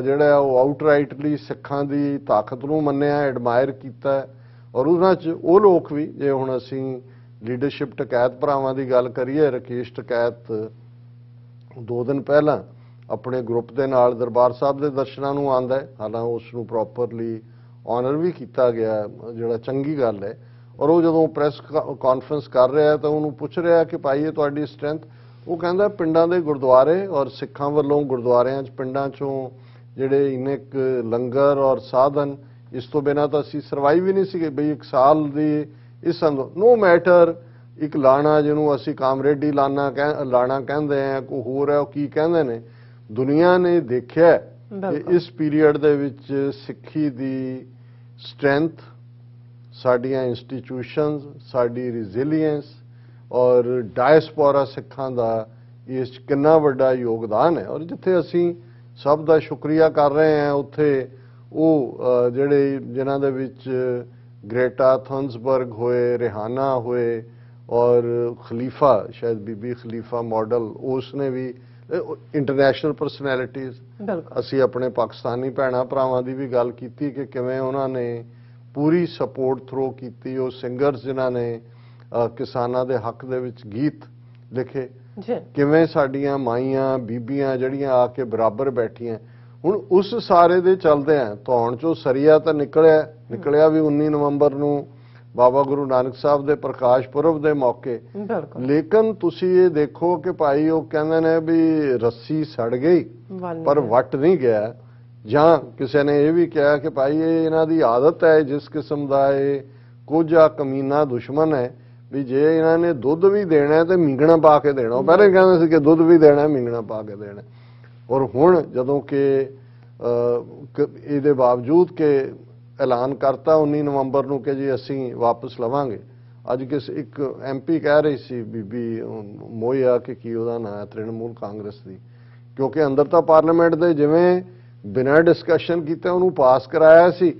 ਜਿਹੜਾ ਉਹ ਆਊਟਰਾਈਟਲੀ ਸਿੱਖਾਂ ਦੀ ਤਾਕਤ ਨੂੰ ਮੰਨਿਆ, ਐਡਮਾਇਰ ਕੀਤਾ, ਔਰ ਉਹਨਾਂ 'ਚ ਉਹ ਲੋਕ ਵੀ, ਜੇ ਹੁਣ ਅਸੀਂ ਲੀਡਰਸ਼ਿਪ ਟਕੈਤ ਭਰਾਵਾਂ ਦੀ ਗੱਲ ਕਰੀਏ, ਰਾਕੇਸ਼ ਟਕੈਤ 2 ਦਿਨ ਪਹਿਲਾਂ ਆਪਣੇ ਗਰੁੱਪ ਦੇ ਨਾਲ ਦਰਬਾਰ ਸਾਹਿਬ ਦੇ ਦਰਸ਼ਨਾਂ ਨੂੰ ਆਉਂਦਾ ਹੈ, ਹਾਲਾਂਕਿ ਉਸ ਨੂੰ ਪ੍ਰੋਪਰਲੀ ਆਨਰ ਵੀ ਕੀਤਾ ਗਿਆ, ਜਿਹੜਾ ਚੰਗੀ ਗੱਲ ਹੈ। ਔਰ ਉਹ ਜਦੋਂ ਪ੍ਰੈਸ ਕਾਨਫਰੰਸ ਕਰ ਰਿਹਾ ਤਾਂ ਉਹਨੂੰ ਪੁੱਛ ਰਿਹਾ ਕਿ ਭਾਈ ਇਹ ਤੁਹਾਡੀ ਸਟਰੈਂਥ, ਉਹ ਕਹਿੰਦਾ ਪਿੰਡਾਂ ਦੇ ਗੁਰਦੁਆਰੇ ਔਰ ਸਿੱਖਾਂ ਵੱਲੋਂ ਗੁਰਦੁਆਰਿਆਂ 'ਚ ਪਿੰਡਾਂ 'ਚੋਂ ਜਿਹੜੇ ਇੰਨੇ ਲੰਗਰ ਔਰ ਸਾਧਨ, ਇਸ ਤੋਂ ਬਿਨਾਂ ਤਾਂ ਅਸੀਂ ਸਰਵਾਈਵ ਵੀ ਨਹੀਂ ਸੀਗੇ ਬਈ 1 ਸਾਲ ਦੀ ਇਸ ਨੋ ਮੈਟਰ। ਇੱਕ ਲਾਣਾ ਜਿਹਨੂੰ ਅਸੀਂ ਕਾਮਰੇਡੀ ਲਾਣਾ ਕਹਿੰਦੇ ਆ, ਕੋਈ ਹੋਰ ਹੈ ਉਹ ਕੀ ਕਹਿੰਦੇ ਨੇ, ਦੁਨੀਆ ਨੇ ਦੇਖਿਆ ਕਿ ਇਸ ਪੀਰੀਅਡ ਦੇ ਵਿੱਚ ਸਿੱਖੀ ਦੀ ਸਟਰੈਂਥ, ਸਾਡੀਆਂ ਇੰਸਟੀਟਿਊਸ਼ਨਸ, ਸਾਡੀ ਰੈਜ਼ਿਲੀਅੰਸ ਔਰ ਡਾਇਸਪੋਰਾ ਸਿੱਖਾਂ ਦਾ ਇਸ ਕਿੰਨਾ ਵੱਡਾ ਯੋਗਦਾਨ ਹੈ। ਔਰ ਜਿੱਥੇ ਅਸੀਂ ਸਭ ਦਾ ਸ਼ੁਕਰੀਆ ਕਰ ਰਹੇ ਹਾਂ, ਉੱਥੇ ਉਹ ਜਿਹੜੇ ਜਿਨ੍ਹਾਂ ਦੇ ਵਿੱਚ ਗ੍ਰੇਟਾ ਥਨਸਬਰਗ ਹੋਏ, ਰਿਹਾਨਾ ਹੋਏ ਔਰ ਖਲੀਫਾ, ਸ਼ਾਇਦ ਬੀਬੀ ਖਲੀਫਾ ਮਾਡਲ, ਉਸ ਨੇ ਵੀ ਇੰਟਰਨੈਸ਼ਨਲ ਪਰਸਨੈਲਿਟੀਜ਼। ਅਸੀਂ ਆਪਣੇ ਪਾਕਿਸਤਾਨੀ ਭੈਣਾਂ ਭਰਾਵਾਂ ਦੀ ਵੀ ਗੱਲ ਕੀਤੀ ਕਿ ਕਿਵੇਂ ਉਹਨਾਂ ਨੇ ਪੂਰੀ ਸਪੋਰਟ ਥਰੋ ਕੀਤੀ। ਉਹ ਸਿੰਗਰਸ ਜਿਨ੍ਹਾਂ ਨੇ ਕਿਸਾਨਾਂ ਦੇ ਹੱਕ ਦੇ ਵਿੱਚ ਗੀਤ ਲਿਖੇ, ਕਿਵੇਂ ਸਾਡੀਆਂ ਮਾਈਆਂ ਬੀਬੀਆਂ ਜਿਹੜੀਆਂ ਆ ਕੇ ਬਰਾਬਰ ਬੈਠੀਆਂ। ਹੁਣ ਉਸ ਸਾਰੇ ਦੇ ਚੱਲਦੇ ਆ, ਧੌਣ ਚੋਂ ਸਰੀਆ ਤਾਂ ਨਿਕਲਿਆ ਵੀ 19 ਨਵੰਬਰ ਨੂੰ ਬਾਬਾ ਗੁਰੂ ਨਾਨਕ ਸਾਹਿਬ ਦੇ ਪ੍ਰਕਾਸ਼ ਪੁਰਬ ਦੇ ਮੌਕੇ। ਲੇਕਿਨ ਤੁਸੀਂ ਇਹ ਦੇਖੋ ਕਿ ਭਾਈ ਉਹ ਕਹਿੰਦੇ ਨੇ ਵੀ ਰੱਸੀ ਸੜ ਗਈ ਪਰ ਵੱਟ ਨਹੀਂ ਗਿਆ, ਜਾਂ ਕਿਸੇ ਨੇ ਇਹ ਵੀ ਕਿਹਾ ਕਿ ਭਾਈ ਇਹ ਇਹਨਾਂ ਦੀ ਆਦਤ ਹੈ, ਜਿਸ ਕਿਸਮ ਦਾ ਇਹ ਕੋਝਾ ਕਮੀਨਾ ਦੁਸ਼ਮਣ ਹੈ ਵੀ ਜੇ ਇਹਨਾਂ ਨੇ ਦੁੱਧ ਵੀ ਦੇਣਾ ਤੇ ਮੀਂਗਣਾ ਪਾ ਕੇ ਦੇਣਾ। ਉਹ ਪਹਿਲੇ ਕਹਿੰਦੇ ਸੀ ਕਿ ਦੁੱਧ ਵੀ ਦੇਣਾ ਮੀਂਗਣਾ ਪਾ ਕੇ ਦੇਣਾ, ਔਰ ਹੁਣ ਜਦੋਂ ਕਿ ਇਹਦੇ ਬਾਵਜੂਦ ਕਿ ਐਲਾਨ ਕਰਤਾ 19 ਨਵੰਬਰ ਨੂੰ ਕਿ ਜੀ ਅਸੀਂ ਵਾਪਸ ਲਵਾਂਗੇ। ਅੱਜ ਇੱਕ MP ਕਹਿ ਰਹੀ ਸੀ, ਬੀਬੀ ਮੋਇਆ ਕਿ ਕੀ ਉਹਦਾ ਨਾਂ ਹੈ, ਤ੍ਰਿਣਮੂਲ ਕਾਂਗਰਸ ਦੀ, ਕਿਉਂਕਿ ਅੰਦਰ ਤਾਂ ਪਾਰਲੀਮੈਂਟ ਦੇ ਜਿਵੇਂ ਬਿਨਾਂ ਡਿਸਕਸ਼ਨ ਕੀਤੇ ਉਹਨੂੰ ਪਾਸ ਕਰਾਇਆ ਸੀ,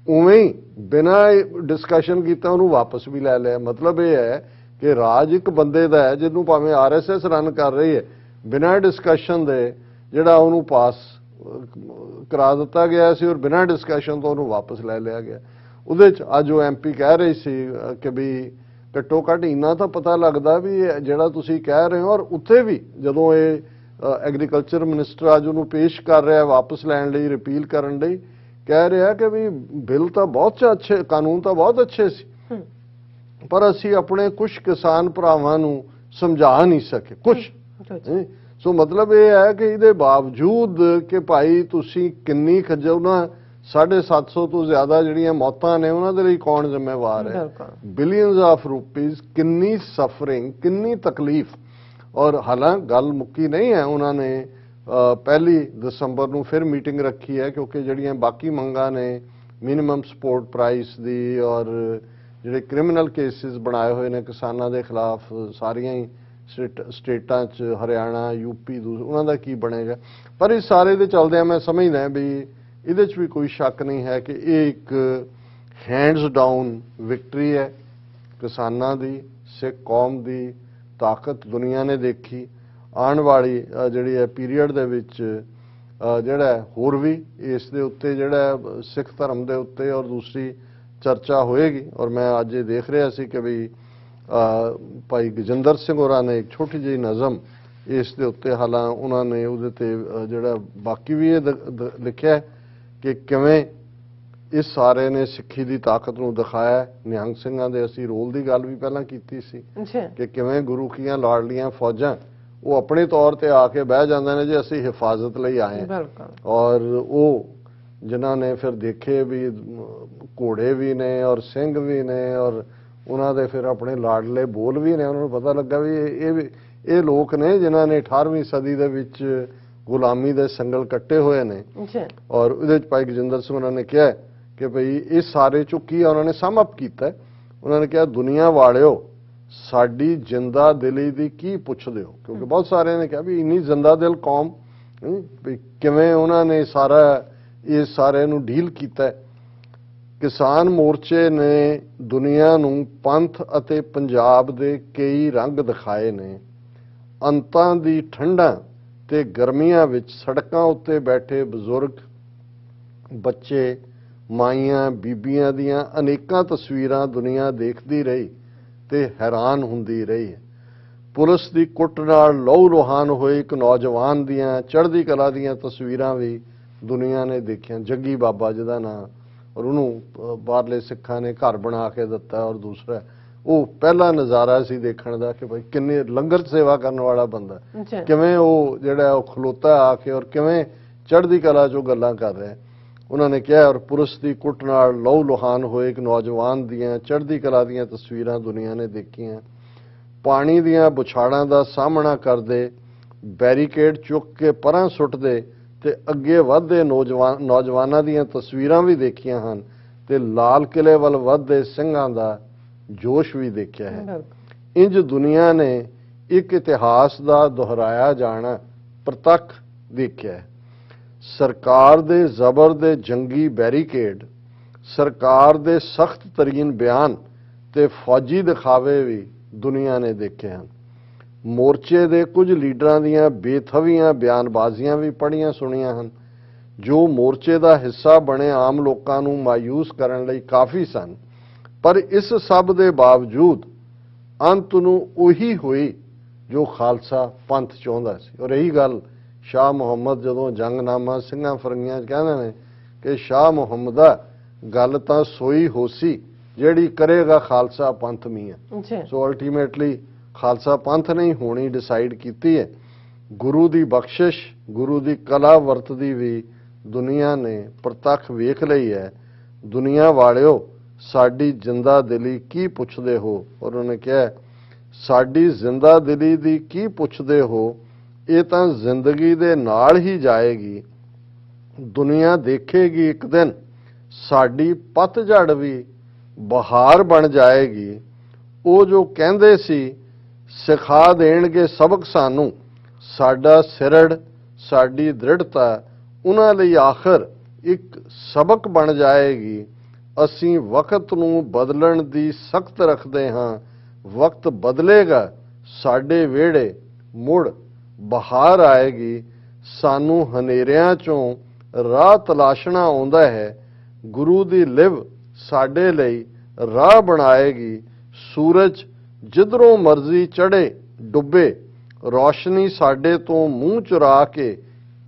ਉਵੇਂ ਹੀ ਬਿਨਾਂ ਡਿਸਕਸ਼ਨ ਕੀਤਾ ਉਹਨੂੰ ਵਾਪਸ ਵੀ ਲੈ ਲਿਆ। ਮਤਲਬ ਇਹ ਹੈ ਕਿ ਰਾਜ ਇੱਕ ਬੰਦੇ ਦਾ ਹੈ ਜਿਹਨੂੰ ਭਾਵੇਂ RSS ਰਨ ਕਰ ਰਹੀ ਹੈ, ਬਿਨਾਂ ਡਿਸਕਸ਼ਨ ਦੇ ਜਿਹੜਾ ਉਹਨੂੰ ਪਾਸ ਕਰਾ ਦਿੱਤਾ ਗਿਆ ਸੀ ਔਰ ਬਿਨਾਂ ਡਿਸਕਸ਼ਨ ਤੋਂ ਉਹਨੂੰ ਵਾਪਸ ਲੈ ਲਿਆ ਗਿਆ। ਉਹਦੇ 'ਚ ਅੱਜ ਉਹ MP ਕਹਿ ਰਹੀ ਸੀ ਕਿ ਵੀ ਘੱਟੋ ਘੱਟ ਇੰਨਾ ਤਾਂ ਪਤਾ ਲੱਗਦਾ ਵੀ ਜਿਹੜਾ ਤੁਸੀਂ ਕਹਿ ਰਹੇ ਹੋ, ਔਰ ਉੱਥੇ ਵੀ ਜਦੋਂ ਇਹ ਐਗਰੀਕਲਚਰ ਮਿਨਿਸਟਰ ਅੱਜ ਉਹਨੂੰ ਪੇਸ਼ ਕਰ ਰਿਹਾ ਵਾਪਸ ਲੈਣ ਲਈ, ਰਿਪੀਲ ਕਰਨ ਲਈ, ਕਹਿ ਰਿਹਾ ਕਿ ਵੀ ਬਿੱਲ ਤਾਂ ਬਹੁਤ ਅੱਛੇ, ਕਾਨੂੰਨ ਤਾਂ ਬਹੁਤ ਅੱਛੇ ਸੀ, ਪਰ ਅਸੀਂ ਆਪਣੇ ਕੁਝ ਕਿਸਾਨ ਭਰਾਵਾਂ ਨੂੰ ਸਮਝਾ ਨਹੀਂ ਸਕੇ ਕੁਝ। ਸੋ ਮਤਲਬ ਇਹ ਹੈ ਕਿ ਇਹਦੇ ਬਾਵਜੂਦ ਕਿ ਭਾਈ ਤੁਸੀਂ ਕਿੰਨੀ ਖੱਜਲ ਨਾ 750 ਤੋਂ ਜ਼ਿਆਦਾ ਜਿਹੜੀਆਂ ਮੌਤਾਂ ਨੇ ਉਹਨਾਂ ਦੇ ਲਈ ਕੌਣ ਜ਼ਿੰਮੇਵਾਰ ਹੈ? ਬਿਲਕੁਲ। ਬਿਲੀਅਨਸ ਆਫ ਰੁਪੀਸ, ਕਿੰਨੀ ਸਫਰਿੰਗ, ਕਿੰਨੀ ਤਕਲੀਫ। ਔਰ ਹਾਲਾਂ ਗੱਲ ਮੁੱਕੀ ਨਹੀਂ ਹੈ, ਉਹਨਾਂ ਨੇ 1 ਦਸੰਬਰ ਨੂੰ ਫਿਰ ਮੀਟਿੰਗ ਰੱਖੀ ਹੈ, ਕਿਉਂਕਿ ਜਿਹੜੀਆਂ ਬਾਕੀ ਮੰਗਾਂ ਨੇ ਮਿਨੀਮਮ ਸਪੋਰਟ ਪ੍ਰਾਈਸ ਦੀ ਔਰ ਜਿਹੜੇ ਕ੍ਰਿਮੀਨਲ ਕੇਸਿਸ ਬਣਾਏ ਹੋਏ ਨੇ ਕਿਸਾਨਾਂ ਦੇ ਖਿਲਾਫ ਸਾਰੀਆਂ ਹੀ ਸਟੇਟਾਂ 'ਚ, ਹਰਿਆਣਾ, ਯੂਪੀ, ਉਹਨਾਂ ਦਾ ਕੀ ਬਣੇਗਾ। ਪਰ ਇਸ ਸਾਰੇ ਦੇ ਚੱਲਦਿਆਂ ਮੈਂ ਸਮਝਦਾ ਵੀ ਇਹਦੇ 'ਚ ਵੀ ਕੋਈ ਸ਼ੱਕ ਨਹੀਂ ਹੈ ਕਿ ਇਹ ਇੱਕ ਹੈਂਡਸ ਡਾਊਨ ਵਿਕਟਰੀ ਹੈ ਕਿਸਾਨਾਂ ਦੀ, ਸਿੱਖ ਕੌਮ ਦੀ ਤਾਕਤ ਦੁਨੀਆ ਨੇ ਦੇਖੀ। ਆਉਣ ਵਾਲੀ ਜਿਹੜੀ ਹੈ ਪੀਰੀਅਡ ਦੇ ਵਿੱਚ ਜਿਹੜਾ ਹੋਰ ਵੀ ਇਸ ਦੇ ਉੱਤੇ ਜਿਹੜਾ ਸਿੱਖ ਧਰਮ ਦੇ ਉੱਤੇ ਔਰ ਦੂਸਰੀ ਚਰਚਾ ਹੋਏਗੀ। ਔਰ ਮੈਂ ਅੱਜ ਇਹ ਦੇਖ ਰਿਹਾ ਸੀ ਕਿ ਵੀ ਭਾਈ ਗਜਿੰਦਰ ਸਿੰਘ ਹੋਰਾਂ ਨੇ ਇੱਕ ਛੋਟੀ ਜਿਹੀ ਨਜ਼ਮ ਇਸ ਦੇ ਉੱਤੇ, ਹਾਲਾਂ ਉਹਨਾਂ ਨੇ ਉਹਦੇ ਤੇ ਜਿਹੜਾ ਬਾਕੀ ਵੀ ਇਹ ਲਿਖਿਆ ਕਿ ਕਿਵੇਂ ਇਸ ਸਾਰੇ ਨੇ ਸਿੱਖੀ ਦੀ ਤਾਕਤ ਨੂੰ ਦਿਖਾਇਆ। ਨਿਹੰਗ ਸਿੰਘਾਂ ਦੇ ਅਸੀਂ ਰੋਲ ਦੀ ਗੱਲ ਵੀ ਪਹਿਲਾਂ ਕੀਤੀ ਸੀ ਕਿ ਕਿਵੇਂ ਗੁਰੂ ਕੀਆਂ ਲਾਡਲੀਆਂ ਫੌਜਾਂ ਉਹ ਆਪਣੇ ਤੌਰ ਤੇ ਆ ਕੇ ਬਹਿ ਜਾਂਦੇ ਨੇ ਜੀ ਅਸੀਂ ਹਿਫਾਜ਼ਤ ਲਈ ਆਏ ਹਾਂ। ਔਰ ਉਹ ਜਿਨ੍ਹਾਂ ਨੇ ਫਿਰ ਦੇਖੇ ਵੀ ਘੋੜੇ ਵੀ ਨੇ ਔਰ ਸਿੰਘ ਵੀ ਨੇ ਔਰ ਉਹਨਾਂ ਦੇ ਫਿਰ ਆਪਣੇ ਲਾਡਲੇ ਬੋਲ ਵੀ ਨੇ, ਉਹਨਾਂ ਨੂੰ ਪਤਾ ਲੱਗਾ ਵੀ ਇਹ ਲੋਕ ਨੇ ਜਿਨ੍ਹਾਂ ਨੇ 18ਵੀਂ ਸਦੀ ਦੇ ਵਿੱਚ ਗੁਲਾਮੀ ਦੇ ਸੰਗਲ ਕੱਟੇ ਹੋਏ ਨੇ। ਔਰ ਉਹਦੇ 'ਚ ਭਾਈ ਗਜਿੰਦਰ ਸਿੰਘ ਉਹਨਾਂ ਨੇ ਕਿਹਾ ਕਿ ਭਈ ਇਹ ਸਾਰੇ ਚੋਂ ਕੀ ਉਹਨਾਂ ਨੇ ਸਮ ਅਪ ਕੀਤਾ। ਉਹਨਾਂ ਨੇ ਕਿਹਾ ਦੁਨੀਆ ਵਾਲਿਓ ਸਾਡੀ ਜਿੰਦਾ ਦਿਲੀ ਦੀ ਕੀ ਪੁੱਛਦੇ ਹੋ, ਕਿਉਂਕਿ ਬਹੁਤ ਸਾਰਿਆਂ ਨੇ ਕਿਹਾ ਵੀ ਇੰਨੀ ਜਿੰਦਾ ਦਿਲ ਕੌਮ ਵੀ ਕਿਵੇਂ ਉਹਨਾਂ ਨੇ ਇਸ ਸਾਰੇ ਨੂੰ ਡੀਲ ਕੀਤਾ। ਕਿਸਾਨ ਮੋਰਚੇ ਨੇ ਦੁਨੀਆ ਨੂੰ ਪੰਥ ਅਤੇ ਪੰਜਾਬ ਦੇ ਕਈ ਰੰਗ ਦਿਖਾਏ ਨੇ। ਅੰਤਾਂ ਦੀ ਠੰਡਾਂ ਤੇ ਗਰਮੀਆਂ ਵਿੱਚ ਸੜਕਾਂ ਉੱਤੇ ਬੈਠੇ ਬਜ਼ੁਰਗ, ਬੱਚੇ, ਮਾਈਆਂ, ਬੀਬੀਆਂ ਦੀਆਂ ਅਨੇਕਾਂ ਤਸਵੀਰਾਂ ਦੁਨੀਆ ਦੇਖਦੀ ਰਹੀ ਤੇ ਹੈਰਾਨ ਹੁੰਦੀ ਰਹੀ ਹੈ। ਪੁਲਿਸ ਦੀ ਕੁੱਟ ਨਾਲ ਲਹੂ ਲੁਹਾਨ ਹੋਏ ਇੱਕ ਨੌਜਵਾਨ ਦੀਆਂ ਚੜ੍ਹਦੀ ਕਲਾ ਦੀਆਂ ਤਸਵੀਰਾਂ ਵੀ ਦੁਨੀਆ ਨੇ ਦੇਖੀਆਂ। ਜੱਗੀ ਬਾਬਾ ਜਿਹਦਾ ਨਾਂ, ਔਰ ਉਹਨੂੰ ਬਾਹਰਲੇ ਸਿੱਖਾਂ ਨੇ ਘਰ ਬਣਾ ਕੇ ਦਿੱਤਾ। ਔਰ ਦੂਸਰਾ ਉਹ ਪਹਿਲਾ ਨਜ਼ਾਰਾ ਸੀ ਦੇਖਣ ਦਾ ਕਿ ਭਾਈ ਕਿੰਨੇ ਲੰਗਰ ਸੇਵਾ ਕਰਨ ਵਾਲਾ ਬੰਦਾ ਕਿਵੇਂ ਉਹ ਜਿਹੜਾ ਉਹ ਖਲੋਤਾ ਆ ਕੇ ਔਰ ਕਿਵੇਂ ਚੜ੍ਹਦੀ ਕਲਾ 'ਚੋਂ ਗੱਲਾਂ ਕਰ ਰਿਹਾ। ਉਹਨਾਂ ਨੇ ਕਿਹਾ ਔਰ ਪੁਲਿਸ ਦੀ ਕੁੱਟ ਨਾਲ ਲਹੂ ਲੁਹਾਨ ਹੋਏ ਇੱਕ ਨੌਜਵਾਨ ਦੀਆਂ ਚੜ੍ਹਦੀ ਕਲਾ ਦੀਆਂ ਤਸਵੀਰਾਂ ਦੁਨੀਆ ਨੇ ਦੇਖੀਆਂ। ਪਾਣੀ ਦੀਆਂ ਬੁਛਾੜਾਂ ਦਾ ਸਾਹਮਣਾ ਕਰਦੇ, ਬੈਰੀਕੇਡ ਚੁੱਕ ਕੇ ਪਰਾਂ ਸੁੱਟਦੇ ਤੇ ਅੱਗੇ ਵਧਦੇ ਨੌਜਵਾਨਾਂ ਦੀਆਂ ਤਸਵੀਰਾਂ ਵੀ ਦੇਖੀਆਂ ਹਨ ਤੇ ਲਾਲ ਕਿਲੇ ਵੱਲ ਵਧਦੇ ਸਿੰਘਾਂ ਦਾ ਜੋਸ਼ ਵੀ ਦੇਖਿਆ ਹੈ। ਇੰਜ ਦੁਨੀਆ ਨੇ ਇੱਕ ਇਤਿਹਾਸ ਦਾ ਦੁਹਰਾਇਆ ਜਾਣਾ ਪ੍ਰਤੱਖ ਦੇਖਿਆ ਹੈ। ਸਰਕਾਰ ਦੇ ਜ਼ਬਰ ਦੇ ਜੰਗੀ ਬੈਰੀਕੇਡ, ਸਰਕਾਰ ਦੇ ਸਖਤ ਤਰੀਨ ਬਿਆਨ ਤੇ ਫੌਜੀ ਦਿਖਾਵੇ ਵੀ ਦੁਨੀਆ ਨੇ ਦੇਖੇ ਹਨ। ਮੋਰਚੇ ਦੇ ਕੁਝ ਲੀਡਰਾਂ ਦੀਆਂ ਬੇਥਵੀਆਂ ਬਿਆਨਬਾਜ਼ੀਆਂ ਵੀ ਪੜ੍ਹੀਆਂ ਸੁਣੀਆਂ ਹਨ ਜੋ ਮੋਰਚੇ ਦਾ ਹਿੱਸਾ ਬਣੇ ਆਮ ਲੋਕਾਂ ਨੂੰ ਮਾਯੂਸ ਕਰਨ ਲਈ ਕਾਫੀ ਸਨ। ਪਰ ਇਸ ਸਭ ਦੇ ਬਾਵਜੂਦ ਅੰਤ ਨੂੰ ਉਹੀ ਹੋਈ ਜੋ ਖਾਲਸਾ ਪੰਥ ਚਾਹੁੰਦਾ ਸੀ। ਔਰ ਇਹੀ ਗੱਲ ਸ਼ਾਹ ਮੁਹੰਮਦ ਜਦੋਂ ਜੰਗਨਾਮਾ ਸਿੰਘਾਂ ਫਰੰਗੀਆਂ 'ਚ ਕਹਿੰਦੇ ਨੇ ਕਿ ਸ਼ਾਹ ਮੁਹੰਮਦਾ ਗੱਲ ਤਾਂ ਸੋਈ ਹੋਸੀ ਜਿਹੜੀ ਕਰੇਗਾ ਖਾਲਸਾ ਪੰਥ ਮੀਆਂ। ਸੋ ਅਲਟੀਮੇਟਲੀ ਖਾਲਸਾ ਪੰਥ ਨਹੀਂ ਹੋਣੀ ਡਿਸਾਈਡ ਕੀਤੀ ਹੈ। ਗੁਰੂ ਦੀ ਬਖਸ਼ਿਸ਼, ਗੁਰੂ ਦੀ ਕਲਾ ਵਰਤਦੀ ਵੀ ਦੁਨੀਆ ਨੇ ਪ੍ਰਤੱਖ ਵੇਖ ਲਈ ਹੈ। ਦੁਨੀਆ ਵਾਲਿਓ ਸਾਡੀ ਜਿੰਦਾ ਦਿਲੀ ਕੀ ਪੁੱਛਦੇ ਹੋ। ਔਰ ਉਹਨੇ ਕਿਹਾ ਸਾਡੀ ਜਿੰਦਾ ਦਿਲੀ ਦੀ ਕੀ ਪੁੱਛਦੇ ਹੋ, ਇਹ ਤਾਂ ਜ਼ਿੰਦਗੀ ਦੇ ਨਾਲ ਹੀ ਜਾਏਗੀ। ਦੁਨੀਆ ਦੇਖੇਗੀ ਇੱਕ ਦਿਨ ਸਾਡੀ ਪਤਝੜ ਵੀ ਬਹਾਰ ਬਣ ਜਾਏਗੀ। ਉਹ ਜੋ ਕਹਿੰਦੇ ਸੀ ਸਿਖਾ ਦੇਣਗੇ ਸਬਕ ਸਾਨੂੰ, ਸਾਡਾ ਸਿਰੜ, ਸਾਡੀ ਦ੍ਰਿੜਤਾ ਉਹਨਾਂ ਲਈ ਆਖਰ ਇੱਕ ਸਬਕ ਬਣ ਜਾਏਗੀ। ਅਸੀਂ ਵਕਤ ਨੂੰ ਬਦਲਣ ਦੀ ਸਖਤ ਰੱਖਦੇ ਹਾਂ, ਵਕਤ ਬਦਲੇਗਾ ਸਾਡੇ ਵਿਹੜੇ, ਮੁੜ ਬਹਾਰ ਆਏਗੀ। ਸਾਨੂੰ ਹਨੇਰਿਆਂ ਚੋਂ ਰਾਹ ਤਲਾਸ਼ਣਾ ਆਉਂਦਾ ਹੈ, ਗੁਰੂ ਦੀ ਲਿਵ ਸਾਡੇ ਲਈ ਰਾਹ ਬਣਾਏਗੀ। ਸੂਰਜ ਜਿੱਧਰੋਂ ਮਰਜ਼ੀ ਚੜ੍ਹੇ ਡੁੱਬੇ, ਰੌਸ਼ਨੀ ਸਾਡੇ ਤੋਂ ਮੂੰਹ ਚੁਰਾ ਕੇ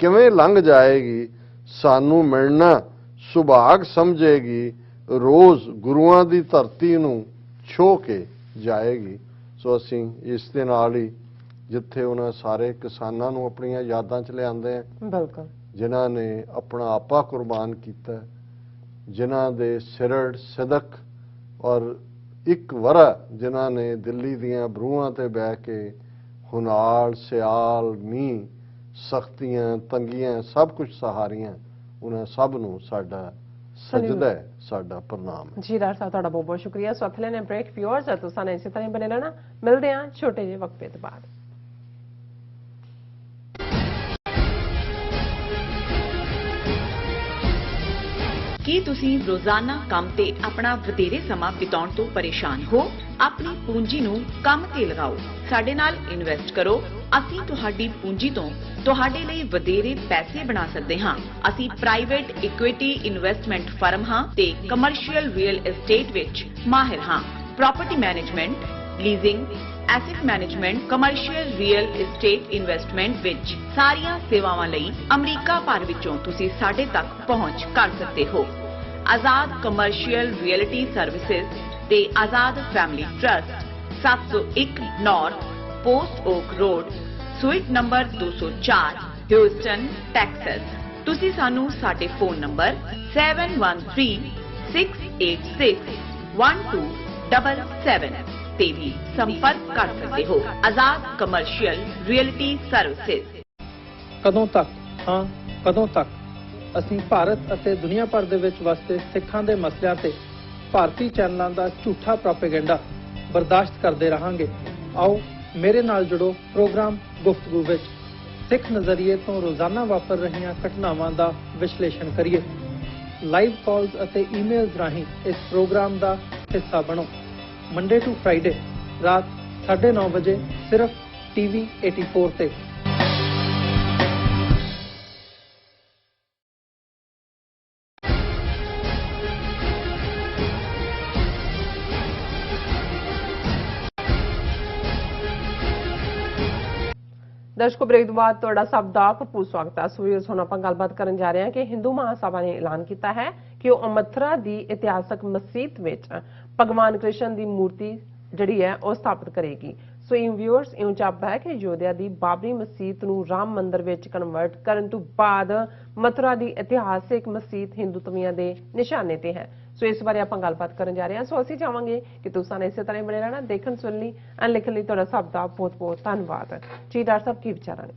ਕਿਵੇਂ ਲੰਘ ਜਾਏਗੀ। ਸਾਨੂੰ ਮਿਲਣਾ ਸੁਭਾਗ ਸਮਝੇਗੀ, ਰੋਜ਼ ਗੁਰੂਆਂ ਦੀ ਧਰਤੀ ਨੂੰ ਛੋਹ ਕੇ ਜਾਏਗੀ। ਸੋ ਅਸੀਂ ਇਸ ਦੇ ਨਾਲ ਹੀ ਜਿੱਥੇ ਉਹਨਾਂ ਸਾਰੇ ਕਿਸਾਨਾਂ ਨੂੰ ਆਪਣੀਆਂ ਯਾਦਾਂ 'ਚ ਲਿਆਂਦੇ ਆ, ਬਿਲਕੁਲ, ਜਿਨ੍ਹਾਂ ਨੇ ਆਪਣਾ ਆਪਾ ਕੁਰਬਾਨ ਕੀਤਾ, ਜਿਨ੍ਹਾਂ ਦੇ ਸਿਰੜ ਸਿਦਕ ਔਰ ਇੱਕ ਵਰਾ ਜਿਨ੍ਹਾਂ ਨੇ ਦਿੱਲੀ ਦੀਆਂ ਬਰੂਹਾਂ ਤੇ ਬਹਿ ਕੇ ਹੁਨਾਲ ਸਿਆਲ ਮੀਂਹ ਸਖਤੀਆਂ ਤੰਗੀਆਂ ਸਭ ਕੁਝ ਸਹਾਰੀਆਂ, ਉਹਨਾਂ ਸਭ ਨੂੰ ਸਾਡਾ ਸਜਦਾ ਹੈ, ਸਾਡਾ ਪ੍ਰਣਾਮ ਹੈ। ਜੀ ਡਾਕਟਰ ਸਾਹਿਬ ਤੁਹਾਡਾ ਬਹੁਤ ਬਹੁਤ ਸ਼ੁਕਰੀਆ। ਸੋ ਅਥਲੇ ਨੇ ਬ੍ਰੇਕ ਵਿਊਅਰਸ ਤੁਸੀਂ ਨੇ ਇਸੇ ਤਰ੍ਹਾਂ ਬਣੇ ਰਹਿਣਾ। ਮਿਲਦੇ ਹਾਂ ਛੋਟੇ ਜਿਹੇ ਵਕਫੇ ਤੋਂ ਬਾਅਦ। ਕੀ ਤੁਸੀਂ ਰੋਜ਼ਾਨਾ ਕੰਮ ਤੇ ਆਪਣਾ ਵਧੇਰੇ ਸਮਾਂ ਬਿਤਾਉਣ ਤੋਂ ਪਰੇਸ਼ਾਨ ਹੋ? ਆਪਣੀ ਪੂੰਜੀ ਨੂੰ ਕੰਮ ਤੇ ਲਗਾਓ, ਸਾਡੇ ਨਾਲ ਇਨਵੈਸਟ ਕਰੋ। ਅਸੀਂ ਤੁਹਾਡੀ ਪੂੰਜੀ ਤੋਂ ਤੁਹਾਡੇ ਲਈ ਵਧੇਰੇ ਪੈਸੇ ਬਣਾ ਸਕਦੇ ਹਾਂ। ਅਸੀਂ ਪ੍ਰਾਈਵੇਟ ਇਕੁਇਟੀ ਇਨਵੈਸਟਮੈਂਟ ਫਰਮ ਹਾਂ ਤੇ ਕਮਰਸ਼ੀਅਲ ਰੀਅਲ ਏਸਟੇਟ ਵਿੱਚ ਮਾਹਿਰ ਹਾਂ। Property management, leasing, asset management, commercial real estate investment ਵਿੱਚ ਸਾਰੀਆਂ ਸੇਵਾਵਾਂ ਲਈ ਅਮਰੀਕਾ ਭਰ ਵਿੱਚੋਂ ਤੁਸੀਂ ਸਾਡੇ ਤੱਕ ਪਹੁੰਚ ਕਰ ਸਕਦੇ ਹੋ। ਆਜ਼ਾਦ ਕਮਰਸ਼ੀਅਲ ਰੀਅਲਟੀ ਸਰਵਿਸਿਜ਼ ਤੇ Azad family trust, 701 north post oak road, suite number 204, Houston, Texas. ਤੁਸੀਂ ਸਾਨੂੰ ਸਾਡੇ ਫੋਨ ਨੰਬਰ 7136861277 ਤੇ ਵੀ ਸੰਪਰਕ ਕਰ ਸਕਦੇ ਹੋ। ਆਜ਼ਾਦ ਕਮਰਸ਼ੀਅਲ ਰੀਅਲਟੀ ਸਰਵਿਸਿਜ਼। ਕਦੋਂ ਤੱਕ, ਹਾਂ ਕਦੋਂ ਤੱਕ ਅਸੀਂ ਭਾਰਤ ਅਤੇ ਦੁਨੀਆ ਭਰ ਦੇ ਵਿੱਚ ਵਸਦੇ ਸਿੱਖਾਂ ਦੇ ਮਸਲਿਆਂ ਤੇ ਭਾਰਤੀ ਚੈਨਲਾਂ ਦਾ ਝੂਠਾ ਪ੍ਰੋਪੇਗੈਂਡਾ ਬਰਦਾਸ਼ਤ ਕਰਦੇ ਰਹਾਂਗੇ? ਆਓ ਮੇਰੇ ਨਾਲ ਜੁੜੋ ਪ੍ਰੋਗਰਾਮ ਗੁਫ਼ਤਗੂ ਵਿੱਚ। ਸਿੱਖ ਨਜ਼ਰੀਏ ਤੋਂ ਰੋਜ਼ਾਨਾ ਵਾਪਰ ਰਹੀਆਂ ਘਟਨਾਵਾਂ ਦਾ ਵਿਸ਼ਲੇਸ਼ਣ ਕਰੀਏ। ਲਾਈਵ ਕਾਲਸ ਅਤੇ ਈਮੇਲਸ ਰਾਹੀਂ ਇਸ ਪ੍ਰੋਗਰਾਮ ਦਾ ਹਿੱਸਾ ਬਣੋ। ਮੰਡੇ ਟੂ ਫਰਾਈਡੇ ਰਾਤ 9:30 ਵਜੇ ਸਿਰਫ TV 84 ਤੇ। ਦਰਸ਼ਕੋ ਬ੍ਰੇਕ ਤੋਂ ਬਾਅਦ ਤੁਹਾਡਾ ਸਭ ਦਾ ਭਰਪੂਰ ਸਵਾਗਤ ਹੈ। ਸੋ ਹੁਣ ਆਪਾਂ ਗੱਲਬਾਤ ਕਰਨ ਜਾ ਰਹੇ ਹਾਂ ਕਿ ਹਿੰਦੂ ਮਹਾਸਭਾ ਨੇ ਐਲਾਨ ਕੀਤਾ ਹੈ ਕਿ ਉਹ ਮਥੁਰਾ ਦੀ ਇਤਿਹਾਸਕ ਮਸਜਿਦ ਵਿੱਚ ਭਗਵਾਨ ਕ੍ਰਿਸ਼ਨ ਦੀ ਮੂਰਤੀ ਜਿਹੜੀ ਹੈ ਉਹ ਸਥਾਪਿਤ ਕਰੇਗੀ। ਸੋ ਇਨ ਵਿਊਅਰਸ ਇਉਂ ਜਾਪਦਾ ਹੈ ਕਿ ਅਯੋਧਿਆ ਦੀ ਬਾਬਰੀ ਮਸਜਿਦ ਨੂੰ ਰਾਮ ਮੰਦਿਰ ਵਿੱਚ ਕਨਵਰਟ ਕਰਨ ਤੋਂ ਬਾਅਦ ਮਥੁਰਾ ਦੀ ਇਤਿਹਾਸਕ ਮਸਜਿਦ ਹਿੰਦੂਤਵੀਆਂ ਦੇ ਨਿਸ਼ਾਨੇ ਤੇ ਹੈ। ਸੋ ਇਸ ਬਾਰੇ ਆਪਾਂ ਗੱਲਬਾਤ ਕਰਨ ਜਾ ਰਹੇ ਹਾਂ। ਸੋ ਅਸੀਂ ਚਾਹਾਂਗੇ ਕਿ ਤੁਸੀਂ ਇਸੇ ਤਰ੍ਹਾਂ ਬਣੇ ਰਹਿਣਾ। ਦੇਖਣ ਸੁਣਨ ਲਈ ਐਂਡ ਲਿਖਣ ਲਈ ਤੁਹਾਡਾ ਸਭ ਦਾ ਬਹੁਤ ਬਹੁਤ ਧੰਨਵਾਦ। ਜੀ ਡਾਕਟਰ ਸਾਹਿਬ ਕੀ ਵਿਚਾਰਾਂ ਨੇ?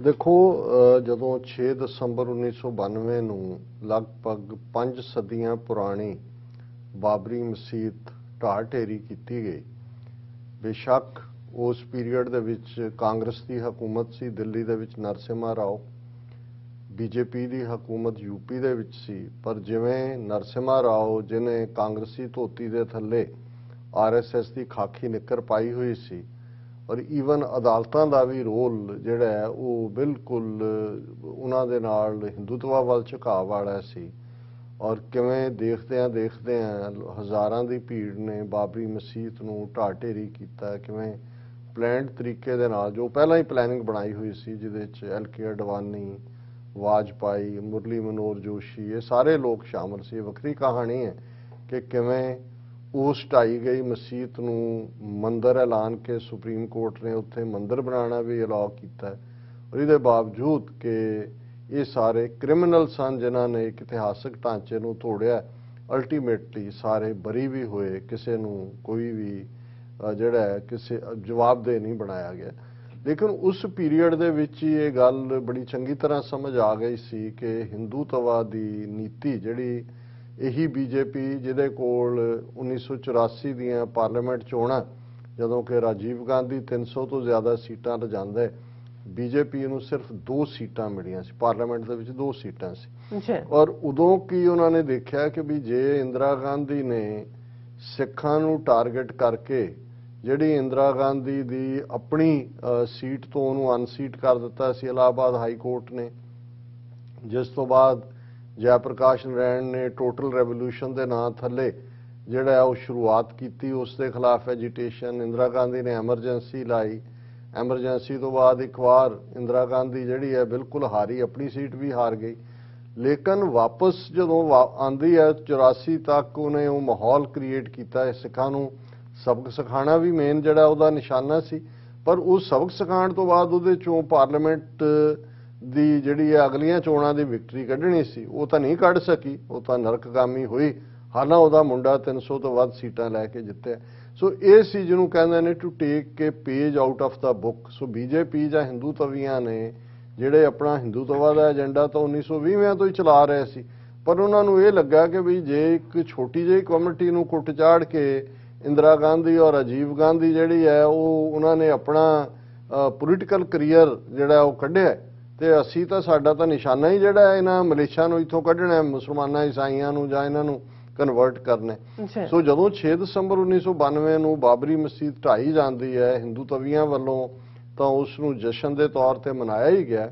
ਦੇਖੋ, ਜਦੋਂ 6 ਦਸੰਬਰ 1992 ਨੂੰ ਲਗਭਗ 5 ਸਦੀਆਂ ਪੁਰਾਣੀ ਬਾਬਰੀ ਮਸਜਿਦ ਢਾਹ ਢੇਰੀ ਕੀਤੀ ਗਈ, ਬੇਸ਼ੱਕ ਉਸ ਪੀਰੀਅਡ ਦੇ ਵਿੱਚ ਕਾਂਗਰਸ ਦੀ ਹਕੂਮਤ ਸੀ ਦਿੱਲੀ ਦੇ ਵਿੱਚ, ਨਰਸਿਮਹਾ ਰਾਓ, ਬੀਜੇਪੀ ਦੀ ਹਕੂਮਤ ਯੂਪੀ ਦੇ ਵਿੱਚ ਸੀ, ਪਰ ਜਿਵੇਂ ਨਰਸਿਮਹਾ ਰਾਓ ਜਿਹਨੇ ਕਾਂਗਰਸੀ ਧੋਤੀ ਦੇ ਥੱਲੇ RSS ਦੀ ਖਾਕੀ ਨਿੱਕਰ ਪਾਈ ਹੋਈ ਸੀ, ਔਰ ਈਵਨ ਅਦਾਲਤਾਂ ਦਾ ਵੀ ਰੋਲ ਜਿਹੜਾ ਹੈ ਉਹ ਬਿਲਕੁਲ ਉਹਨਾਂ ਦੇ ਨਾਲ ਹਿੰਦੂਤਵਾ ਵੱਲ ਝੁਕਾਅ ਵਾਲਾ ਸੀ, ਔਰ ਕਿਵੇਂ ਦੇਖਦਿਆਂ ਹਜ਼ਾਰਾਂ ਦੀ ਭੀੜ ਨੇ ਬਾਬਰੀ ਮਸਜਿਦ ਨੂੰ ਢਾਹ ਢੇਰੀ ਕੀਤਾ, ਕਿਵੇਂ ਪਲੈਨਡ ਤਰੀਕੇ ਦੇ ਨਾਲ, ਜੋ ਪਹਿਲਾਂ ਹੀ ਪਲੈਨਿੰਗ ਬਣਾਈ ਹੋਈ ਸੀ ਜਿਹਦੇ ਵਿੱਚ LK ਅਡਵਾਨੀ, ਵਾਜਪਾਈ, ਮੁਰਲੀ ਮਨੋਹਰ ਜੋਸ਼ੀ, ਇਹ ਸਾਰੇ ਲੋਕ ਸ਼ਾਮਲ ਸੀ। ਵੱਖਰੀ ਕਹਾਣੀ ਹੈ ਕਿ ਕਿਵੇਂ ਉਸ ਢਾਈ ਗਈ ਮਸਜਿਦ ਨੂੰ ਮੰਦਿਰ ਐਲਾਨ ਕੇ ਸੁਪਰੀਮ ਕੋਰਟ ਨੇ ਉੱਥੇ ਮੰਦਿਰ ਬਣਾਉਣਾ ਵੀ ਅਲਾਉ ਕੀਤਾ, ਔਰ ਇਹਦੇ ਬਾਵਜੂਦ ਕਿ ਇਹ ਸਾਰੇ ਕ੍ਰਿਮੀਨਲ ਸਨ ਜਿਨ੍ਹਾਂ ਨੇ ਇੱਕ ਇਤਿਹਾਸਕ ਢਾਂਚੇ ਨੂੰ ਤੋੜਿਆ, ਅਲਟੀਮੇਟਲੀ ਸਾਰੇ ਬਰੀ ਵੀ ਹੋਏ, ਕਿਸੇ ਨੂੰ ਕੋਈ ਵੀ ਜਿਹੜਾ ਹੈ ਕਿਸੇ ਜਵਾਬਦੇਹ ਨਹੀਂ ਬਣਾਇਆ ਗਿਆ। ਲੇਕਿਨ ਉਸ ਪੀਰੀਅਡ ਦੇ ਵਿੱਚ ਹੀ ਇਹ ਗੱਲ ਬੜੀ ਚੰਗੀ ਤਰ੍ਹਾਂ ਸਮਝ ਆ ਗਈ ਸੀ ਕਿ ਹਿੰਦੂਤਵਾ ਦੀ ਨੀਤੀ ਜਿਹੜੀ ਇਹੀ ਬੀਜੇਪੀ ਜਿਹਦੇ ਕੋਲ 1984 ਦੀਆਂ ਪਾਰਲੀਮੈਂਟ ਚੋਣਾਂ, ਜਦੋਂ ਕਿ ਰਾਜੀਵ ਗਾਂਧੀ 300 ਤੋਂ ਜ਼ਿਆਦਾ ਸੀਟਾਂ ਲਿਜਾਂਦੇ, ਬੀਜੇਪੀ ਨੂੰ ਸਿਰਫ 2 ਸੀਟਾਂ ਮਿਲੀਆਂ ਸੀ, ਪਾਰਲੀਮੈਂਟ ਦੇ ਵਿੱਚ 2 ਸੀਟਾਂ ਸੀ। ਔਰ ਉਦੋਂ ਕੀ ਉਹਨਾਂ ਨੇ ਦੇਖਿਆ ਕਿ ਵੀ ਜੇ ਇੰਦਰਾ ਗਾਂਧੀ ਨੇ ਸਿੱਖਾਂ ਨੂੰ ਟਾਰਗੇਟ ਕਰਕੇ ਜਿਹੜੀ ਇੰਦਰਾ ਗਾਂਧੀ ਦੀ ਆਪਣੀ ਸੀਟ ਤੋਂ ਉਹਨੂੰ ਅਨਸੀਟ ਕਰ ਦਿੱਤਾ ਸੀ ਇਲਾਹਾਬਾਦ ਹਾਈ ਕੋਰਟ ਨੇ, ਜਿਸ ਤੋਂ ਬਾਅਦ ਜੈ ਪ੍ਰਕਾਸ਼ ਨਰਾਇਣ ਨੇ ਟੋਟਲ ਰੈਵੋਲੂਸ਼ਨ ਦੇ ਨਾਂ ਥੱਲੇ ਜਿਹੜਾ ਉਹ ਸ਼ੁਰੂਆਤ ਕੀਤੀ, ਉਸ ਦੇ ਖਿਲਾਫ ਐਜੀਟੇਸ਼ਨ, ਇੰਦਰਾ ਗਾਂਧੀ ਨੇ ਐਮਰਜੈਂਸੀ ਲਾਈ, ਐਮਰਜੈਂਸੀ ਤੋਂ ਬਾਅਦ ਇੱਕ ਵਾਰ ਇੰਦਰਾ ਗਾਂਧੀ ਜਿਹੜੀ ਹੈ ਬਿਲਕੁਲ ਹਾਰੀ, ਆਪਣੀ ਸੀਟ ਵੀ ਹਾਰ ਗਈ। ਲੇਕਿਨ ਵਾਪਸ ਜਦੋਂ ਆਂਦੀ ਹੈ 84 ਤੱਕ ਉਹਨੇ ਉਹ ਮਾਹੌਲ ਕ੍ਰੀਏਟ ਕੀਤਾ ਹੈ, ਸਿੱਖਾਂ ਨੂੰ ਸਬਕ ਸਿਖਾਉਣਾ ਵੀ ਮੇਨ ਜਿਹੜਾ ਉਹਦਾ ਨਿਸ਼ਾਨਾ ਸੀ, ਪਰ ਉਹ ਸਬਕ ਸਿਖਾਉਣ ਤੋਂ ਬਾਅਦ ਉਹਦੇ ਚੋਂ ਪਾਰਲੀਮੈਂਟ ਦੀ ਜਿਹੜੀ ਹੈ ਅਗਲੀਆਂ ਚੋਣਾਂ ਦੀ ਵਿਕਟਰੀ ਕੱਢਣੀ ਸੀ, ਉਹ ਤਾਂ ਨਹੀਂ ਕੱਢ ਸਕੀ, ਉਹ ਤਾਂ ਨਰਕਗਾਮੀ ਹੋਈ। ਹਾਲਾਂ ਉਹਦਾ ਮੁੰਡਾ 300 ਤੋਂ ਵੱਧ ਸੀਟਾਂ ਲੈ ਕੇ ਜਿੱਤਿਆ। ਸੋ ਇਹ ਸੀ ਜਿਹਨੂੰ ਕਹਿੰਦੇ ਨੇ to take a page out of the book. So BJP ਜਾਂ ਹਿੰਦੂ ਤਵੀਆਂ ਨੇ ਜਿਹੜੇ ਆਪਣਾ ਹਿੰਦੂਤਵਾ ਦਾ ਏਜੰਡਾ ਤਾਂ 1920 ਤੋਂ ਹੀ ਚਲਾ ਰਹੇ ਸੀ, ਪਰ ਉਹਨਾਂ ਨੂੰ ਇਹ ਲੱਗਾ ਕਿ ਵੀ ਜੇ ਇੱਕ ਛੋਟੀ ਜਿਹੀ ਕਮਿਊਨਿਟੀ ਨੂੰ ਕੁੱਟ ਚਾੜ ਕੇ ਇੰਦਰਾ ਗਾਂਧੀ ਔਰ ਰਾਜੀਵ ਗਾਂਧੀ ਜਿਹੜੀ ਹੈ ਉਹ ਉਹਨਾਂ ਨੇ ਆਪਣਾ ਪੋਲੀਟੀਕਲ ਕਰੀਅਰ ਜਿਹੜਾ ਉਹ ਕੱਢਿਆ, ਤੇ ਅਸੀਂ ਤਾਂ ਸਾਡਾ ਤਾਂ ਨਿਸ਼ਾਨਾ ਹੀ ਜਿਹੜਾ ਇਹਨਾਂ ਮਲੇਸ਼ੀਆ ਨੂੰ ਇੱਥੋਂ ਕੱਢਣਾ, ਮੁਸਲਮਾਨਾਂ ਈਸਾਈਆਂ ਨੂੰ ਜਾਂ ਇਹਨਾਂ ਨੂੰ ਕਨਵਰਟ ਕਰਨਾ। ਸੋ ਜਦੋਂ 6 ਦਸੰਬਰ 1992 ਨੂੰ ਬਾਬਰੀ ਮਸਜਿਦ ਢਾਈ ਜਾਂਦੀ ਹੈ ਹਿੰਦੂ ਤਵੀਆਂ ਵੱਲੋਂ, ਤਾਂ ਉਸ ਨੂੰ ਜਸ਼ਨ ਦੇ ਤੌਰ ਤੇ ਮਨਾਇਆ ਹੀ ਗਿਆ।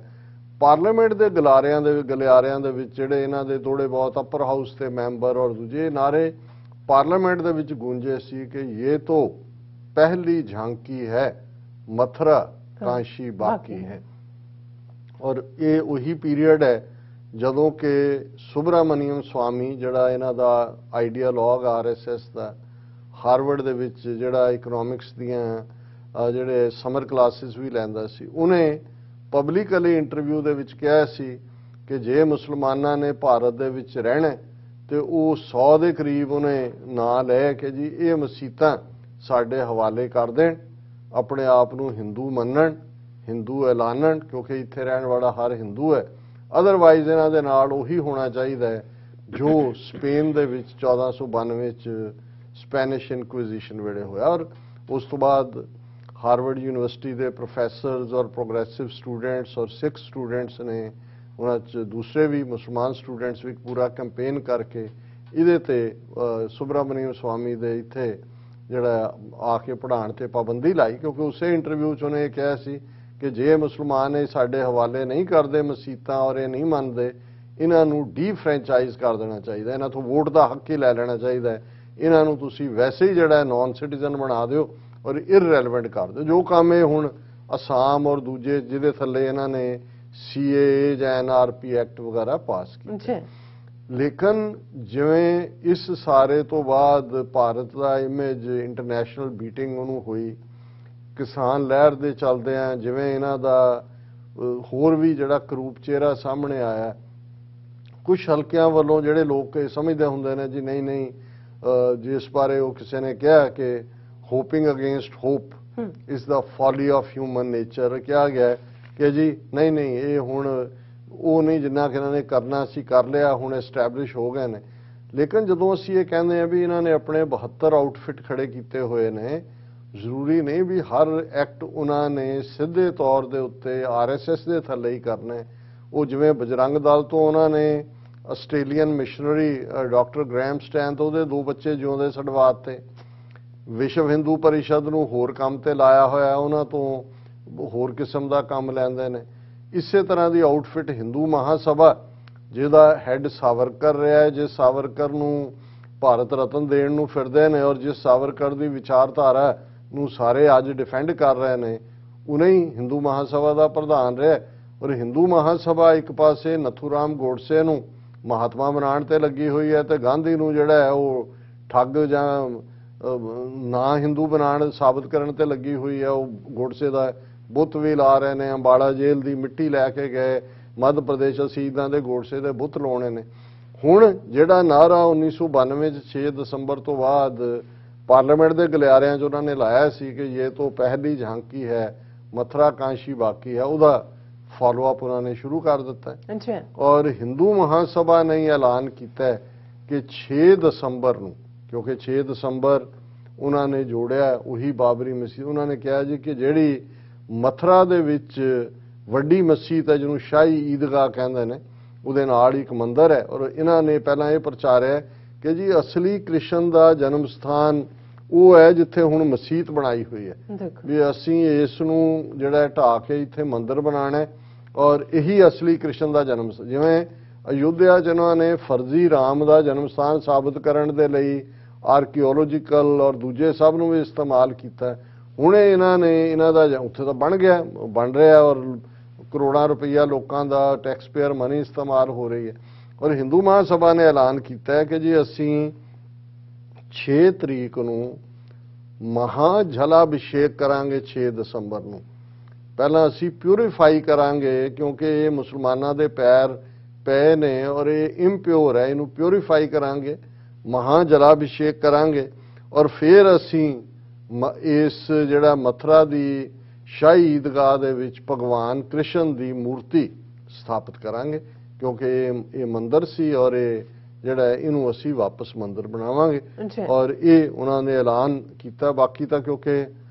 ਪਾਰਲੀਮੈਂਟ ਦੇ ਗਲਿਆਰਿਆਂ ਦੇ ਵਿੱਚ ਜਿਹੜੇ ਇਹਨਾਂ ਦੇ ਥੋੜੇ ਬਹੁਤ ਅਪਰ ਹਾਊਸ ਦੇ ਮੈਂਬਰ ਔਰ ਦੂਜੇ ਨਾਰੇ ਪਾਰਲੀਮੈਂਟ ਦੇ ਵਿੱਚ ਗੂੰਜੇ ਸੀ ਕਿ ਇਹ ਤੋਂ ਪਹਿਲੀ ਝਾਂਕੀ ਹੈ, ਮਥੁਰਾ ਕਾਂਸ਼ੀ ਬਾਕੀ ਹੈ। ਔਰ ਇਹ ਉਹੀ ਪੀਰੀਅਡ ਹੈ ਜਦੋਂ ਕਿ ਸੁਬਰਾਮਨੀਅਮ ਸਵਾਮੀ ਜਿਹੜਾ ਇਹਨਾਂ ਦਾ ਆਈਡੀਆਲੋਗ RSS ਦਾ, ਹਾਰਵਰਡ ਦੇ ਵਿੱਚ ਜਿਹੜਾ ਇਕਨੋਮਿਕਸ ਦੀਆਂ ਜਿਹੜੇ ਸਮਰ ਕਲਾਸਿਸ ਵੀ ਲੈਂਦਾ ਸੀ, ਉਹਨੇ ਪਬਲਿਕਲੀ ਇੰਟਰਵਿਊ ਦੇ ਵਿੱਚ ਕਿਹਾ ਸੀ ਕਿ ਜੇ ਮੁਸਲਮਾਨਾਂ ਨੇ ਭਾਰਤ ਦੇ ਵਿੱਚ ਰਹਿਣਾ ਤੇ ਉਹ 100 ਦੇ ਕਰੀਬ ਉਹਨੇ ਨਾਂ ਲੈ ਕੇ ਜੀ ਇਹ ਮਸੀਤਾਂ ਸਾਡੇ ਹਵਾਲੇ ਕਰ ਦੇਣ, ਆਪਣੇ ਆਪ ਨੂੰ ਹਿੰਦੂ ਮੰਨਣ, ਹਿੰਦੂ ਐਲਾਨਣ, ਕਿਉਂਕਿ ਇੱਥੇ ਰਹਿਣ ਵਾਲਾ ਹਰ ਹਿੰਦੂ ਹੈ। ਅਦਰਵਾਈਜ਼ ਇਹਨਾਂ ਦੇ ਨਾਲ ਉਹੀ ਹੋਣਾ ਚਾਹੀਦਾ ਹੈ ਜੋ ਸਪੇਨ ਦੇ ਵਿੱਚ 1492 ਚ ਸਪੈਨਿਸ਼ ਇਨਕੁਇਜ਼ੀਸ਼ਨ ਵੇਲੇ ਹੋਇਆ। ਔਰ ਉਸ ਤੋਂ ਬਾਅਦ ਹਾਰਵਰਡ ਯੂਨੀਵਰਸਿਟੀ ਦੇ ਪ੍ਰੋਫੈਸਰਸ ਔਰ ਪ੍ਰੋਗਰੈਸਿਵ ਸਟੂਡੈਂਟਸ ਔਰ ਸਿੱਖ ਸਟੂਡੈਂਟਸ ਨੇ, ਉਹਨਾਂ 'ਚ ਦੂਸਰੇ ਵੀ ਮੁਸਲਮਾਨ ਸਟੂਡੈਂਟਸ ਵੀ ਪੂਰਾ ਕੈਂਪੇਨ ਕਰਕੇ ਇਹਦੇ ਤੇ ਸੁਬਰਾਮਨੀਅਮ ਸਵਾਮੀ ਦੇ ਇੱਥੇ ਜਿਹੜਾ ਆ ਕੇ ਪੜ੍ਹਾਉਣ ਤੇ ਪਾਬੰਦੀ ਲਾਈ, ਕਿਉਂਕਿ ਉਸੇ ਇੰਟਰਵਿਊ 'ਚ ਉਹਨੇ ਇਹ ਕਿਹਾ ਸੀ ਕਿ ਜੇ ਮੁਸਲਮਾਨ ਇਹ ਸਾਡੇ ਹਵਾਲੇ ਨਹੀਂ ਕਰਦੇ ਮਸੀਤਾਂ ਔਰ ਇਹ ਨਹੀਂ ਮੰਨਦੇ, ਇਹਨਾਂ ਨੂੰ ਡੀਫਰੈਂਚਾਈਜ਼ ਕਰ ਦੇਣਾ ਚਾਹੀਦਾ, ਇਹਨਾਂ ਤੋਂ ਵੋਟ ਦਾ ਹੱਕ ਹੀ ਲੈ ਲੈਣਾ ਚਾਹੀਦਾ, ਇਹਨਾਂ ਨੂੰ ਤੁਸੀਂ ਵੈਸੇ ਹੀ ਜਿਹੜਾ ਨਾਨ ਸਿਟੀਜ਼ਨ ਬਣਾ ਦਿਓ ਔਰ ਇਰਰੈਲੇਵੈਂਟ ਕਰ ਦਿਓ। ਜੋ ਕੰਮ ਇਹ ਹੁਣ ਅਸਾਮ ਔਰ ਦੂਜੇ ਜਿਹਦੇ ਥੱਲੇ ਇਹਨਾਂ ਨੇ CAA ਜਾਂ NRP ਐਕਟ ਵਗੈਰਾ ਪਾਸ ਕੀਤੇ। ਲੇਕਿਨ ਜਿਵੇਂ ਇਸ ਸਾਰੇ ਤੋਂ ਬਾਅਦ ਭਾਰਤ ਦਾ ਇਮੇਜ ਇੰਟਰਨੈਸ਼ਨਲ ਬੀਟਿੰਗ ਉਹਨੂੰ ਹੋਈ, ਕਿਸਾਨ ਲਹਿਰ ਦੇ ਚੱਲਦੇ ਆ ਜਿਵੇਂ ਇਹਨਾਂ ਦਾ ਹੋਰ ਵੀ ਜਿਹੜਾ ਕਰੂਪ ਚਿਹਰਾ ਸਾਹਮਣੇ ਆਇਆ, ਕੁਝ ਹਲਕਿਆਂ ਵੱਲੋਂ ਜਿਹੜੇ ਲੋਕ ਇਹ ਸਮਝਦੇ ਹੁੰਦੇ ਨੇ ਜੀ ਨਹੀਂ ਜਿਸ ਬਾਰੇ ਉਹ ਕਿਸੇ ਨੇ ਕਿਹਾ ਕਿ hoping against hope is the folly of human nature, ਕਿਹਾ ਗਿਆ ਕਿ ਜੀ ਨਹੀਂ ਇਹ ਹੁਣ ਉਹ ਨਹੀਂ ਜਿੰਨਾ ਕਿ ਇਹਨਾਂ ਨੇ ਕਰਨਾ ਸੀ ਕਰ ਲਿਆ, ਹੁਣ ਐਸਟੈਬਲਿਸ਼ ਹੋ ਗਏ ਨੇ। ਲੇਕਿਨ ਜਦੋਂ ਅਸੀਂ ਇਹ ਕਹਿੰਦੇ ਆ ਵੀ ਇਹਨਾਂ ਨੇ ਆਪਣੇ 72 ਆਊਟਫਿਟ ਖੜੇ ਕੀਤੇ ਹੋਏ ਨੇ, ਜ਼ਰੂਰੀ ਨਹੀਂ ਵੀ ਹਰ ਐਕਟ ਉਹਨਾਂ ਨੇ ਸਿੱਧੇ ਤੌਰ ਦੇ ਉੱਤੇ RSS ਦੇ ਥੱਲੇ ਹੀ ਕਰਨਾ। ਉਹ ਜਿਵੇਂ ਬਜਰੰਗ ਦਲ ਤੋਂ ਉਹਨਾਂ ਨੇ ਆਸਟ੍ਰੇਲੀਅਨ ਮਿਸ਼ਨਰੀ ਡਾਕਟਰ ਗ੍ਰੈਮ ਸਟੈਨ ਤੋਂ ਉਹਦੇ 2 ਬੱਚੇ ਜਿਉਂਦੇ ਛਡਵਾਤੇ, ਵਿਸ਼ਵ ਹਿੰਦੂ ਪਰਿਸ਼ਦ ਨੂੰ ਹੋਰ ਕੰਮ ਤੇ ਲਾਇਆ ਹੋਇਆ, ਉਹਨਾਂ ਤੋਂ ਹੋਰ ਕਿਸਮ ਦਾ ਕੰਮ ਲੈਂਦੇ ਨੇ। ਇਸੇ ਤਰ੍ਹਾਂ ਦੀ ਆਊਟਫਿਟ ਹਿੰਦੂ ਮਹਾਸਭਾ ਜਿਹਦਾ ਹੈੱਡ ਸਾਵਰਕਰ ਰਿਹਾ ਹੈ, ਜਿਸ ਸਾਵਰਕਰ ਨੂੰ ਭਾਰਤ ਰਤਨ ਦੇਣ ਨੂੰ ਫਿਰਦੇ ਨੇ ਔਰ ਜਿਸ ਸਾਵਰਕਰ ਦੀ ਵਿਚਾਰਧਾਰਾ ਨੂੰ ਸਾਰੇ ਅੱਜ ਡਿਫੈਂਡ ਕਰ ਰਹੇ ਨੇ, ਉਹਨੇ ਹੀ ਹਿੰਦੂ ਮਹਾਸਭਾ ਦਾ ਪ੍ਰਧਾਨ ਰਿਹਾ। ਔਰ ਹਿੰਦੂ ਮਹਾਸਭਾ ਇੱਕ ਪਾਸੇ ਨਥੂਰਾਮ ਗੋਡਸੇ ਨੂੰ ਮਹਾਤਮਾ ਬਣਾਉਣ ਤੇ ਲੱਗੀ ਹੋਈ ਹੈ ਤੇ ਗਾਂਧੀ ਨੂੰ ਜਿਹੜਾ ਹੈ ਉਹ ਠੱਗ ਜਾਂ ਨਾ ਹਿੰਦੂ ਬਣਾਉਣ ਸਾਬਤ ਕਰਨ ਤੇ ਲੱਗੀ ਹੋਈ ਹੈ। ਉਹ ਗੋਡਸੇ ਦਾ ਬੁੱਤ ਵੀ ਲਾ ਰਹੇ ਨੇ, ਅੰਬਾਲਾ ਜੇਲ੍ਹ ਦੀ ਮਿੱਟੀ ਲੈ ਕੇ ਗਏ, ਮੱਧ ਪ੍ਰਦੇਸ਼ ਸ਼ਹੀਦਾਂ ਦੇ ਗੋਡਸੇ ਦੇ ਬੁੱਤ ਲਾਉਣੇ ਨੇ। ਹੁਣ ਜਿਹੜਾ ਨਾਰਾ 1992 ਚ 6 ਦਸੰਬਰ ਤੋਂ ਬਾਅਦ ਪਾਰਲੀਮੈਂਟ ਦੇ ਗਲਿਆਰਿਆਂ 'ਚ ਉਹਨਾਂ ਨੇ ਲਾਇਆ ਸੀ ਕਿ ਇਹ ਤੋਂ ਪਹਿਲੀ ਝਾਂਕੀ ਹੈ, ਮਥੁਰਾ ਕਾਂਸ਼ੀ ਬਾਕੀ ਹੈ, ਉਹਦਾ ਫਾਲੋਅਪ ਉਹਨਾਂ ਨੇ ਸ਼ੁਰੂ ਕਰ ਦਿੱਤਾ ਹੈ। ਔਰ ਹਿੰਦੂ ਮਹਾਸਭਾ ਨੇ ਐਲਾਨ ਕੀਤਾ ਕਿ 6 ਦਸੰਬਰ ਨੂੰ, ਕਿਉਂਕਿ 6 ਦਸੰਬਰ ਉਹਨਾਂ ਨੇ ਜੋੜਿਆ ਉਹੀ ਬਾਬਰੀ ਮਸਜਿਦ, ਉਹਨਾਂ ਨੇ ਕਿਹਾ ਜੀ ਕਿ ਜਿਹੜੀ ਮਥੁਰਾ ਦੇ ਵਿੱਚ ਵੱਡੀ ਮਸਜਿਦ ਹੈ ਜਿਹਨੂੰ ਸ਼ਾਹੀ ਈਦਗਾਹ ਕਹਿੰਦੇ ਨੇ, ਉਹਦੇ ਨਾਲ ਇੱਕ ਮੰਦਿਰ ਹੈ। ਔਰ ਇਹਨਾਂ ਨੇ ਪਹਿਲਾਂ ਇਹ ਪ੍ਰਚਾਰਿਆ ਕਿ ਜੀ ਅਸਲੀ ਕ੍ਰਿਸ਼ਨ ਦਾ ਜਨਮ ਸਥਾਨ ਉਹ ਹੈ ਜਿੱਥੇ ਹੁਣ ਮਸਜਿਦ ਬਣਾਈ ਹੋਈ ਹੈ, ਵੀ ਅਸੀਂ ਇਸ ਨੂੰ ਜਿਹੜਾ ਢਾਹ ਕੇ ਇੱਥੇ ਮੰਦਿਰ ਬਣਾਉਣਾ ਹੈ ਔਰ ਇਹੀ ਅਸਲੀ ਕ੍ਰਿਸ਼ਨ ਦਾ ਜਨਮ। ਜਿਵੇਂ ਅਯੁੱਧਿਆ 'ਚ ਇਹਨਾਂ ਨੇ ਫਰਜ਼ੀ ਰਾਮ ਦਾ ਜਨਮ ਸਥਾਨ ਸਾਬਤ ਕਰਨ ਦੇ ਲਈ ਆਰਕੀਓਲੋਜੀਕਲ ਔਰ ਦੂਜੇ ਸਭ ਨੂੰ ਵੀ ਇਸਤੇਮਾਲ ਕੀਤਾ। ਹੁਣ ਇਹਨਾਂ ਨੇ ਇਹਨਾਂ ਦਾ ਉੱਥੇ ਤਾਂ ਬਣ ਗਿਆ, ਬਣ ਰਿਹਾ ਔਰ ਕਰੋੜਾਂ ਰੁਪਈਆ ਲੋਕਾਂ ਦਾ ਟੈਕਸ ਪੇਅਰ ਮਨੀ ਇਸਤੇਮਾਲ ਹੋ ਰਹੀ ਹੈ। ਔਰ ਹਿੰਦੂ ਮਹਾਸਭਾ ਨੇ ਐਲਾਨ ਕੀਤਾ ਹੈ ਕਿ ਜੀ ਅਸੀਂ 6 ਤਰੀਕ ਨੂੰ ਮਹਾ ਜਲਾਭਿਸ਼ੇਕ ਕਰਾਂਗੇ 6 ਦਸੰਬਰ ਨੂੰ, ਪਹਿਲਾਂ ਅਸੀਂ ਪਿਊਰੀਫਾਈ ਕਰਾਂਗੇ, ਕਿਉਂਕਿ ਇਹ ਮੁਸਲਮਾਨਾਂ ਦੇ ਪੈਰ ਪਏ ਨੇ ਔਰ ਇਹ ਇੰਪਿਓਰ ਹੈ, ਇਹਨੂੰ ਪਿਊਰੀਫਾਈ ਕਰਾਂਗੇ, ਮਹਾ ਜਲਾਭਿਸ਼ੇਕ ਕਰਾਂਗੇ ਔਰ ਫਿਰ ਅਸੀਂ ਇਸ ਜਿਹੜਾ ਮਥੁਰਾ ਦੀ ਸ਼ਾਹੀ ਈਦਗਾਹ ਦੇ ਵਿੱਚ ਭਗਵਾਨ ਕ੍ਰਿਸ਼ਨ ਦੀ ਮੂਰਤੀ ਸਥਾਪਿਤ ਕਰਾਂਗੇ, ਕਿਉਂਕਿ ਇਹ ਮੰਦਿਰ ਸੀ ਔਰ ਇਹ ਜਿਹੜਾ ਇਹਨੂੰ ਅਸੀਂ ਵਾਪਸ ਮੰਦਿਰ ਬਣਾਵਾਂਗੇ। ਔਰ ਇਹ ਉਹਨਾਂ ਨੇ ਐਲਾਨ ਕੀਤਾ। ਬਾਕੀ ਤਾਂ ਕਿਉਂਕਿ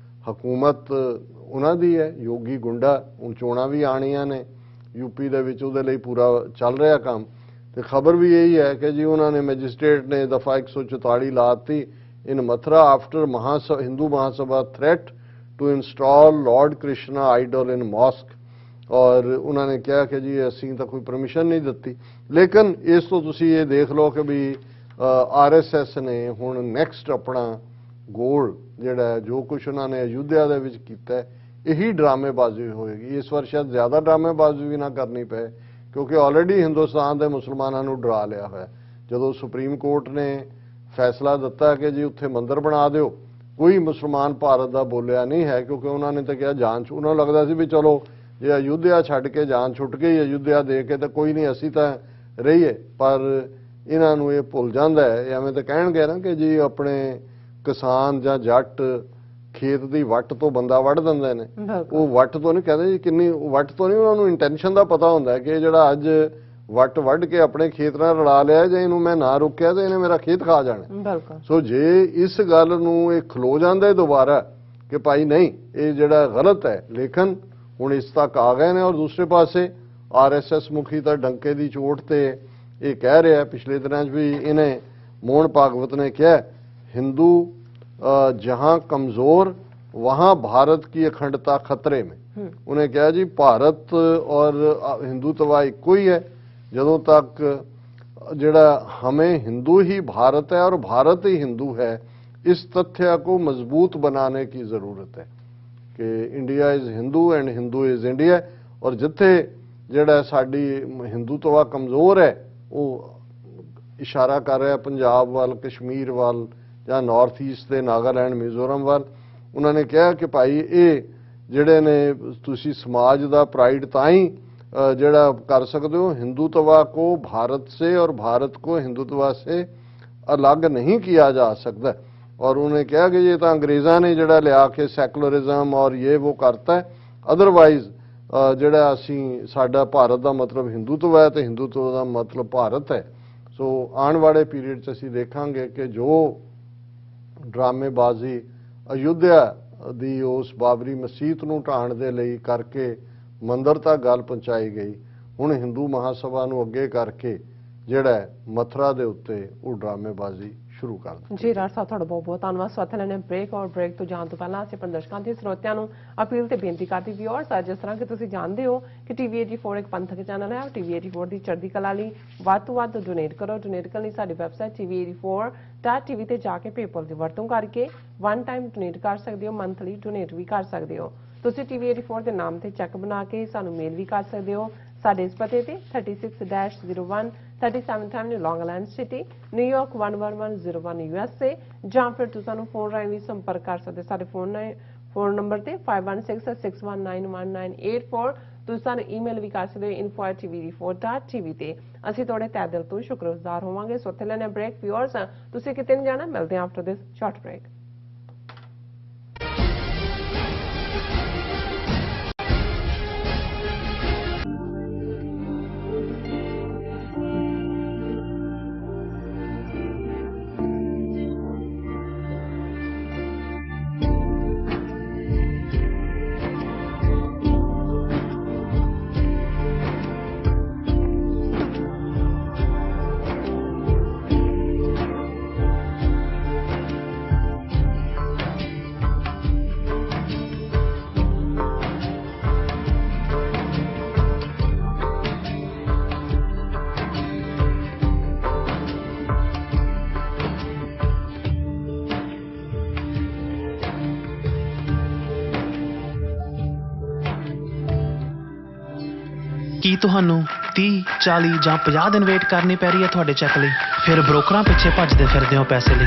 ਹਕੂਮਤ ਉਹਨਾਂ ਦੀ ਹੈ, ਯੋਗੀ ਗੁੰਡਾ, ਹੁਣ ਚੋਣਾਂ ਵੀ ਆਣੀਆਂ ਨੇ यूपी ਦੇ ਵਿੱਚ, ਉਹਦੇ ਲਈ ਪੂਰਾ ਚੱਲ ਰਿਹਾ ਕੰਮ। ਤੇ ਖਬਰ ਵੀ ਇਹੀ ਹੈ ਕਿ ਜੀ ਉਹਨਾਂ ਨੇ ਮੈਜਿਸਟ੍ਰੇਟ ਨੇ ਦਫਾ 144 ਲਾਤੀ in Mathura after Hindu Mahasabha threat to install Lord Krishna idol in mosque। और उन्होंने कहा कि जी असी तो कोई परमिशन नहीं दी, लेकिन इस तो तुसी ये देख लो कि भी RSS ने हुण नैक्सट अपना गोल जिहड़ा जो कुछ उन्होंने अयोध्या दे विच कीता है, यही ड्रामेबाजी होएगी। इस बार शायद ज़्यादा ड्रामेबाजी भी ना करनी पे, क्योंकि ऑलरेडी हिंदुस्तान के मुसलमानों को डरा लिया है। जो सुप्रीम कोर्ट ने फैसला दिता कि जी उत्थे मंदिर बना दो, कोई मुसलमान भारत का बोलिया नहीं है, क्योंकि उन्होंने तो कहा जान, उन्होंने लगता सी भी चलो जे अयोध्या छड्ड के जान छुट गई, अयोध्या दे के तो कोई नहीं, असी तो रहीए। पर इन्हों ये भुल जाता है, एवं तो कहणगे ना कि जी अपने किसान जां जट खेत की वट तो बंदा वढ़ दिंदे ने, वो वट तो नहीं कहते जी किन्नी वट तो नहीं, उन्होंने इंटेंशन का पता होंदा है कि जिहड़ा अज वट वढ़ के अपने खेत नाल रला लिया, जे इहनूं मैं ना रोकिया तो इहने मेरा खेत खा जाना। सो जे इस गल नूं ये खलो जांदे दोबारा कि भाई नहीं ये जिहड़ा गलत है, लेकिन हुण इस तक आ गए ने। और दूसरे पासे RSS मुखी तो डंके की चोट ते ये कह रहा है, पिछले दिनों भी इन्हें मोहन भागवत ने कहा हिंदू जहां कमजोर वहां भारत की अखंडता खतरे में। उन्हें कहा जी भारत और हिंदुत्व एको ही है, जदों तक जिहड़ा हमें हिंदू ही भारत है और भारत ही हिंदू है, इस तथ्य को मजबूत बनाने की जरूरत है कि India is Hindu and Hindu is India. और जिथे जिहड़ा साडी हिंदुत्व कमजोर है, वो इशारा कर रहा है पंजाब वाल, कश्मीर वाल या नॉर्थ ईस्ट के नागालैंड मिजोरम वाल। उन्होंने कहा कि भाई ये जिहड़े ने तुसी समाज का प्राइड ताई जिहड़ा कर सकते हो, हिंदुत्व को भारत से और भारत को हिंदुत्व से अलग नहीं किया जा सकता। और उन्होंने कहा कि ये तो अंग्रेज़ों ने जिहड़ा लिया के सैकुलरिज्म और ये वो करता है, अदरवाइज जिहड़ा असी साडा भारत का मतलब हिंदुत्व है तो हिंदुत्व का मतलब भारत है। सो आने वाले पीरियड च असी देखांगे कि जो ड्रामेबाजी अयोध्या दी उस बाबरी मसीत नूं ढाण दे लई करके मंदिर तक गल पहुंचाई गई, हुण हिंदू महासभा नूं अगे करके जिहड़ा मथुरा दे उत्ते वो ड्रामेबाजी शुरू कर दी। जी राज साहब तुहाडा बहुत बहुत धन्नवाद। सो इत्थे लैणे ब्रेक, और ब्रेक तो जाण तो पहला असीं अपने दर्शकों ते ਸਰੋਤਿਆਂ ਨੂੰ अपील ते बेनती करदी व्यूअर्स, जिस तरह कि तुसीं जाणदे हो कि TV 84 एक पंथक चैनल है, और TV 84 ਦੀ ਚੜ੍ਹਦੀ ਕਲਾ ਲਈ ਵੱਧ ਤੋਂ ਵੱਧ ਡੋਨੇਟ ਕਰੋ। ਡੋਨੇਟ ਕਰਨ ਲਈ ਸਾਡੀ ਵੈਬਸਾਈਟ tv84.tv ਤੇ ਜਾ ਕੇ PayPal ਦੀ ਵਰਤੋਂ ਕਰਕੇ वन टाइम डोनेट कर सकते हो, मंथली डोनेट भी कर सकते हो। तुसीं TV 84 के नाम से चैक बना के सानू मेल भी कर सकते हो साडे इस पते ते 36-01 37th Avenue, Long Island City, New York 11101 USA, ਜਾਂ ਫਿਰ ਤੁਸੀਂ ਸਾਨੂੰ ਫੋਨ ਰਾਹੀਂ ਵੀ ਸੰਪਰਕ ਕਰ ਸਕਦੇ। ਸਾਡੇ ਫੋਨ ਨੰਬਰ ਤੇ 5166191984। ਤੁਸੀਂ ਸਾਨੂੰ ਈਮੇਲ ਵੀ ਕਰ ਸਕਦੇ ਹੋ info@tv84.tv ਤੇ। ਅਸੀਂ ਤੁਹਾਡੇ ਤਹਿ ਦਿਲ ਤੋਂ ਸ਼ੁਕਰਗੁਜ਼ਾਰ ਹੋਵਾਂਗੇ। ਸੋ ਇੱਥੇ ਲੈਣੇ ਬ੍ਰੇਕ ਵਿਊਅਰਸ, ਤੁਸੀਂ ਕਿਤੇ ਨਹੀਂ ਜਾਣਾ, ਮਿਲਦੇ ਹਾਂ ਆਫਟਰ ਦਿਸ ਸ਼ਾਰਟ ਬ੍ਰੇਕ। ਕੀ ਤੁਹਾਨੂੰ 30, 40 ਜਾਂ 50 ਦਿਨ ਵੇਟ ਕਰਨੀ ਪੈ ਰਹੀ ਹੈ ਤੁਹਾਡੇ ਚੈੱਕ ਲਈ? ਫਿਰ ਬ੍ਰੋਕਰਾਂ ਪਿੱਛੇ ਭੱਜਦੇ ਫਿਰਦੇ ਹੋ ਪੈਸੇ ਲਈ,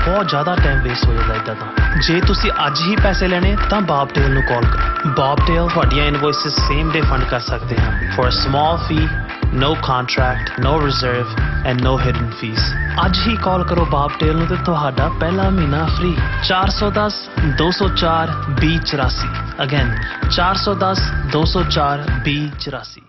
ਬਹੁਤ ਜ਼ਿਆਦਾ ਟਾਈਮ ਵੇਸਟ ਹੋ ਜਾਂਦਾ ਇਦਾਂ ਤਾਂ। ਜੇ ਤੁਸੀਂ ਅੱਜ ਹੀ ਪੈਸੇ ਲੈਣੇ ਤਾਂ ਬੌਬਟੇਲ ਨੂੰ ਕਾਲ ਕਰੋ। ਬੌਬਟੇਲ ਤੁਹਾਡੀਆਂ ਇਨਵੌਇਸਸ ਸੇਮ ਡੇ ਫੰਡ ਕਰ ਸਕਦੇ ਹਨ for a small fee, no contract, no reserve and no hidden fees। ਅੱਜ ਹੀ ਕਾਲ ਕਰੋ ਬੌਬਟੇਲ ਨੂੰ ਤੇ ਤੁਹਾਡਾ ਪਹਿਲਾ ਮਹੀਨਾ ਫ੍ਰੀ। 410 204 2084 ਅਗੇਨ 410 204 2084।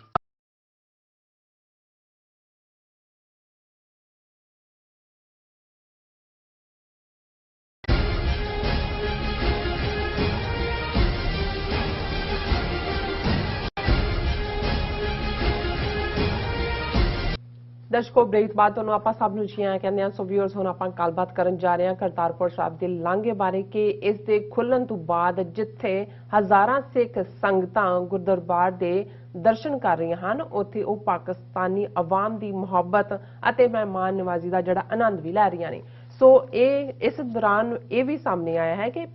ਦਰਸ਼ਕੋ, ਬ੍ਰੇਕ ਬਾਅਦ ਤੁਹਾਨੂੰ ਆਪਾਂ ਸਭ ਨੂੰ ਜੀ ਆਇਆਂ ਕਹਿੰਦੇ ਹਾਂ। ਸੋ ਵਿਊਅਰਸ, ਹੁਣ ਆਪਾਂ ਗੱਲਬਾਤ ਕਰਨ ਜਾ ਰਹੇ ਹਾਂ ਕਰਤਾਰਪੁਰ ਸਾਹਿਬ ਦੇ ਲਾਂਘੇ ਬਾਰੇ ਕਿ ਇਸ ਦੇ ਖੁੱਲਣ ਤੋਂ ਬਾਅਦ ਜਿੱਥੇ ਹਜ਼ਾਰਾਂ ਸਿੱਖ ਸੰਗਤਾਂ ਗੁਰਦਰਬਾਰ ਦੇ ਦਰਸ਼ਨ ਕਰ ਰਹੀਆਂ ਹਨ, ਉੱਥੇ ਉਹ ਪਾਕਿਸਤਾਨੀ ਆਵਾਮ ਦੀ ਮੁਹੱਬਤ ਅਤੇ ਮਹਿਮਾਨ ਨਿਵਾਜ਼ੀ ਦਾ ਜਿਹੜਾ ਆਨੰਦ ਵੀ ਲੈ ਰਹੀਆਂ ਨੇ। ਸੋ ਇਸ ਦੌਰਾਨ ਇਹ ਵੀ ਸਾਹਮਣੇ ਆਇਆ ਹੈ ਕਿ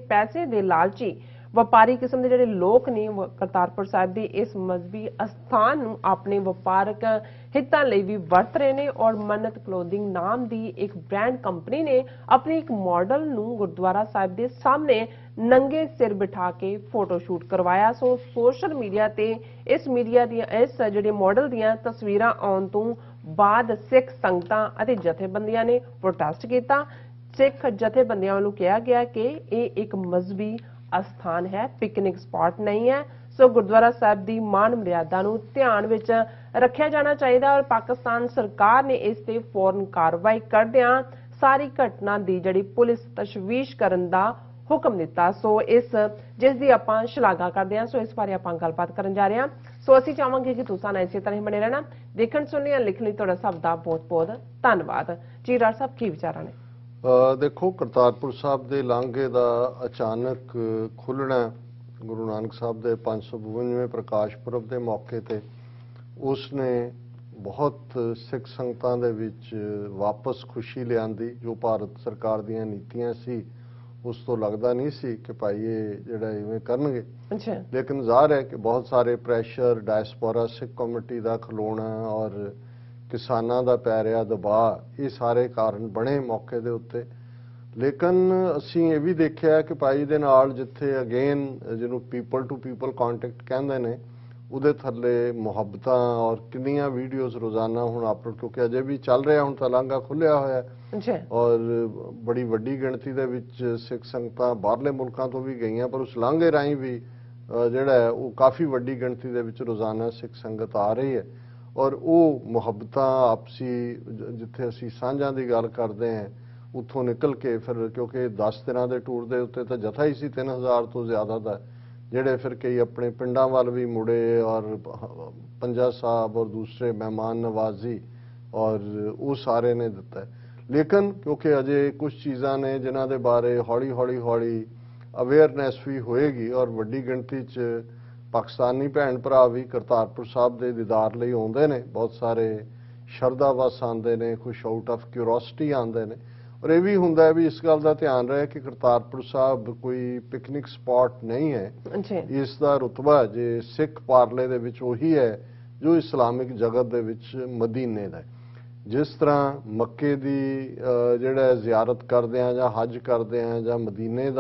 ਪੈਸੇ ਦੇ ਲਾਲਚੀ ਵਪਾਰੀ ਕਿਸਮ ਦੇ ਜਿਹੜੇ ਲੋਕ ਨੇ ਕਰਤਾਰਪੁਰ ਸਾਹਿਬ ਦੇ ਇਸ ਮਜ਼ਹਬੀ ਅਸਥਾਨ ਨੂੰ ਆਪਣੇ ਵਪਾਰਕ ਹਿੱਤਾਂ ਲਈ ਵੀ ਵਰਤ ਰਹੇ ਨੇ। ਔਰ ਮੰਨਤ ਕਲੋਥਿੰਗ ਨਾਮ ਦੀ ਇੱਕ ਬ੍ਰਾਂਡ ਕੰਪਨੀ ਨੇ ਆਪਣੀ ਇੱਕ ਮਾਡਲ ਨੂੰ ਗੁਰਦੁਆਰਾ ਸਾਹਿਬ ਦੇ ਸਾਹਮਣੇ ਨੰਗੇ ਸਿਰ ਬਿਠਾ ਕੇ ਫੋਟੋ ਸ਼ੂਟ ਕਰਵਾਇਆ। ਸੋ ਸੋਸ਼ਲ ਮੀਡੀਆ ਤੇ ਇਸ ਜਿਹੜੇ ਮਾਡਲ ਦੀਆਂ ਤਸਵੀਰਾਂ ਆਉਣ ਤੋਂ ਬਾਅਦ ਸਿੱਖ ਸੰਗਤਾਂ ਅਤੇ ਜਥੇਬੰਦੀਆਂ ਨੇ ਪ੍ਰੋਟੈਸਟ ਕੀਤਾ। ਸਿੱਖ ਜਥੇਬੰਦੀਆਂ ਵੱਲੋਂ ਕਿਹਾ ਗਿਆ ਕਿ ਇਹ ਇੱਕ ਮਜ਼ਹਬੀ ਅਸਥਾਨ ਹੈ, ਪਿਕਨਿਕ ਸਪਾਟ ਨਹੀਂ ਹੈ। ਸੋ ਗੁਰਦੁਆਰਾ ਸਾਹਿਬ ਦੀ ਮਾਨ ਮਰਿਆਦਾ ਨੂੰ ਧਿਆਨ ਵਿੱਚ ਰੱਖਿਆ ਜਾਣਾ ਚਾਹੀਦਾ ਔਰ ਪਾਕਿਸਤਾਨ ਸਰਕਾਰ ਨੇ ਇਸ ਤੇ ਫੌਰਨ ਕਾਰਵਾਈ ਕਰਦਿਆਂ ਸਾਰੀ ਘਟਨਾ ਦੀ ਜਿਹੜੀ ਪੁਲਿਸ ਤਸ਼ਵੀਸ਼ ਕਰਨ ਦਾ ਹੁਕਮ ਦਿੱਤਾ। ਸੋ ਜਿਸ ਦੀ ਆਪਾਂ ਸ਼ਲਾਘਾ ਕਰਦੇ ਹਾਂ। ਸੋ ਇਸ ਬਾਰੇ ਆਪਾਂ ਗੱਲਬਾਤ ਕਰਨ ਜਾ ਰਹੇ ਹਾਂ। ਸੋ ਅਸੀਂ ਚਾਹਾਂਗੇ ਕਿ ਤੁਸੀਂ ਨਾਲ ਇਸੇ ਤਰ੍ਹਾਂ ਹੀ ਬਣੇ ਰਹਿਣਾ। ਦੇਖਣ ਸੁਣਨ ਜਾਂ ਲਿਖਣ ਲਈ ਤੁਹਾਡਾ ਸਭ ਦਾ ਬਹੁਤ-ਬਹੁਤ ਧੰਨਵਾਦ। ਜੀ ਰਾਜ ਸਾਹਿਬ, ਕੀ ਵਿਚਾਰਾਂ ਨੇ? ਦੇਖੋ, ਕਰਤਾਰਪੁਰ ਸਾਹਿਬ ਦੇ ਲਾਂਘੇ ਦਾ ਅਚਾਨਕ ਖੁੱਲ੍ਹਣਾ ਗੁਰੂ ਨਾਨਕ ਸਾਹਿਬ ਦੇ 552ਵੇਂ ਪ੍ਰਕਾਸ਼ ਪੁਰਬ ਦੇ ਮੌਕੇ ਤੇ ਉਸ ਨੇ ਬਹੁਤ ਸਿੱਖ ਸੰਗਤਾਂ ਦੇ ਵਿੱਚ ਵਾਪਸ ਖੁਸ਼ੀ ਲਿਆਂਦੀ। ਜੋ ਭਾਰਤ ਸਰਕਾਰ ਦੀਆਂ ਨੀਤੀਆਂ ਸੀ ਉਸ ਤੋਂ ਲੱਗਦਾ ਨਹੀਂ ਸੀ ਕਿ ਭਾਈ ਇਹ ਜਿਹੜਾ ਇਵੇਂ ਕਰਨਗੇ। ਲੇਕਿਨ ਜ਼ਾਹਰ ਹੈ ਕਿ ਬਹੁਤ ਸਾਰੇ ਪ੍ਰੈਸ਼ਰ, ਡਾਇਸਪੋਰਾ ਸਿੱਖ ਕਮੇਟੀ ਦਾ ਖਲੋਣਾ ਔਰ ਕਿਸਾਨਾਂ ਦਾ ਪੈ ਰਿਹਾ ਦਬਾਅ, ਇਹ ਸਾਰੇ ਕਾਰਨ ਬਣੇ ਮੌਕੇ ਦੇ ਉੱਤੇ। ਲੇਕਿਨ ਅਸੀਂ ਇਹ ਵੀ ਦੇਖਿਆ ਕਿ ਭਾਈ ਦੇ ਨਾਲ ਜਿੱਥੇ ਅਗੇਨ ਜਿਹਨੂੰ ਪੀਪਲ ਟੂ ਪੀਪਲ ਕੰਟੈਕਟ ਕਹਿੰਦੇ ਨੇ, ਉਹਦੇ ਥੱਲੇ ਮੁਹੱਬਤਾਂ ਔਰ ਕਿੰਨੀਆਂ ਵੀਡੀਓਜ਼ ਰੋਜ਼ਾਨਾ ਹੁਣ ਅਪਲੋਡ, ਕਿਉਂਕਿ ਅਜੇ ਵੀ ਚੱਲ ਰਿਹਾ, ਹੁਣ ਤਾਂ ਲਾਂਘਾ ਖੁੱਲਿਆ ਹੋਇਆ ਔਰ ਬੜੀ ਵੱਡੀ ਗਿਣਤੀ ਦੇ ਵਿੱਚ ਸਿੱਖ ਸੰਗਤਾਂ ਬਾਹਰਲੇ ਮੁਲਕਾਂ ਤੋਂ ਵੀ ਗਈਆਂ, ਪਰ ਉਸ ਲਾਂਘੇ ਰਾਹੀਂ ਵੀ ਜਿਹੜਾ ਹੈ ਉਹ ਕਾਫੀ ਵੱਡੀ ਗਿਣਤੀ ਦੇ ਵਿੱਚ ਰੋਜ਼ਾਨਾ ਸਿੱਖ ਸੰਗਤ ਆ ਰਹੀ ਹੈ। ਔਰ ਉਹ ਮੁਹੱਬਤਾਂ ਆਪਸੀ ਜਿੱਥੇ ਅਸੀਂ ਸਾਂਝਾਂ ਦੀ ਗੱਲ ਕਰਦੇ ਹਾਂ ਉੱਥੋਂ ਨਿਕਲ ਕੇ ਫਿਰ, ਕਿਉਂਕਿ 10 ਦਿਨਾਂ ਦੇ ਟੂਰ ਦੇ ਉੱਤੇ ਤਾਂ ਜਥਾ ਹੀ ਸੀ 3000 ਤੋਂ ਜ਼ਿਆਦਾ ਦਾ, ਜਿਹੜੇ ਫਿਰ ਕਈ ਆਪਣੇ ਪਿੰਡਾਂ ਵੱਲ ਵੀ ਮੁੜੇ ਔਰ ਪੰਜਾ ਸਾਹਿਬ ਔਰ ਦੂਸਰੇ ਮਹਿਮਾਨ ਨਵਾਜ਼ੀ ਔਰ ਉਹ ਸਾਰੇ ਨੇ ਦਿੱਤਾ। ਲੇਕਿਨ ਕਿਉਂਕਿ ਅਜੇ ਕੁਝ ਚੀਜ਼ਾਂ ਨੇ ਜਿਨ੍ਹਾਂ ਦੇ ਬਾਰੇ ਹੌਲੀ ਅਵੇਅਰਨੈਸ ਵੀ ਹੋਏਗੀ ਔਰ ਵੱਡੀ ਗਿਣਤੀ 'ਚ ਪਾਕਿਸਤਾਨੀ ਭੈਣ ਭਰਾ ਵੀ ਕਰਤਾਰਪੁਰ ਸਾਹਿਬ ਦੇ ਦੀਦਾਰ ਲਈ ਆਉਂਦੇ ਨੇ। ਬਹੁਤ ਸਾਰੇ ਸ਼ਰਧਾ ਵਸ ਆਉਂਦੇ ਨੇ, ਕੁਛ ਆਊਟ ਆਫ ਕਿਉਰਿਓਸਿਟੀ ਆਉਂਦੇ ਨੇ। ਔਰ ਇਹ ਵੀ ਹੁੰਦਾ ਹੈ ਵੀ ਇਸ ਗੱਲ ਦਾ ਧਿਆਨ ਰਹੇ ਕਿ ਕਰਤਾਰਪੁਰ ਸਾਹਿਬ ਕੋਈ ਪਿਕਨਿਕ ਸਪਾਟ ਨਹੀਂ ਹੈ। ਇਸ ਦਾ ਰੁਤਬਾ ਜੇ ਸਿੱਖ ਪਾਰਲੇ ਦੇ ਵਿੱਚ ਉਹੀ ਹੈ ਜੋ ਇਸਲਾਮਿਕ ਜਗਤ ਦੇ ਵਿੱਚ ਮਦੀਨੇ ਦਾ ਹੈ। ਜਿਸ ਤਰ੍ਹਾਂ ਮੱਕੇ ਦੀ ਜਿਹੜਾ ਜ਼ਿਆਰਤ ਕਰਦੇ ਆ ਜਾਂ ਹੱਜ ਕਰਦੇ ਆ ਜਾਂ ਮਦੀਨੇ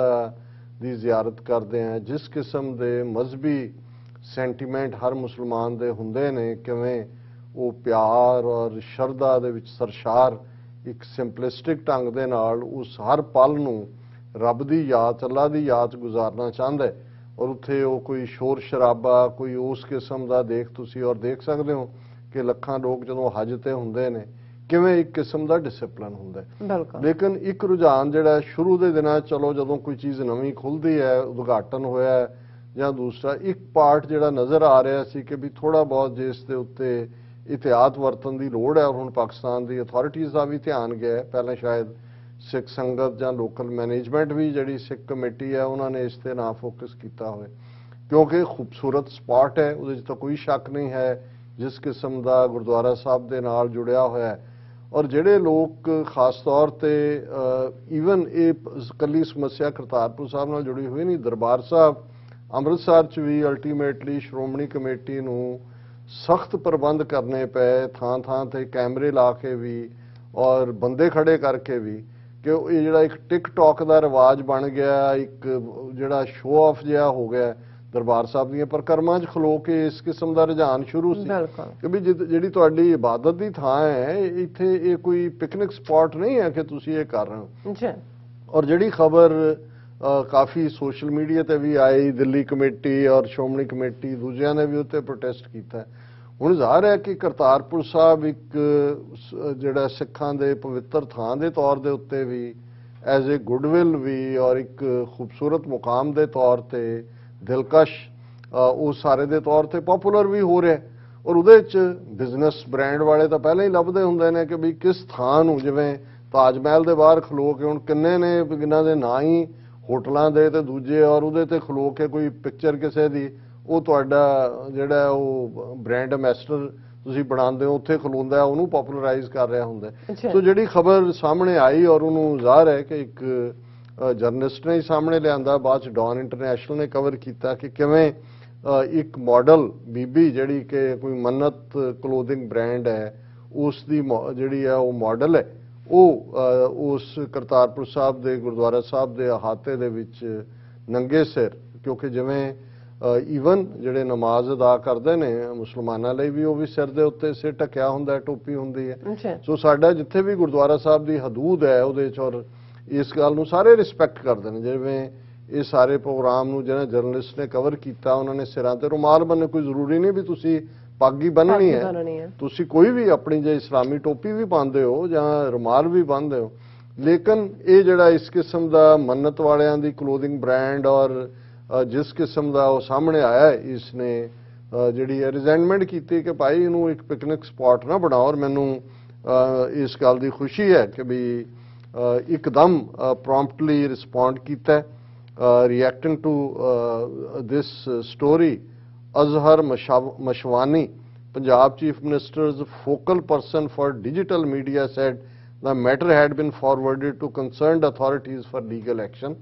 ਦੀ ਜ਼ਿਆਰਤ ਕਰਦੇ ਆ, ਜਿਸ ਕਿਸਮ ਦੇ ਮਜ਼ਹਬੀ ਸੈਂਟੀਮੈਂਟ ਹਰ ਮੁਸਲਮਾਨ ਦੇ ਹੁੰਦੇ ਨੇ, ਕਿਵੇਂ ਉਹ ਪਿਆਰ ਔਰ ਸ਼ਰਧਾ ਦੇ ਵਿੱਚ ਸਰਸ਼ਾਰ ਇੱਕ ਸਿੰਪਲਿਸਟਿਕ ਢੰਗ ਦੇ ਨਾਲ ਉਸ ਹਰ ਪਲ ਨੂੰ ਰੱਬ ਦੀ ਯਾਦ, ਅੱਲਾ ਦੀ ਯਾਦ ਗੁਜ਼ਾਰਨਾ ਚਾਹੁੰਦਾ ਔਰ ਉੱਥੇ ਉਹ ਕੋਈ ਸ਼ੋਰ ਸ਼ਰਾਬਾ ਕੋਈ ਉਸ ਕਿਸਮ ਦਾ ਤੁਸੀਂ ਔਰ ਦੇਖ ਸਕਦੇ ਹੋ ਕਿ ਲੱਖਾਂ ਲੋਕ ਜਦੋਂ ਹੱਜ ਤੇ ਹੁੰਦੇ ਨੇ ਕਿਵੇਂ ਇੱਕ ਕਿਸਮ ਦਾ ਡਿਸਪਲਿਨ ਹੁੰਦਾ ਹੈ। ਲੇਕਿਨ ਇੱਕ ਰੁਝਾਨ ਜਿਹੜਾ ਸ਼ੁਰੂ ਦੇ ਦਿਨਾਂ ਚਲੋ ਜਦੋਂ ਕੋਈ ਚੀਜ਼ ਨਵੀਂ ਖੁੱਲਦੀ ਹੈ, ਉਦਘਾਟਨ ਹੋਇਆ ਜਾਂ ਦੂਸਰਾ ਇੱਕ ਪਾਰਟ ਜਿਹੜਾ ਨਜ਼ਰ ਆ ਰਿਹਾ ਸੀ ਕਿ ਵੀ ਥੋੜਾ ਬਹੁਤ ਜੇ ਇਸ ਦੇ ਉੱਤੇ ਇhtiyat ਵਰਤਣ ਦੀ ਲੋੜ ਹੈ। ਔਰ ਹੁਣ ਪਾਕਿਸਤਾਨ ਦੀ ਅਥਾਰਟੀਜ਼ ਦਾ ਵੀ ਧਿਆਨ ਗਿਆ, ਪਹਿਲਾਂ ਸ਼ਾਇਦ ਸਿੱਖ ਸੰਗਤ ਜਾਂ ਲੋਕਲ ਮੈਨੇਜਮੈਂਟ ਵੀ ਜਿਹੜੀ ਸਿੱਖ ਕਮੇਟੀ ਹੈ ਉਹਨਾਂ ਨੇ ਇਸ ਤੇ ਨਾ ਫੋਕਸ ਕੀਤਾ ਹੋਵੇ, ਕਿਉਂਕਿ ਖੂਬਸੂਰਤ ਸਪਾਟ ਹੈ, ਉਹਦੇ 'ਚ ਤਾਂ ਕੋਈ ਸ਼ੱਕ ਨਹੀਂ ਹੈ ਜਿਸ ਕਿਸਮ ਦਾ ਗੁਰਦੁਆਰਾ ਸਾਹਿਬ ਦੇ ਨਾਲ ਜੁੜਿਆ ਹੋਇਆ ਹੈ। ਔਰ ਜਿਹੜੇ ਲੋਕ ਖਾਸ ਤੌਰ ਤੇ ਈਵਨ ਇਹ ਇਕੱਲੀ ਸਮੱਸਿਆ ਕਰਤਾਰਪੁਰ ਸਾਹਿਬ ਨਾਲ ਜੁੜੀ ਹੋਈ ਨਹੀਂ, ਦਰਬਾਰ ਸਾਹਿਬ ਅੰਮ੍ਰਿਤਸਰ 'ਚ ਵੀ ਅਲਟੀਮੇਟਲੀ ਸ਼੍ਰੋਮਣੀ ਕਮੇਟੀ ਨੂੰ ਸਖਤ ਪ੍ਰਬੰਧ ਕਰਨੇ ਪਏ, ਥਾਂ ਥਾਂ ਤੇ ਕੈਮਰੇ ਲਾ ਕੇ ਵੀ ਔਰ ਬੰਦੇ ਖੜੇ ਕਰਕੇ ਵੀ, ਕਿ ਇਹ ਜਿਹੜਾ ਇੱਕ ਟਿਕਟੌਕ ਦਾ ਰਿਵਾਜ ਬਣ ਗਿਆ, ਇੱਕ ਜਿਹੜਾ ਸ਼ੋਅ ਆਫ ਜਿਹਾ ਹੋ ਗਿਆ ਦਰਬਾਰ ਸਾਹਿਬ ਦੀਆਂ ਪਰਿਕਰਮਾਂ 'ਚ ਖਲੋ ਕੇ, ਇਸ ਕਿਸਮ ਦਾ ਰੁਝਾਨ ਸ਼ੁਰੂ ਸੀ ਕਿ ਵੀ ਜਿਹੜੀ ਤੁਹਾਡੀ ਇਬਾਦਤ ਦੀ ਥਾਂ ਹੈ, ਇੱਥੇ ਇਹ ਕੋਈ ਪਿਕਨਿਕ ਸਪੌਟ ਨਹੀਂ ਹੈ ਕਿ ਤੁਸੀਂ ਇਹ ਕਰ ਰਹੇ ਹੋ। ਔਰ ਜਿਹੜੀ ਖਬਰ ਕਾਫੀ ਸੋਸ਼ਲ ਮੀਡੀਆ ਤੇ ਵੀ ਆਈ, ਦਿੱਲੀ ਕਮੇਟੀ ਔਰ ਸ਼੍ਰੋਮਣੀ ਕਮੇਟੀ ਦੂਜਿਆਂ ਨੇ ਵੀ ਉੱਤੇ ਪ੍ਰੋਟੈਸਟ ਕੀਤਾ। ਹੁਣ ਜ਼ਾਹਰ ਹੈ ਕਿ ਕਰਤਾਰਪੁਰ ਸਾਹਿਬ ਇੱਕ ਜਿਹੜਾ ਸਿੱਖਾਂ ਦੇ ਪਵਿੱਤਰ ਥਾਂ ਦੇ ਤੌਰ ਦੇ ਉੱਤੇ ਵੀ, ਐਜ਼ ਏ ਗੁੱਡਵਿਲ ਵੀ, ਔਰ ਇੱਕ ਖੂਬਸੂਰਤ ਮੁਕਾਮ ਦੇ ਤੌਰ ਤੇ, ਦਿਲਕਸ਼ ਉਸ ਸਾਰੇ ਦੇ ਤੌਰ ਤੇ ਪਪੂਲਰ ਵੀ ਹੋ ਰਿਹਾ। ਔਰ ਉਹਦੇ 'ਚ ਬਿਜ਼ਨਸ ਬ੍ਰਾਂਡ ਵਾਲੇ ਤਾਂ ਪਹਿਲਾਂ ਹੀ ਲੱਭਦੇ ਹੁੰਦੇ ਨੇ ਕਿ ਵੀ ਕਿਸ ਥਾਂ ਨੂੰ, ਜਿਵੇਂ ਤਾਜ ਮਹਿਲ ਦੇ ਬਾਹਰ ਖਲੋ ਕੇ, ਹੁਣ ਕਿੰਨੇ ਨੇ ਜਿਨ੍ਹਾਂ ਦੇ ਨਾਂ ਹੀ ਹੋਟਲਾਂ ਦੇ ਤੇ ਦੂਜੇ, ਔਰ ਉਹਦੇ ਤੇ ਖਲੋ ਕੇ ਕੋਈ ਪਿਕਚਰ ਕਿਸੇ ਦੀ, ਉਹ ਤੁਹਾਡਾ ਜਿਹੜਾ ਉਹ ਬ੍ਰਾਂਡ ਐਂਬੈਸਡਰ ਤੁਸੀਂ ਬਣਾਉਂਦੇ ਹੋ, ਉੱਥੇ ਖਲੋਂਦਾ, ਉਹਨੂੰ ਪਪੂਲਰਾਈਜ਼ ਕਰ ਰਿਹਾ ਹੁੰਦਾ। ਸੋ ਜਿਹੜੀ ਖਬਰ ਸਾਹਮਣੇ ਆਈ, ਔਰ ਉਹਨੂੰ ਜ਼ਾਹਰ ਹੈ ਕਿ ਇੱਕ ਜਰਨਲਿਸਟ ਨੇ ਹੀ ਸਾਹਮਣੇ ਲਿਆਂਦਾ, ਬਾਅਦ 'ਚ ਡੌਨ ਇੰਟਰਨੈਸ਼ਨਲ ਨੇ ਕਵਰ ਕੀਤਾ ਕਿ ਕਿਵੇਂ ਇੱਕ ਮਾਡਲ ਬੀਬੀ ਜਿਹੜੀ ਕਿ ਕੋਈ ਮੰਨਤ ਕਲੋਥਿੰਗ ਬ੍ਰਾਂਡ ਹੈ, ਉਸ ਦੀ ਜਿਹੜੀ ਹੈ ਉਹ ਮਾਡਲ ਹੈ, ਉਹ ਉਸ ਕਰਤਾਰਪੁਰ ਸਾਹਿਬ ਦੇ ਗੁਰਦੁਆਰਾ ਸਾਹਿਬ ਦੇ ਅਹਾਤੇ ਦੇ ਵਿੱਚ ਨੰਗੇ ਸਿਰ, ਕਿਉਂਕਿ ਜਿਵੇਂ ਈਵਨ ਜਿਹੜੇ ਨਮਾਜ਼ ਅਦਾ ਕਰਦੇ ਨੇ ਮੁਸਲਮਾਨਾਂ ਲਈ ਵੀ, ਉਹ ਵੀ ਸਿਰ ਦੇ ਉੱਤੇ ਸਿਰ ਢੱਕਿਆ ਹੁੰਦਾ, ਟੋਪੀ ਹੁੰਦੀ ਹੈ। ਸੋ ਸਾਡਾ ਜਿੱਥੇ ਵੀ ਗੁਰਦੁਆਰਾ ਸਾਹਿਬ ਦੀ ਹਦੂਦ ਹੈ ਉਹਦੇ 'ਚ, ਔਰ ਇਸ ਗੱਲ ਨੂੰ ਸਾਰੇ ਰਿਸਪੈਕਟ ਕਰਦੇ ਨੇ। ਜਿਵੇਂ ਇਹ ਸਾਰੇ ਪ੍ਰੋਗਰਾਮ ਨੂੰ ਜਿਹੜਾ ਜਰਨਲਿਸਟ ਨੇ ਕਵਰ ਕੀਤਾ, ਉਹਨਾਂ ਨੇ ਸਿਰਾਂ ਤੇ ਰੁਮਾਲ ਬੰਨੇ, ਕੋਈ ਜ਼ਰੂਰੀ ਨਹੀਂ ਵੀ ਤੁਸੀਂ ਪੱਗ ਹੀ ਬੰਨਣੀ ਹੈ, ਤੁਸੀਂ ਕੋਈ ਵੀ ਆਪਣੀ ਜੇ ਇਸਲਾਮੀ ਟੋਪੀ ਵੀ ਪਾਉਂਦੇ ਹੋ ਜਾਂ ਰੁਮਾਲ ਵੀ ਬੰਨ੍ਹਦੇ ਹੋ। ਲੇਕਿਨ ਇਹ ਜਿਹੜਾ ਇਸ ਕਿਸਮ ਦਾ ਮੰਨਤ ਵਾਲਿਆਂ ਦੀ ਕਲੋਥਿੰਗ ਬ੍ਰਾਂਡ, ਔਰ ਜਿਸ ਕਿਸਮ ਦਾ ਉਹ ਸਾਹਮਣੇ ਆਇਆ, ਇਸ ਨੇ ਜਿਹੜੀ ਰਿਜ਼ੈਂਟਮੈਂਟ ਕੀਤੀ ਕਿ ਭਾਈ ਇਹਨੂੰ ਇੱਕ ਪਿਕਨਿਕ ਸਪੌਟ ਨਾ ਬਣਾਓ। ਔਰ ਮੈਨੂੰ ਇਸ ਗੱਲ ਦੀ ਖੁਸ਼ੀ ਹੈ ਕਿ ਵੀ ਇੱਕਦਮ ਪ੍ਰੌਂਪਟਲੀ ਰਿਸਪੌਂਡ ਕੀਤਾ। Reacting to this story, Azhar Mashwani, Punjab Chief Minister's focal person for digital media, said the matter had been forwarded to concerned authorities for legal action.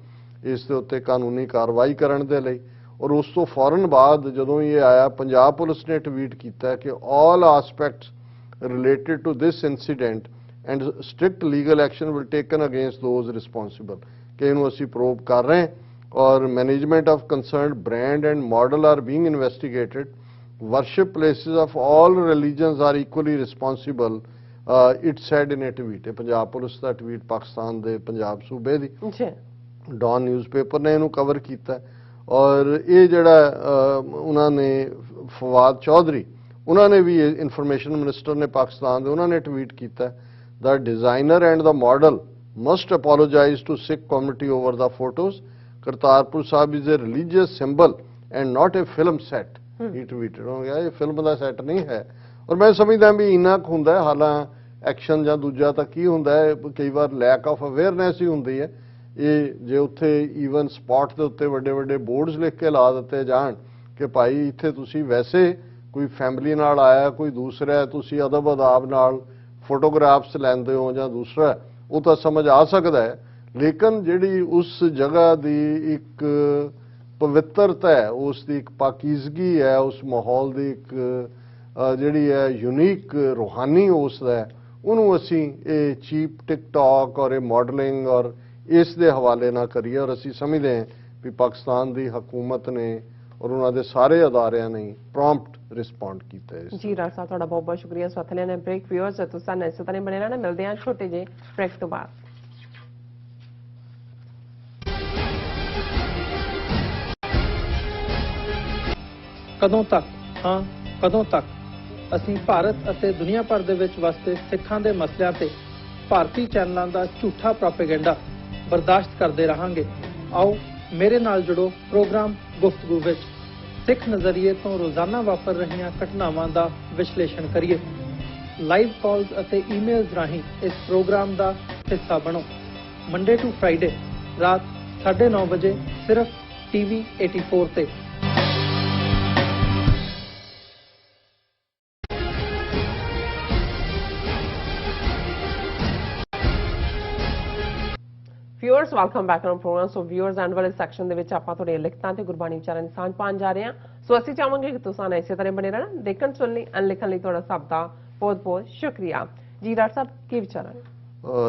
ਇਸ ਦੇ ਉੱਤੇ ਕਾਨੂੰਨੀ ਕਾਰਵਾਈ ਕਰਨ ਦੇ ਲਈ। ਔਰ ਉਸ ਤੋਂ ਫੌਰਨ ਬਾਅਦ ਜਦੋਂ ਇਹ ਆਇਆ, ਪੰਜਾਬ ਪੁਲਿਸ ਨੇ ਟਵੀਟ ਕੀਤਾ ਕਿ all aspects related to this incident and strict legal action will taken against those responsible, ਕਿ ਇਹਨੂੰ ਅਸੀਂ ਪ੍ਰੋਬ ਕਰ ਰਹੇ ਹਾਂ, or management of concerned brand and model are being investigated. Worship places of all religions are equally responsible, it said in a tweet. Punjab Police the tweet Pakistan ਦੇ ਪੰਜਾਬ ਸੂਬੇ ਦੀ Don newspaper ਨੇ ਇਹਨੂੰ ਕਵਰ ਕੀਤਾ। ਔਰ ਇਹ ਜਿਹੜਾ ਉਹਨਾਂ ਨੇ ਫਵਾਦ ਚੌਧਰੀ, ਉਹਨਾਂ ਨੇ ਵੀ ਇਨਫੋਰਮੇਸ਼ਨ ਮਿਨਿਸਟਰ ਨੇ ਪਾਕਿਸਤਾਨ ਦੇ, ਉਹਨਾਂ ਨੇ ਟਵੀਟ ਕੀਤਾ, the designer and the model must apologize to Sikh community over the photos. Kartarpur Sahib is a religious symbol and not a film set. He tweeted ਹੋ ਗਿਆ, ਇਹ ਫਿਲਮ ਦਾ ਸੈੱਟ ਨਹੀਂ ਹੈ। ਔਰ ਮੈਂ ਸਮਝਦਾ ਵੀ ਇੰਨਾ ਕੁ ਹੁੰਦਾ ਹੈ, ਹਾਲਾਂ ਐਕਸ਼ਨ ਜਾਂ ਦੂਜਾ ਤਾਂ ਕੀ ਹੁੰਦਾ ਹੈ, ਕਈ ਵਾਰ ਲੈਕ ਆਫ ਅਵੇਅਰਨੈਸ ਹੀ ਹੁੰਦੀ ਹੈ। ਇਹ ਜੇ ਉੱਥੇ ਈਵਨ ਸਪੌਟ ਦੇ ਉੱਤੇ ਵੱਡੇ ਵੱਡੇ ਬੋਰਡਸ ਲਿਖ ਕੇ ਲਾ ਦਿੱਤੇ ਜਾਣ ਕਿ ਭਾਈ ਇੱਥੇ ਤੁਸੀਂ ਵੈਸੇ ਕੋਈ ਫੈਮਿਲੀ ਨਾਲ ਆਇਆ, ਕੋਈ ਦੂਸਰਾ, ਤੁਸੀਂ ਅਦਬ ਅਦਾਬ ਨਾਲ ਫੋਟੋਗ੍ਰਾਫਸ ਲੈਂਦੇ ਹੋ ਜਾਂ ਦੂਸਰਾ, ਉਹ ਤਾਂ ਸਮਝ ਆ ਸਕਦਾ ਹੈ। ਲੇਕਿਨ ਜਿਹੜੀ ਉਸ ਜਗ੍ਹਾ ਦੀ ਇੱਕ ਪਵਿੱਤਰਤਾ ਹੈ, ਉਸ ਦੀ ਇੱਕ ਪਾਕੀਜ਼ਗੀ ਹੈ, ਉਸ ਮਾਹੌਲ ਦੀ ਇੱਕ ਜਿਹੜੀ ਹੈ ਯੂਨੀਕ ਰੂਹਾਨੀ ਉਸ ਦਾ, ਉਹਨੂੰ ਅਸੀਂ ਇਹ ਚੀਪ ਟਿਕਟੌਕ ਔਰ ਇਹ ਮਾਡਲਿੰਗ ਔਰ ਇਸ ਦੇ ਹਵਾਲੇ ਨਾ ਕਰੀਏ। ਔਰ ਅਸੀਂ ਸਮਝਦੇ ਹਾਂ ਵੀ ਪਾਕਿਸਤਾਨ ਦੀ ਹਕੂਮਤ ਨੇ ਔਰ ਉਹਨਾਂ ਦੇ ਸਾਰੇ ਅਦਾਰਿਆਂ ਨੇ ਪ੍ਰੌਂਪਟ ਰਿਸਪੌਂਡ ਕੀਤਾ ਹੈ। ਜੀ ਰਾਜ ਸਾਹਿਬ, ਤੁਹਾਡਾ ਬਹੁਤ ਬਹੁਤ ਸ਼ੁਕਰੀਆ। ਸਾਥ ਲੈਣੇ ਬ੍ਰੇਕ। ਵਿਊਅਰਸ ਤੁਸੀਂ ਇਸੇ ਤਰ੍ਹਾਂ ਬਣੇ ਰਹਿਣਾ, ਮਿਲਦੇ ਹਾਂ ਛੋਟੇ ਜਿਹੇ ਬ੍ਰੇਕ ਤੋਂ ਬਾਅਦ। ਕਦੋਂ ਤੱਕ, ਹਾਂ ਕਦੋਂ ਤੱਕ ਅਸੀਂ ਭਾਰਤ ਅਤੇ ਦੁਨੀਆ ਭਰ ਦੇ ਵਿੱਚ ਵਸਦੇ ਸਿੱਖਾਂ ਦੇ ਮਸਲਿਆਂ ਤੇ ਭਾਰਤੀ ਚੈਨਲਾਂ ਦਾ ਝੂਠਾ ਪ੍ਰੋਪੇਗੈਂਡਾ ਬਰਦਾਸ਼ਤ ਕਰਦੇ ਰਹਾਂਗੇ। ਆਓ ਮੇਰੇ ਨਾਲ ਜੁੜੋ ਪ੍ਰੋਗਰਾਮ ਗੁਫ਼ਤਗੂ ਵਿੱਚ। ਸਿੱਖ ਨਜ਼ਰੀਏ ਤੋਂ ਰੋਜ਼ਾਨਾ ਵਾਪਰ ਰਹੀਆਂ ਘਟਨਾਵਾਂ ਦਾ ਵਿਸ਼ਲੇਸ਼ਣ ਕਰੀਏ। ਲਾਈਵ ਕਾਲਸ ਅਤੇ ਈਮੇਲਸ ਰਾਹੀਂ ਇਸ ਪ੍ਰੋਗਰਾਮ ਦਾ ਹਿੱਸਾ ਬਣੋ। ਮੰਡੇ ਟੂ ਫਰਾਈਡੇ ਰਾਤ 9:30 ਵਜੇ ਸਿਰਫ TV 84 ਤੇ। Viewers welcome back on programme. So viewers end ਵਾਲੇ ਸੈਕਸ਼ਨ ਦੇ ਵਿੱਚ ਆਪਾਂ ਤੁਹਾਡੇ ਲਿਖਤਾਂ ਤੇ ਗੁਰਬਾਣੀ ਉਚਾਰਨ ਦੀ ਸਾਂਝ ਪਾਉਣ ਜਾ ਰਹੇ ਹਾਂ। ਸੋ ਅਸੀਂ ਚਾਹਾਂਗੇ ਕਿ ਤੁਸੀਂ ਇਸੇ ਤਰ੍ਹਾਂ ਬਣੇ ਰਹਿਣਾ। ਦੇਖਣ ਸੁਣਨ ਲਈ ਅਨਲਿਖਣ ਲਈ ਤੁਹਾਡਾ ਸਭ ਦਾ ਬਹੁਤ ਬਹੁਤ ਸ਼ੁਕਰੀਆ। ਜੀ ਡਾਕਟਰ ਸਾਹਿਬ, ਕੀ ਵਿਚਾਰ ਹੈ?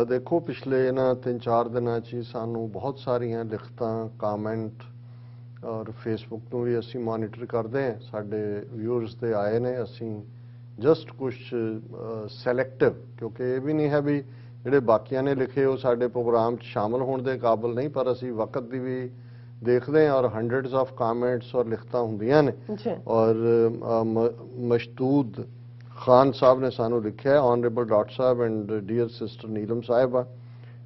ਦੇਖੋ ਪਿਛਲੇ ਇਹਨਾਂ 3-4 ਦਿਨਾਂ 'ਚ ਹੀ ਸਾਨੂੰ ਬਹੁਤ ਸਾਰੀਆਂ ਲਿਖਤਾਂ ਕਾਮੈਂਟ ਔਰ ਫੇਸਬੁੱਕ ਤੋਂ ਵੀ ਅਸੀਂ ਮੋਨੀਟਰ ਕਰਦੇ ਹਾਂ, ਸਾਡੇ ਵਿਊਅਰਸ ਦੇ ਆਏ ਨੇ। ਅਸੀਂ ਜਸਟ ਕੁਝ ਸੈਲੈਕਟਿਵ, ਕਿਉਂਕਿ ਇਹ ਵੀ ਨਹੀਂ ਹੈ ਵੀ ਜਿਹੜੇ ਬਾਕੀਆਂ ਨੇ ਲਿਖੇ ਉਹ ਸਾਡੇ ਪ੍ਰੋਗਰਾਮ 'ਚ ਸ਼ਾਮਲ ਹੋਣ ਦੇ ਕਾਬਿਲ ਨਹੀਂ, ਪਰ ਅਸੀਂ ਵਕਤ ਦੀ ਵੀ ਦੇਖਦੇ ਹਾਂ ਔਰ ਹੰਡਰਡਸ ਆਫ ਕਾਮੈਂਟਸ ਔਰ ਲਿਖਤਾਂ ਹੁੰਦੀਆਂ ਨੇ। ਔਰ ਮਸ਼ਦੂਦ ਖਾਨ ਸਾਹਿਬ ਨੇ ਸਾਨੂੰ ਲਿਖਿਆ ਹੈ, honourable doctor sahib and dear sister Neelam sahiba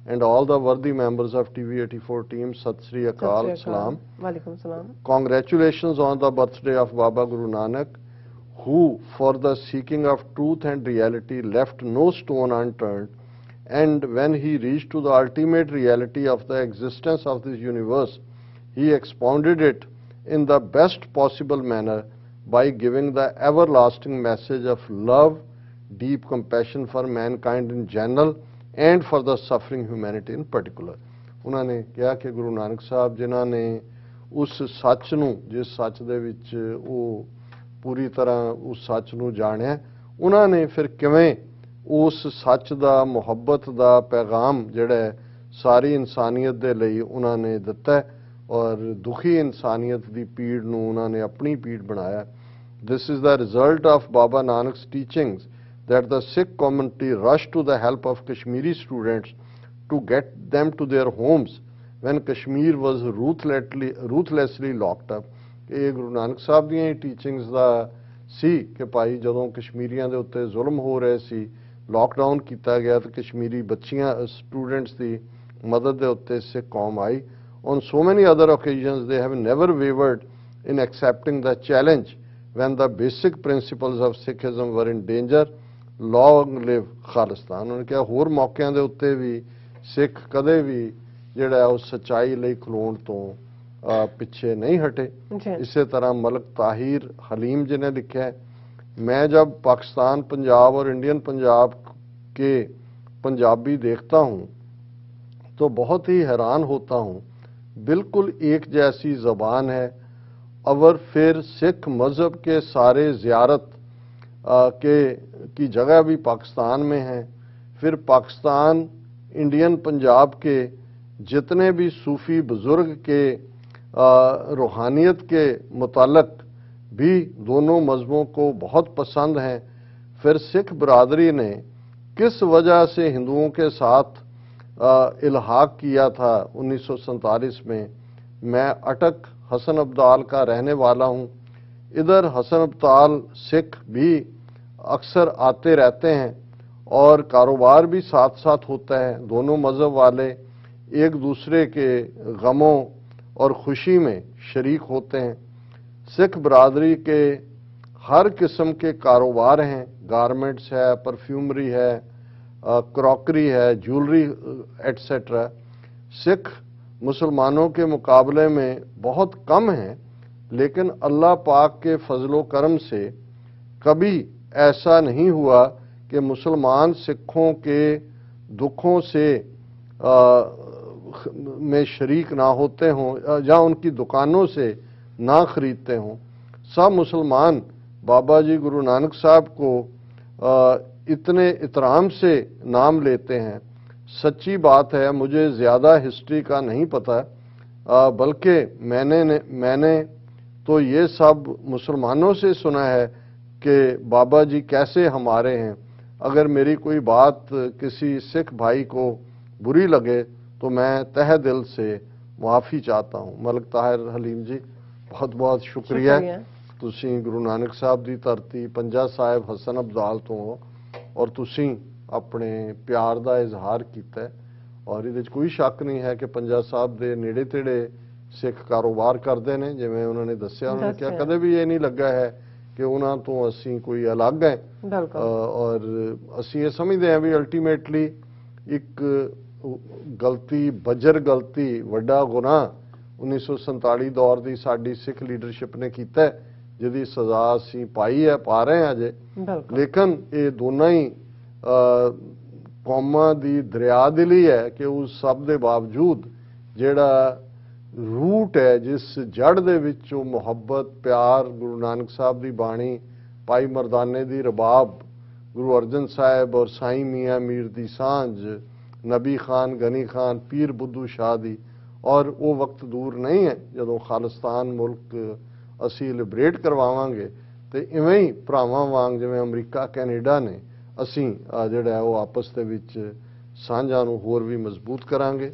and all the worthy members of TV84 team, Sat Sri Akal, Salam. Walaikum Salam. Congratulations on the birthday of Baba Guru Nanak, who for the seeking of truth and reality left no stone unturned, and when he reached to the ultimate reality of the existence of this universe, he expounded it in the best possible manner by giving the everlasting message of love, deep compassion for mankind in general and for the suffering humanity in particular. ਉਹਨਾਂ ਨੇ ਕਿਹਾ ਕਿ ਗੁਰੂ ਨਾਨਕ ਸਾਹਿਬ ਜਿਨ੍ਹਾਂ ਨੇ ਉਸ ਸੱਚ ਨੂੰ, ਜਿਸ ਸੱਚ ਦੇ ਵਿੱਚ ਉਹ ਪੂਰੀ ਤਰ੍ਹਾਂ ਉਸ ਸੱਚ ਨੂੰ ਜਾਣਿਆ, ਉਹਨਾਂ ਨੇ ਫਿਰ ਕਿਵੇਂ ਉਸ ਸੱਚ ਦਾ, ਮੁਹੱਬਤ ਦਾ ਪੈਗਾਮ ਜਿਹੜਾ ਸਾਰੀ ਇਨਸਾਨੀਅਤ ਦੇ ਲਈ ਉਹਨਾਂ ਨੇ ਦਿੱਤਾ ਔਰ ਦੁਖੀ ਇਨਸਾਨੀਅਤ ਦੀ ਪੀੜ ਨੂੰ ਉਹਨਾਂ ਨੇ ਆਪਣੀ ਪੀੜ ਬਣਾਇਆ। This is the result of Baba Nanak's teachings that the Sikh community rushed to the help of Kashmiri students to get them to their homes when Kashmir was ruthlessly locked up. ਇਹ ਗੁਰੂ ਨਾਨਕ ਸਾਹਿਬ ਦੀਆਂ ਹੀ teachings ਦਾ ਸੀ ਕਿ ਭਾਈ ਜਦੋਂ ਕਸ਼ਮੀਰੀਆਂ ਦੇ ਉੱਤੇ ਜ਼ੁਲਮ ਹੋ ਰਹੇ ਸੀ, lockdown ਕੀਤਾ ਗਿਆ ਤਾਂ ਕਸ਼ਮੀਰੀ ਬੱਚੀਆਂ ਸਟੂਡੈਂਟਸ ਦੀ ਮਦਦ ਦੇ ਉੱਤੇ ਸਿੱਖ ਕੌਮ ਆਈ। On so many other occasions they have never wavered in accepting the challenge when the basic principles of Sikhism were in danger. Long live Khalistan. ਉਹਨਾਂ ਨੇ ਕਿਹਾ ਹੋਰ ਮੌਕਿਆਂ ਦੇ ਉੱਤੇ ਵੀ ਸਿੱਖ ਕਦੇ ਵੀ ਜਿਹੜਾ ਉਹ ਸੱਚਾਈ ਲਈ ਖਲੋਣ ਤੋਂ ਪਿੱਛੇ नहीं हटे। इसी तरह मलक ताहिर हलीम जी ने लिखा है, मैं जब पाकिस्तान पंजाब और इंडियन पंजाब के पंजाबी देखता हूँ तो बहुत ही हैरान होता हूँ। बिल्कुल एक जैसी ज़बान है और फिर सिख मज़हब के सारे ज़ियारत की जगह भी पाकिस्तान में है। फिर पाकिस्तान इंडियन पंजाब के जितने भी सूफ़ी बुज़ुर्ग के रूहानियत के मुताल्लिक़ भी दोनों मज़हबों को बहुत पसंद हैं। फिर सिख बरादरी ने किस वजह से हिंदुओं के साथ इल्हाक किया था 1947 में। मैं अटक हसन अब्दाल का रहने वाला हूँ। इधर हसन अब्दाल सिख भी अक्सर आते रहते हैं और कारोबार भी साथ साथ होता है। दोनों मज़हब वाले एक दूसरे के गमों और खुशी में शरीक होते हैं। सिख बरादरी के हर किस्म के कारोबार हैं, गारमेंट्स है, परफ्यूमरी है, क्रॉकरी है, ज्वेलरी एट्सेट्रा। सिख मुसलमानों के मुकाबले में बहुत कम हैं, लेकिन अल्लाह पाक के फजलो करम से कभी ऐसा नहीं हुआ कि मुसलमान सिखों के दुखों से में शरीक ना होते हों या उनकी दुकानों से ना खरीदते हों। सब मुसलमान बाबा जी गुरु नानक साहब को इतने इतराम से नाम लेते हैं। सच्ची बात है, मुझे ज़्यादा हिस्ट्री का नहीं पता, बल्कि मैंने तो ये सब मुसलमानों से सुना है कि बाबा जी कैसे हमारे हैं। अगर मेरी कोई बात किसी सिख भाई को बुरी लगे तो मैं तहे दिल से माफ़ी चाहता हूँ। मलक ताहिर हलीम जी बहुत बहुत शुक्रिया। ਤੁਸੀਂ ਗੁਰੂ ਨਾਨਕ ਸਾਹਿਬ ਦੀ ਧਰਤੀ ਪੰਜਾ ਸਾਹਿਬ ਹਸਨ ਅਬਦਾਲ ਤੋਂ ਔਰ ਤੁਸੀਂ ਆਪਣੇ ਪਿਆਰ ਦਾ ਇਜ਼ਹਾਰ ਕੀਤਾ ਔਰ ਇਹਦੇ 'ਚ ਕੋਈ ਸ਼ੱਕ ਨਹੀਂ ਹੈ ਕਿ ਪੰਜਾ ਸਾਹਿਬ ਦੇ ਨੇੜੇ ਤੇੜੇ ਸਿੱਖ ਕਾਰੋਬਾਰ ਕਰਦੇ ਨੇ। ਜਿਵੇਂ ਉਹਨਾਂ ਨੇ ਦੱਸਿਆ, ਉਹਨਾਂ ਨੇ ਕਿਹਾ ਕਦੇ ਵੀ ਇਹ ਨਹੀਂ ਲੱਗਾ ਹੈ ਕਿ ਉਹਨਾਂ ਤੋਂ ਅਸੀਂ ਕੋਈ ਅਲੱਗ ਹੈ ਔਰ ਅਸੀਂ ਇਹ ਸਮਝਦੇ ਹਾਂ ਵੀ ਅਲਟੀਮੇਟਲੀ ਇੱਕ ਗਲਤੀ, ਬੱਜਰ ਗਲਤੀ, ਵੱਡਾ ਗੁਨਾਹ 1947 ਦੌਰ ਦੀ ਸਾਡੀ ਸਿੱਖ ਲੀਡਰਸ਼ਿਪ ਨੇ ਕੀਤਾ ਜਿਹਦੀ ਸਜ਼ਾ ਅਸੀਂ ਪਾਈ ਹੈ, ਪਾ ਰਹੇ ਹਾਂ ਅਜੇ। ਲੇਕਿਨ ਇਹ ਦੋਨਾਂ ਹੀ ਕੌਮਾਂ ਦੀ ਦਰਿਆਦਿਲੀ ਹੈ ਕਿ ਉਸ ਸਭ ਦੇ ਬਾਵਜੂਦ ਜਿਹੜਾ ਰੂਟ ਹੈ, ਜਿਸ ਜੜ ਦੇ ਵਿੱਚ ਉਹ ਮੁਹੱਬਤ, ਪਿਆਰ, ਗੁਰੂ ਨਾਨਕ ਸਾਹਿਬ ਦੀ ਬਾਣੀ, ਭਾਈ ਮਰਦਾਨੇ ਦੀ ਰਬਾਬ, ਗੁਰੂ ਅਰਜਨ ਸਾਹਿਬ ਔਰ ਸਾਈਂ ਮੀਆਂ ਮੀਰ ਦੀ ਸਾਂਝ, नबी खान, गनी खान, पीर बुद्धू शाह दी। और वो वक्त दूर नहीं है ਜਦੋਂ ਖਾਲਿਸਤਾਨ ਮੁਲਕ ਅਸੀਂ ਲਿਬਰੇਟ ਕਰਵਾਵਾਂਗੇ ਤੇ ਇਵੇਂ ਹੀ ਭਰਾਵਾਂ ਵਾਂਗ ਜਿਵੇਂ ਅਮਰੀਕਾ ਕੈਨੇਡਾ ਨੇ ਅਸੀਂ ਜਿਹੜਾ ਉਹ ਆਪਸ ਦੇ ਵਿੱਚ ਸਾਂਝਾਂ ਨੂੰ ਹੋਰ ਵੀ ਮਜ਼ਬੂਤ ਕਰਾਂਗੇ।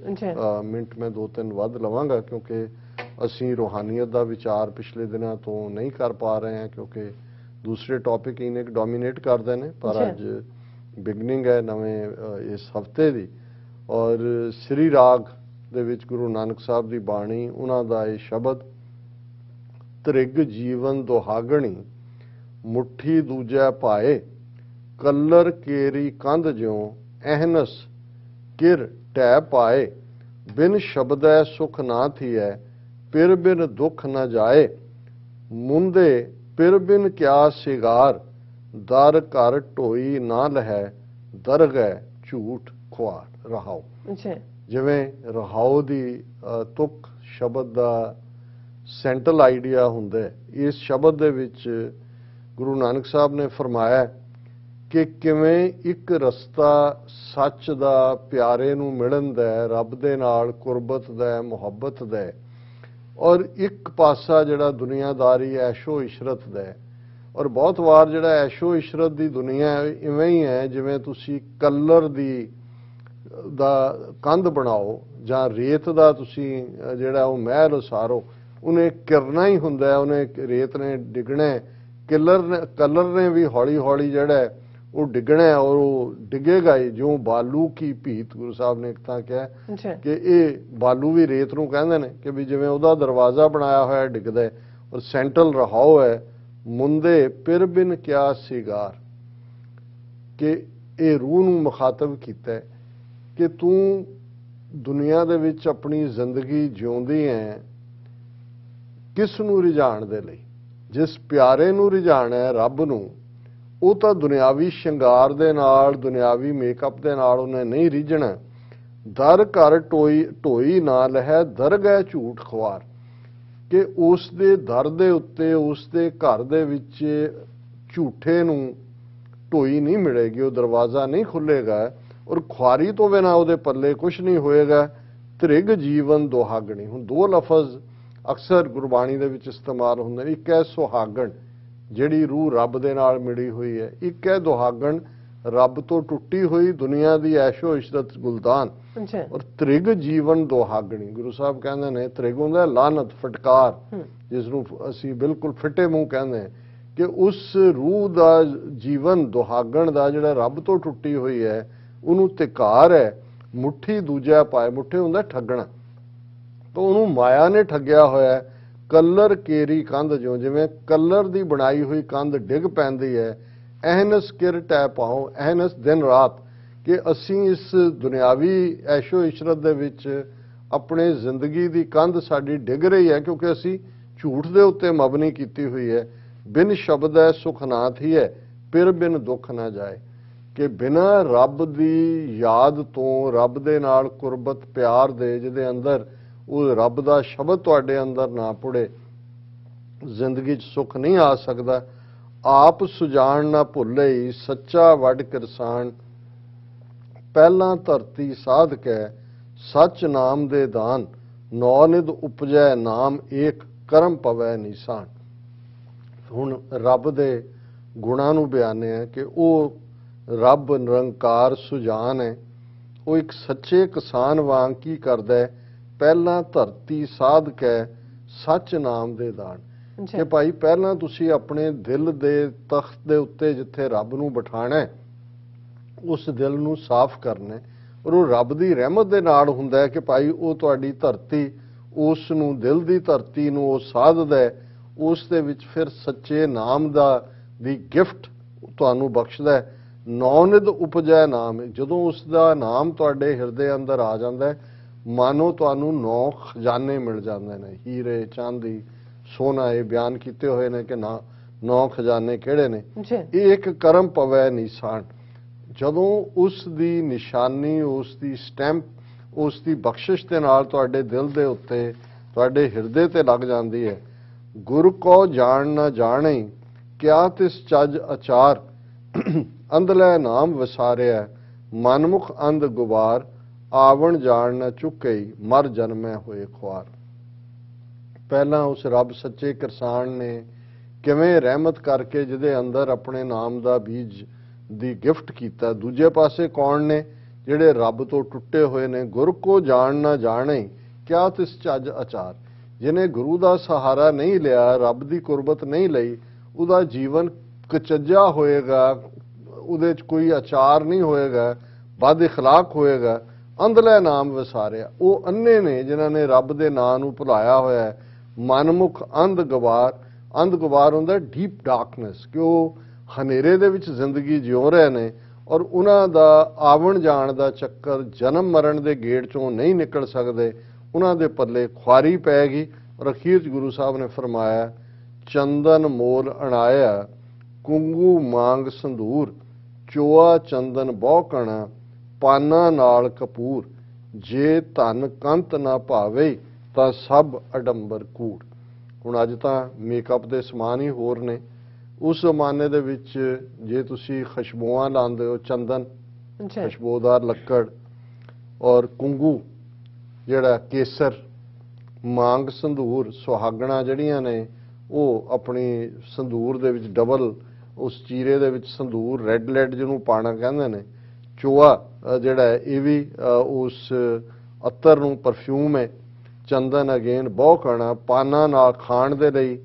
ਮਿੰਟ ਮੈਂ 2-3 ਵੱਧ ਲਵਾਂਗਾ ਕਿਉਂਕਿ ਅਸੀਂ ਰੂਹਾਨੀਅਤ ਦਾ ਵਿਚਾਰ ਪਿਛਲੇ ਦਿਨਾਂ ਤੋਂ ਨਹੀਂ ਕਰ ਪਾ ਰਹੇ ਹਾਂ ਕਿਉਂਕਿ ਦੂਸਰੇ ਟੌਪਿਕ ਇਹਨੇ ਡੋਮੀਨੇਟ ਕਰਦੇ ਨੇ। ਪਰ ਅੱਜ ਬਿਗਨਿੰਗ ਹੈ ਨਵੇਂ ਇਸ ਹਫਤੇ ਦੀ ਔਰ ਸ੍ਰੀ ਰਾਗ ਦੇ ਵਿੱਚ ਗੁਰੂ ਨਾਨਕ ਸਾਹਿਬ ਦੀ ਬਾਣੀ ਉਹਨਾਂ ਦਾ ਇਹ ਸ਼ਬਦ ਤ੍ਰਿਗ ਜੀਵਨ ਦੁਹਾਗਣੀ ਮੁੱਠੀ ਦੂਜੈ ਭਾਏ ਕੱਲਰ ਕੇਰੀ ਕੰਧ ਜਿਉ ਅਹਨਸ ਕਿਰ ਟੈ ਪਾਏ ਬਿਨ ਸ਼ਬਦੈ ਸੁਖ ਨਾ ਥੀਐ ਪਿਰ ਬਿਨ ਦੁੱਖ ਨਾ ਜਾਏ ਮੁੰਦੇ ਪਿਰ ਬਿਨ ਕਿਆ ਸਿਗਾਰ ਦਰ ਘਰ ਢੋਈ ਨਾ ਲਹੈ ਦਰਗਹਿ ਝੂਠ ਖੁਆਰ ਰਹਾਓ। ਜਿਵੇਂ ਰਹਾਓ ਦੀ ਤੁਕ ਸ਼ਬਦ ਦਾ ਸੈਂਟਰਲ ਆਈਡੀਆ ਹੁੰਦਾ ਹੈ, ਇਸ ਸ਼ਬਦ ਦੇ ਵਿੱਚ ਗੁਰੂ ਨਾਨਕ ਸਾਹਿਬ ਨੇ ਫਰਮਾਇਆ ਕਿ ਕਿਵੇਂ ਇੱਕ ਰਸਤਾ ਸੱਚ ਦਾ ਪਿਆਰੇ ਨੂੰ ਮਿਲਣ ਦਾ, ਰੱਬ ਦੇ ਨਾਲ ਕੁਰਬਤ ਦਾ, ਮੁਹੱਬਤ ਦਾ, ਔਰ ਇੱਕ ਪਾਸਾ ਜਿਹੜਾ ਦੁਨੀਆਦਾਰੀ ਐਸ਼ੋ ਇਸ਼ਰਤ ਦਾ। ਔਰ ਬਹੁਤ ਵਾਰ ਜਿਹੜਾ ਐਸ਼ੋ ਇਸ਼ਰਤ ਦੀ ਦੁਨੀਆ ਇਵੇਂ ਹੀ ਹੈ ਜਿਵੇਂ ਤੁਸੀਂ ਕਲਰ ਦਾ ਕੰਧ ਬਣਾਓ ਜਾਂ ਰੇਤ ਦਾ ਤੁਸੀਂ ਜਿਹੜਾ ਉਹ ਮਹਿਲ ਉਸਾਰੋ, ਉਹਨੇ ਕਿਰਨਾ ਹੀ ਹੁੰਦਾ, ਉਹਨੇ ਰੇਤ ਨੇ ਡਿੱਗਣਾ, ਕਲਰ ਨੇ ਵੀ ਹੌਲੀ ਹੌਲੀ ਜਿਹੜਾ ਉਹ ਡਿੱਗਣਾ ਔਰ ਉਹ ਡਿੱਗੇਗਾ ਹੀ ਜਿਉਂ ਬਾਲੂ ਕੀ ਭੀਤ। ਗੁਰੂ ਸਾਹਿਬ ਨੇ ਇੱਕ ਤਾਂ ਕਿਹਾ ਕਿ ਇਹ ਬਾਲੂ ਵੀ ਰੇਤ ਨੂੰ ਕਹਿੰਦੇ ਨੇ ਕਿ ਵੀ ਜਿਵੇਂ ਉਹਦਾ ਦਰਵਾਜ਼ਾ ਬਣਾਇਆ ਹੋਇਆ ਡਿੱਗਦਾ ਹੈ। ਔਰ ਸੈਂਟਰਲ ਰਹਾਓ ਹੈ ਮੁੰਦੇ ਪਿਰ ਬਿਨ ਕਿਆ ਸਿਗਾਰ, ਕਿ ਇਹ ਰੂਹ ਨੂੰ ਮੁਖਾਤਬ ਕੀਤਾ ਕਿ ਤੂੰ ਦੁਨੀਆ ਦੇ ਵਿੱਚ ਆਪਣੀ ਜ਼ਿੰਦਗੀ ਜਿਉਂਦੀ ਹੈ ਕਿਸ ਨੂੰ ਰਿਝਾਣ ਦੇ ਲਈ, ਜਿਸ ਪਿਆਰੇ ਨੂੰ ਰਿਝਾਣਾ ਹੈ ਰੱਬ ਨੂੰ, ਉਹ ਤਾਂ ਦੁਨਿਆਵੀ ਸ਼ਿੰਗਾਰ ਦੇ ਨਾਲ, ਦੁਨਿਆਵੀ ਮੇਕਅਪ ਦੇ ਨਾਲ ਉਹਨੇ ਨਹੀਂ ਰਿਝਣਾ। ਦਰ ਘਰ ਢੋਈ ਨਾ ਲਹੈ ਦਰਗਹਿ ਝੂਠ ਖੁਆਰ, ਕਿ ਉਸ ਦੇ ਦਰ ਦੇ ਉੱਤੇ, ਉਸ ਦੇ ਘਰ ਦੇ ਵਿੱਚ ਝੂਠੇ ਨੂੰ ਢੋਈ ਨਹੀਂ ਮਿਲੇਗੀ, ਉਹ ਦਰਵਾਜ਼ਾ ਨਹੀਂ ਖੁੱਲੇਗਾ ਔਰ ਖੁਆਰੀ ਤੋਂ ਬਿਨਾਂ ਉਹਦੇ ਪੱਲੇ ਕੁਛ ਨਹੀਂ ਹੋਏਗਾ। ਤ੍ਰਿਗ ਜੀਵਨ ਦੁਹਾਗਣੀ, ਹੁਣ ਦੋ ਲਫ਼ਜ਼ ਅਕਸਰ ਗੁਰਬਾਣੀ ਦੇ ਵਿੱਚ ਇਸਤੇਮਾਲ ਹੁੰਦੇ ਨੇ। ਇੱਕ ਹੈ ਸੁਹਾਗਣ ਜਿਹੜੀ ਰੂਹ ਰੱਬ ਦੇ ਨਾਲ ਮਿਲੀ ਹੋਈ ਹੈ, ਇੱਕ ਹੈ ਦੁਹਾਗਣ ਰੱਬ ਤੋਂ ਟੁੱਟੀ ਹੋਈ ਦੁਨੀਆ ਦੀ ਐਸ਼ੋ ਇਸ਼ਰਤ ਗੁਲਦਾਨ। ਔਰ ਤ੍ਰਿਗ ਜੀਵਨ ਦੁਹਾਗਣੀ, ਗੁਰੂ ਸਾਹਿਬ ਕਹਿੰਦੇ ਨੇ ਤ੍ਰਿਗ ਹੁੰਦਾ ਲਾਨਤ, ਫਟਕਾਰ, ਜਿਸ ਨੂੰ ਅਸੀਂ ਬਿਲਕੁਲ ਫਿੱਟੇ ਮੂੰਹ ਕਹਿੰਦੇ ਹਾਂ, ਕਿ ਉਸ ਰੂਹ ਦਾ ਜੀਵਨ ਦੁਹਾਗਣ ਦਾ ਜਿਹੜਾ ਰੱਬ ਤੋਂ ਟੁੱਟੀ ਹੋਈ ਹੈ ਉਹਨੂੰ ਧਿਕਾਰ ਹੈ। ਮੁੱਠੀ ਦੂਜਾ ਪਾਏ, ਮੁੱਠੇ ਹੁੰਦਾ ਠੱਗਣਾ, ਤਾਂ ਉਹਨੂੰ ਮਾਇਆ ਨੇ ਠੱਗਿਆ ਹੋਇਆ। ਕਲਰ ਕੇਰੀ ਕੰਧ ਜਿਉਂ, ਜਿਵੇਂ ਕਲਰ ਦੀ ਬਣਾਈ ਹੋਈ ਕੰਧ ਡਿੱਗ ਪੈਂਦੀ ਹੈ। ਅਹਨਸ ਕਿਰ ਟੈ ਪਾਓ, ਅਹਨਸ ਦਿਨ ਰਾਤ, ਕਿ ਅਸੀਂ ਇਸ ਦੁਨਿਆਵੀ ਐਸ਼ੋ ਇਸ਼ਰਤ ਦੇ ਵਿੱਚ ਆਪਣੇ ਜ਼ਿੰਦਗੀ ਦੀ ਕੰਧ ਸਾਡੀ ਡਿੱਗ ਰਹੀ ਹੈ ਕਿਉਂਕਿ ਅਸੀਂ ਝੂਠ ਦੇ ਉੱਤੇ ਮਬਨੀ ਕੀਤੀ ਹੋਈ ਹੈ। ਬਿਨ ਸ਼ਬਦ ਹੈ ਸੁਖ ਨਾ ਥੀਐ ਪਿਰ ਬਿਨ ਦੁੱਖ ਨਾ ਜਾਏ, ਕਿ ਬਿਨਾਂ ਰੱਬ ਦੀ ਯਾਦ ਤੋਂ, ਰੱਬ ਦੇ ਨਾਲ ਕੁਰਬਤ ਪਿਆਰ ਦੇ, ਜਿਹਦੇ ਅੰਦਰ ਉਹ ਰੱਬ ਦਾ ਸ਼ਬਦ ਤੁਹਾਡੇ ਅੰਦਰ ਨਾ ਪੁੜੇ, ਜ਼ਿੰਦਗੀ 'ਚ ਸੁੱਖ ਨਹੀਂ ਆ ਸਕਦਾ। ਆਪ ਸੁਜਾਨ ਨਾ ਭੁੱਲੇ ਸੱਚਾ ਵੱਡ ਕਿਰਸਾਨ, ਪਹਿਲਾਂ ਧਰਤੀ ਸਾਧ ਕੇ ਸੱਚ ਨਾਮ ਦੇ ਦਾਨ, ਨੌ ਨਿਧ ਉਪਜੈ ਨਾਮ ਏਕ ਕਰਮ ਪਵੈ ਨਿਸ਼ਾਨ। ਹੁਣ ਰੱਬ ਦੇ ਗੁਣਾਂ ਨੂੰ ਬਿਆਨਿਆ ਕਿ ਉਹ ਰੱਬ ਨਿਰੰਕਾਰ ਸੁਜਾਨ ਹੈ। ਉਹ ਇੱਕ ਸੱਚੇ ਕਿਸਾਨ ਵਾਂਗ ਕੀ ਕਰਦਾ ਹੈ, ਪਹਿਲਾਂ ਧਰਤੀ ਸਾਧ ਕੇ ਸੱਚ ਨਾਮ ਦੇ ਦਾਨ, ਕਿ ਭਾਈ ਪਹਿਲਾਂ ਤੁਸੀਂ ਆਪਣੇ ਦਿਲ ਦੇ ਤਖਤ ਦੇ ਉੱਤੇ ਜਿੱਥੇ ਰੱਬ ਨੂੰ ਬਿਠਾਣਾ ਹੈ ਉਸ ਦਿਲ ਨੂੰ ਸਾਫ਼ ਕਰਨਾ, ਔਰ ਉਹ ਰੱਬ ਦੀ ਰਹਿਮਤ ਦੇ ਨਾਲ ਹੁੰਦਾ ਹੈ ਕਿ ਭਾਈ ਉਹ ਤੁਹਾਡੀ ਧਰਤੀ, ਉਸ ਨੂੰ ਦਿਲ ਦੀ ਧਰਤੀ ਨੂੰ ਉਹ ਸਾਧਦਾ ਹੈ, ਉਸ ਦੇ ਵਿੱਚ ਫਿਰ ਸੱਚੇ ਨਾਮ ਦੀ ਗਿਫਟ ਤੁਹਾਨੂੰ ਬਖਸ਼ਦਾ ਹੈ। ਨੌ ਨਿਧ ਉਪਜੈ ਨਾਮ, ਜਦੋਂ ਉਸ ਦਾ ਨਾਮ ਤੁਹਾਡੇ ਹਿਰਦੇ ਅੰਦਰ ਆ ਜਾਂਦਾ ਹੈ ਮਾਨੋ ਤੁਹਾਨੂੰ 9 ਖਜ਼ਾਨੇ ਮਿਲ ਜਾਂਦੇ ਨੇ, ਹੀਰੇ ਚਾਂਦੀ ਸੋਨਾ, ਇਹ ਬਿਆਨ ਕੀਤੇ ਹੋਏ ਨੇ ਕਿ 9 ਖਜ਼ਾਨੇ ਕਿਹੜੇ ਨੇ। ਇਹ ਇੱਕ ਕਰਮ ਪਵੈ ਨਿਸ਼ਾਨ, ਜਦੋਂ ਉਸ ਦੀ ਨਿਸ਼ਾਨੀ, ਉਸ ਦੀ ਸਟੈਂਪ, ਉਸ ਦੀ ਬਖਸ਼ਿਸ਼ ਦੇ ਨਾਲ ਤੁਹਾਡੇ ਦਿਲ ਦੇ ਉੱਤੇ, ਤੁਹਾਡੇ ਹਿਰਦੇ ਤੇ ਲੱਗ ਜਾਂਦੀ ਹੈ। ਗੁਰ ਕੋ ਜਾਣ ਨਾ ਜਾਣੇ ਕਿਆ ਤਿਸ ਚੱਜ ਅਚਾਰ, ਅੰਧਲੇ ਨਾਮ ਵਿਸਾਰਿਆ ਮਨਮੁਖ ਅੰਧ ਗੁਬਾਰ, ਆਵਣ ਜਾਣ ਨਾ ਚੁੱਕੇ ਮਰ ਜਨਮੈ ਹੋਏ ਖੁਆਰ। ਪਹਿਲਾਂ ਉਸ ਰੱਬ ਸੱਚੇ ਕਿਰਸਾਨ ਨੇ ਕਿਵੇਂ ਰਹਿਮਤ ਕਰਕੇ ਜਿਹਦੇ ਅੰਦਰ ਆਪਣੇ ਨਾਮ ਦਾ ਬੀਜ ਦੀ ਗਿਫਟ ਕੀਤਾ। ਦੂਜੇ ਪਾਸੇ ਕੌਣ ਨੇ ਜਿਹੜੇ ਰੱਬ ਤੋਂ ਟੁੱਟੇ ਹੋਏ ਨੇ। ਗੁਰ ਕੋ ਜਾਣ ਨਾ ਜਾਣੇ ਕਿਆ ਤਿਸ ਚੱਜ ਆਚਾਰ। ਜਿਹਨੇ ਗੁਰੂ ਦਾ ਸਹਾਰਾ ਨਹੀਂ ਲਿਆ, ਰੱਬ ਦੀ ਕੁਰਬਤ ਨਹੀਂ ਲਈ, ਉਹਦਾ ਜੀਵਨ ਕਚੱਜਾ ਹੋਏਗਾ, ਉਹਦੇ 'ਚ ਕੋਈ ਆਚਾਰ ਨਹੀਂ ਹੋਏਗਾ, ਬਦ ਇਖਲਾਕ ਹੋਏਗਾ, ਅੰਧਲੇ ਨਾਮ ਵਿਸਾਰਿਆ। ਉਹ ਅੰਨੇ ਨੇ ਜਿਨ੍ਹਾਂ ਨੇ ਰੱਬ ਦੇ ਨਾਂ ਨੂੰ ਭੁਲਾਇਆ ਹੋਇਆ ਹੈ। ਮਨਮੁਖ ਅੰਧ ਗਵਾਰ। ਅੰਧ ਗਵਾਰ ਹੁੰਦਾ ਡੀਪ ਡਾਰਕਨੈਸ, ਕਿ ਉਹ ਹਨੇਰੇ ਦੇ ਵਿੱਚ ਜ਼ਿੰਦਗੀ ਜਿਉ ਰਹੇ ਨੇ ਔਰ ਉਹਨਾਂ ਦਾ ਆਵਣ ਜਾਣ ਦਾ ਚੱਕਰ, ਜਨਮ ਮਰਨ ਦੇ ਗੇੜ 'ਚੋਂ ਨਹੀਂ ਨਿਕਲ ਸਕਦੇ। ਉਹਨਾਂ ਦੇ ਪੱਲੇ ਖੁਆਰੀ ਪੈ ਗਈ। ਔਰ ਅਖੀਰ 'ਚ ਗੁਰੂ ਸਾਹਿਬ ਨੇ ਫਰਮਾਇਆ, ਚੰਦਨ ਮੋਲ ਅਣਾਇਆ ਕੁੰਗੂ ਮਾਂਗ ਸੰਧੂਰ, ਚੋਆ ਚੰਦਨ ਬਹੁਕਣਾ ਪਾਨਾ ਨਾਲ ਕਪੂਰ, ਜੇ ਧਨ ਕੰਤ ਨਾ ਭਾਵੇ ਤਾਂ ਸਭ ਅਡੰਬਰ ਕੂੜ। ਹੁਣ ਅੱਜ ਤਾਂ ਮੇਕਅਪ ਦੇ ਸਮਾਨ ਹੀ ਹੋਰ ਨੇ। ਉਸ ਜ਼ਮਾਨੇ ਦੇ ਵਿੱਚ ਜੇ ਤੁਸੀਂ ਖੁਸ਼ਬੂਆਂ ਲਾਉਂਦੇ ਹੋ, ਚੰਦਨ ਖੁਸ਼ਬੂਦਾਰ ਲੱਕੜ, ਔਰ ਕੁੰਗੂ ਜਿਹੜਾ ਕੇਸਰ, ਮਾਂਗ ਸੰਧੂਰ ਸੁਹਾਗਣਾ ਜਿਹੜੀਆਂ ਨੇ ਉਹ ਆਪਣੀ ਸੰਧੂਰ ਦੇ ਵਿੱਚ ਡਬਲ ਉਸ ਚੀਰੇ ਦੇ ਵਿੱਚ ਸੰਧੂਰ ਰੈੱਡ ਲੈਡ ਜਿਹਨੂੰ ਪਾਣਾ ਕਹਿੰਦੇ ਨੇ, ਚੋਆ ਜਿਹੜਾ ਇਹ ਵੀ ਉਸ ਅਤਰ ਨੂੰ ਪਰਫਿਊਮ ਹੈ। ਚੰਦਨ ਅਗੇਨ ਬਹੁਕਣਾ, ਪਾਨਾ ਨਾਲ ਖਾਣ ਦੇ ਲਈ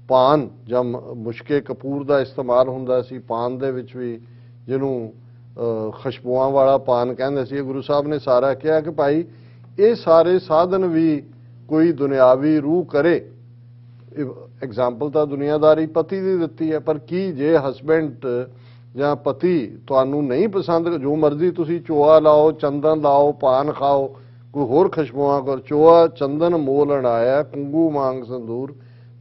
ਪਾਨ ਜਾਂ ਮੁਸ਼ਕੇ ਕਪੂਰ ਦਾ ਇਸਤੇਮਾਲ ਹੁੰਦਾ ਸੀ। ਪਾਨ ਦੇ ਵਿੱਚ ਵੀ ਜਿਹਨੂੰ ਖੁਸ਼ਬੂਆਂ ਵਾਲਾ ਪਾਨ ਕਹਿੰਦੇ ਸੀ। ਗੁਰੂ ਸਾਹਿਬ ਨੇ ਸਾਰਾ ਕਿਹਾ ਕਿ ਭਾਈ ਇਹ ਸਾਰੇ ਸਾਧਨ ਵੀ ਕੋਈ ਦੁਨਿਆਵੀ ਰੂਹ ਕਰੇ। ਐਗਜ਼ਾਮਪਲ ਤਾਂ ਦੁਨੀਆਦਾਰੀ ਪਤੀ ਦੀ ਦਿੱਤੀ ਹੈ, ਪਰ ਕੀ ਜੇ ਹਸਬੈਂਡ ਜਾਂ ਪਤੀ ਤੁਹਾਨੂੰ ਨਹੀਂ ਪਸੰਦ, ਜੋ ਮਰਜ਼ੀ ਤੁਸੀਂ ਚੋਆ ਲਾਓ, ਚੰਦਨ ਲਾਓ, ਪਾਨ ਖਾਓ, ਕੋਈ ਹੋਰ ਖੁਸ਼ਬੂਆਂ ਕਰ, ਚੋਆ ਚੰਦਨ ਮੋਲ ਅਣਾਇਆ ਕੁੰਗੂ ਮਾਂਗ ਸੰਦੂਰ,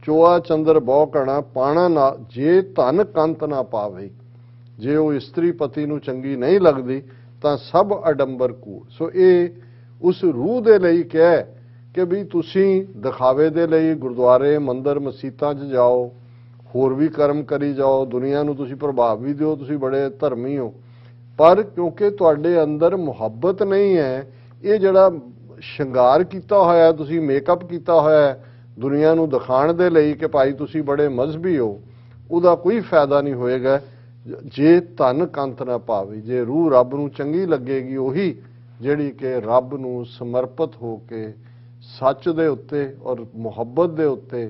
ਚੋਆ ਚੰਦਰ ਬਹੁ ਕਣਾ ਪਾਣਾ ਨਾ, ਜੇ ਧਨ ਕੰਤ ਨਾ ਪਾਵੇ। ਜੇ ਉਹ ਇਸਤਰੀ ਪਤੀ ਨੂੰ ਚੰਗੀ ਨਹੀਂ ਲੱਗਦੀ ਤਾਂ ਸਭ ਅਡੰਬਰ ਕੂੜ। ਸੋ ਇਹ ਉਸ ਰੂਹ ਦੇ ਲਈ ਕਹਿ ਕਿ ਵੀ ਤੁਸੀਂ ਦਿਖਾਵੇ ਦੇ ਲਈ ਗੁਰਦੁਆਰੇ ਮੰਦਰ ਮਸੀਤਾਂ 'ਚ ਜਾਓ, ਹੋਰ ਵੀ ਕਰਮ ਕਰੀ ਜਾਓ, ਦੁਨੀਆ ਨੂੰ ਤੁਸੀਂ ਪ੍ਰਭਾਵ ਵੀ ਦਿਓ, ਤੁਸੀਂ ਬੜੇ ਧਰਮੀ ਹੋ, ਪਰ ਕਿਉਂਕਿ ਤੁਹਾਡੇ ਅੰਦਰ ਮੁਹੱਬਤ ਨਹੀਂ ਹੈ, ਇਹ ਜਿਹੜਾ ਸ਼ਿੰਗਾਰ ਕੀਤਾ ਹੋਇਆ, ਤੁਸੀਂ ਮੇਕਅਪ ਕੀਤਾ ਹੋਇਆ ਦੁਨੀਆ ਨੂੰ ਦਿਖਾਉਣ ਦੇ ਲਈ ਕਿ ਭਾਈ ਤੁਸੀਂ ਬੜੇ ਮਜ਼ਹਬੀ ਹੋ, ਉਹਦਾ ਕੋਈ ਫਾਇਦਾ ਨਹੀਂ ਹੋਏਗਾ ਜੇ ਧਨ ਕੰਤ ਨਾ ਪਾਵੇ। ਜੇ ਰੂਹ ਰੱਬ ਨੂੰ ਚੰਗੀ ਲੱਗੇਗੀ, ਉਹੀ ਜਿਹੜੀ ਕਿ ਰੱਬ ਨੂੰ ਸਮਰਪਿਤ ਹੋ ਕੇ ਸੱਚ ਦੇ ਉੱਤੇ ਔਰ ਮੁਹੱਬਤ ਦੇ ਉੱਤੇ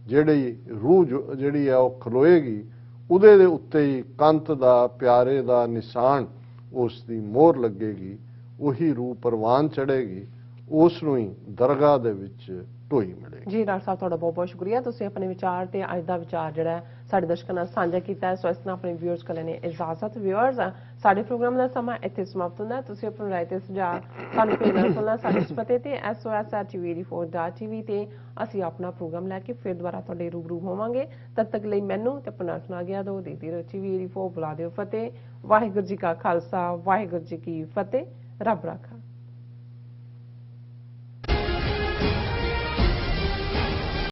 ਜਿਹੜੀ ਰੂਹ ਜਿਹੜੀ ਹੈ ਉਹ ਖਲੋਏਗੀ, ਉਹਦੇ ਦੇ ਉੱਤੇ ਹੀ ਕੰਤ ਦਾ, ਪਿਆਰੇ ਦਾ ਨਿਸ਼ਾਨ, ਉਸ ਦੀ ਮੋਹਰ ਲੱਗੇਗੀ, ਉਹੀ ਰੂਹ ਪ੍ਰਵਾਨ ਚੜ੍ਹੇਗੀ, ਉਸ ਨੂੰ ਹੀ ਦਰਗਾਹ ਦੇ ਵਿੱਚ ਢੋਈ ਮਿਲੇਗੀ। ਜੀ ਡਾਕਟਰ ਸਾਹਿਬ, ਤੁਹਾਡਾ ਬਹੁਤ ਬਹੁਤ ਸ਼ੁਕਰੀਆ। ਤੁਸੀਂ ਆਪਣੇ ਵਿਚਾਰ ਤੇ ਅੱਜ ਦਾ ਵਿਚਾਰ ਜਿਹੜਾ ਸਾਡੇ ਦਰਸ਼ਕਾਂ ਨਾਲ ਸਾਂਝਾ ਕੀਤਾ ਹੈ। ਸੋ ਇਸ ਨਾਲ ਆਪਣੇ ਵਿਊਅਰਸ ਕੋਲ ਨੇ ਇਜਾਜ਼ਤ। ਵਿਊਅਰਸ, ਸਾਡੇ ਪ੍ਰੋਗਰਾਮ ਦਾ ਸਮਾਂ ਇੱਥੇ ਸਮਾਪਤ ਹੁੰਦਾ। ਤੁਸੀਂ ਆਪਣੀ ਰਾਏ ਤੇ ਸੁਝਾਅ ਸਾਨੂੰ ਭੇਜਣਾ ਸੁਣਨਾ ਸਾਡੇ ਇਸ ਪਤੇ ਤੇ sos@tv84.tv ਤੇ ਅਸੀਂ ਆਪਣਾ ਪ੍ਰੋਗਰਾਮ ਲੈ ਕੇ ਫਿਰ ਦੁਬਾਰਾ ਤੁਹਾਡੇ ਰੂਬਰੂ ਹੋਵਾਂਗੇ। ਤਦ ਤੱਕ ਲਈ ਮੈਨੂੰ ਤੇ ਆਪਣਾ ਸੁਣਾ ਗਿਆ ਦੋ ਦੇਖਦੇ ਰਹੋ TV84। ਬੁਲਾ ਦਿਓ ਫਤਿਹ। ਵਾਹਿਗੁਰੂ ਜੀ ਕਾ ਖਾਲਸਾ, ਵਾਹਿਗੁਰੂ ਜੀ ਕੀ ਫਤਿਹ। ਰੱਬ ਰਾਖਾ।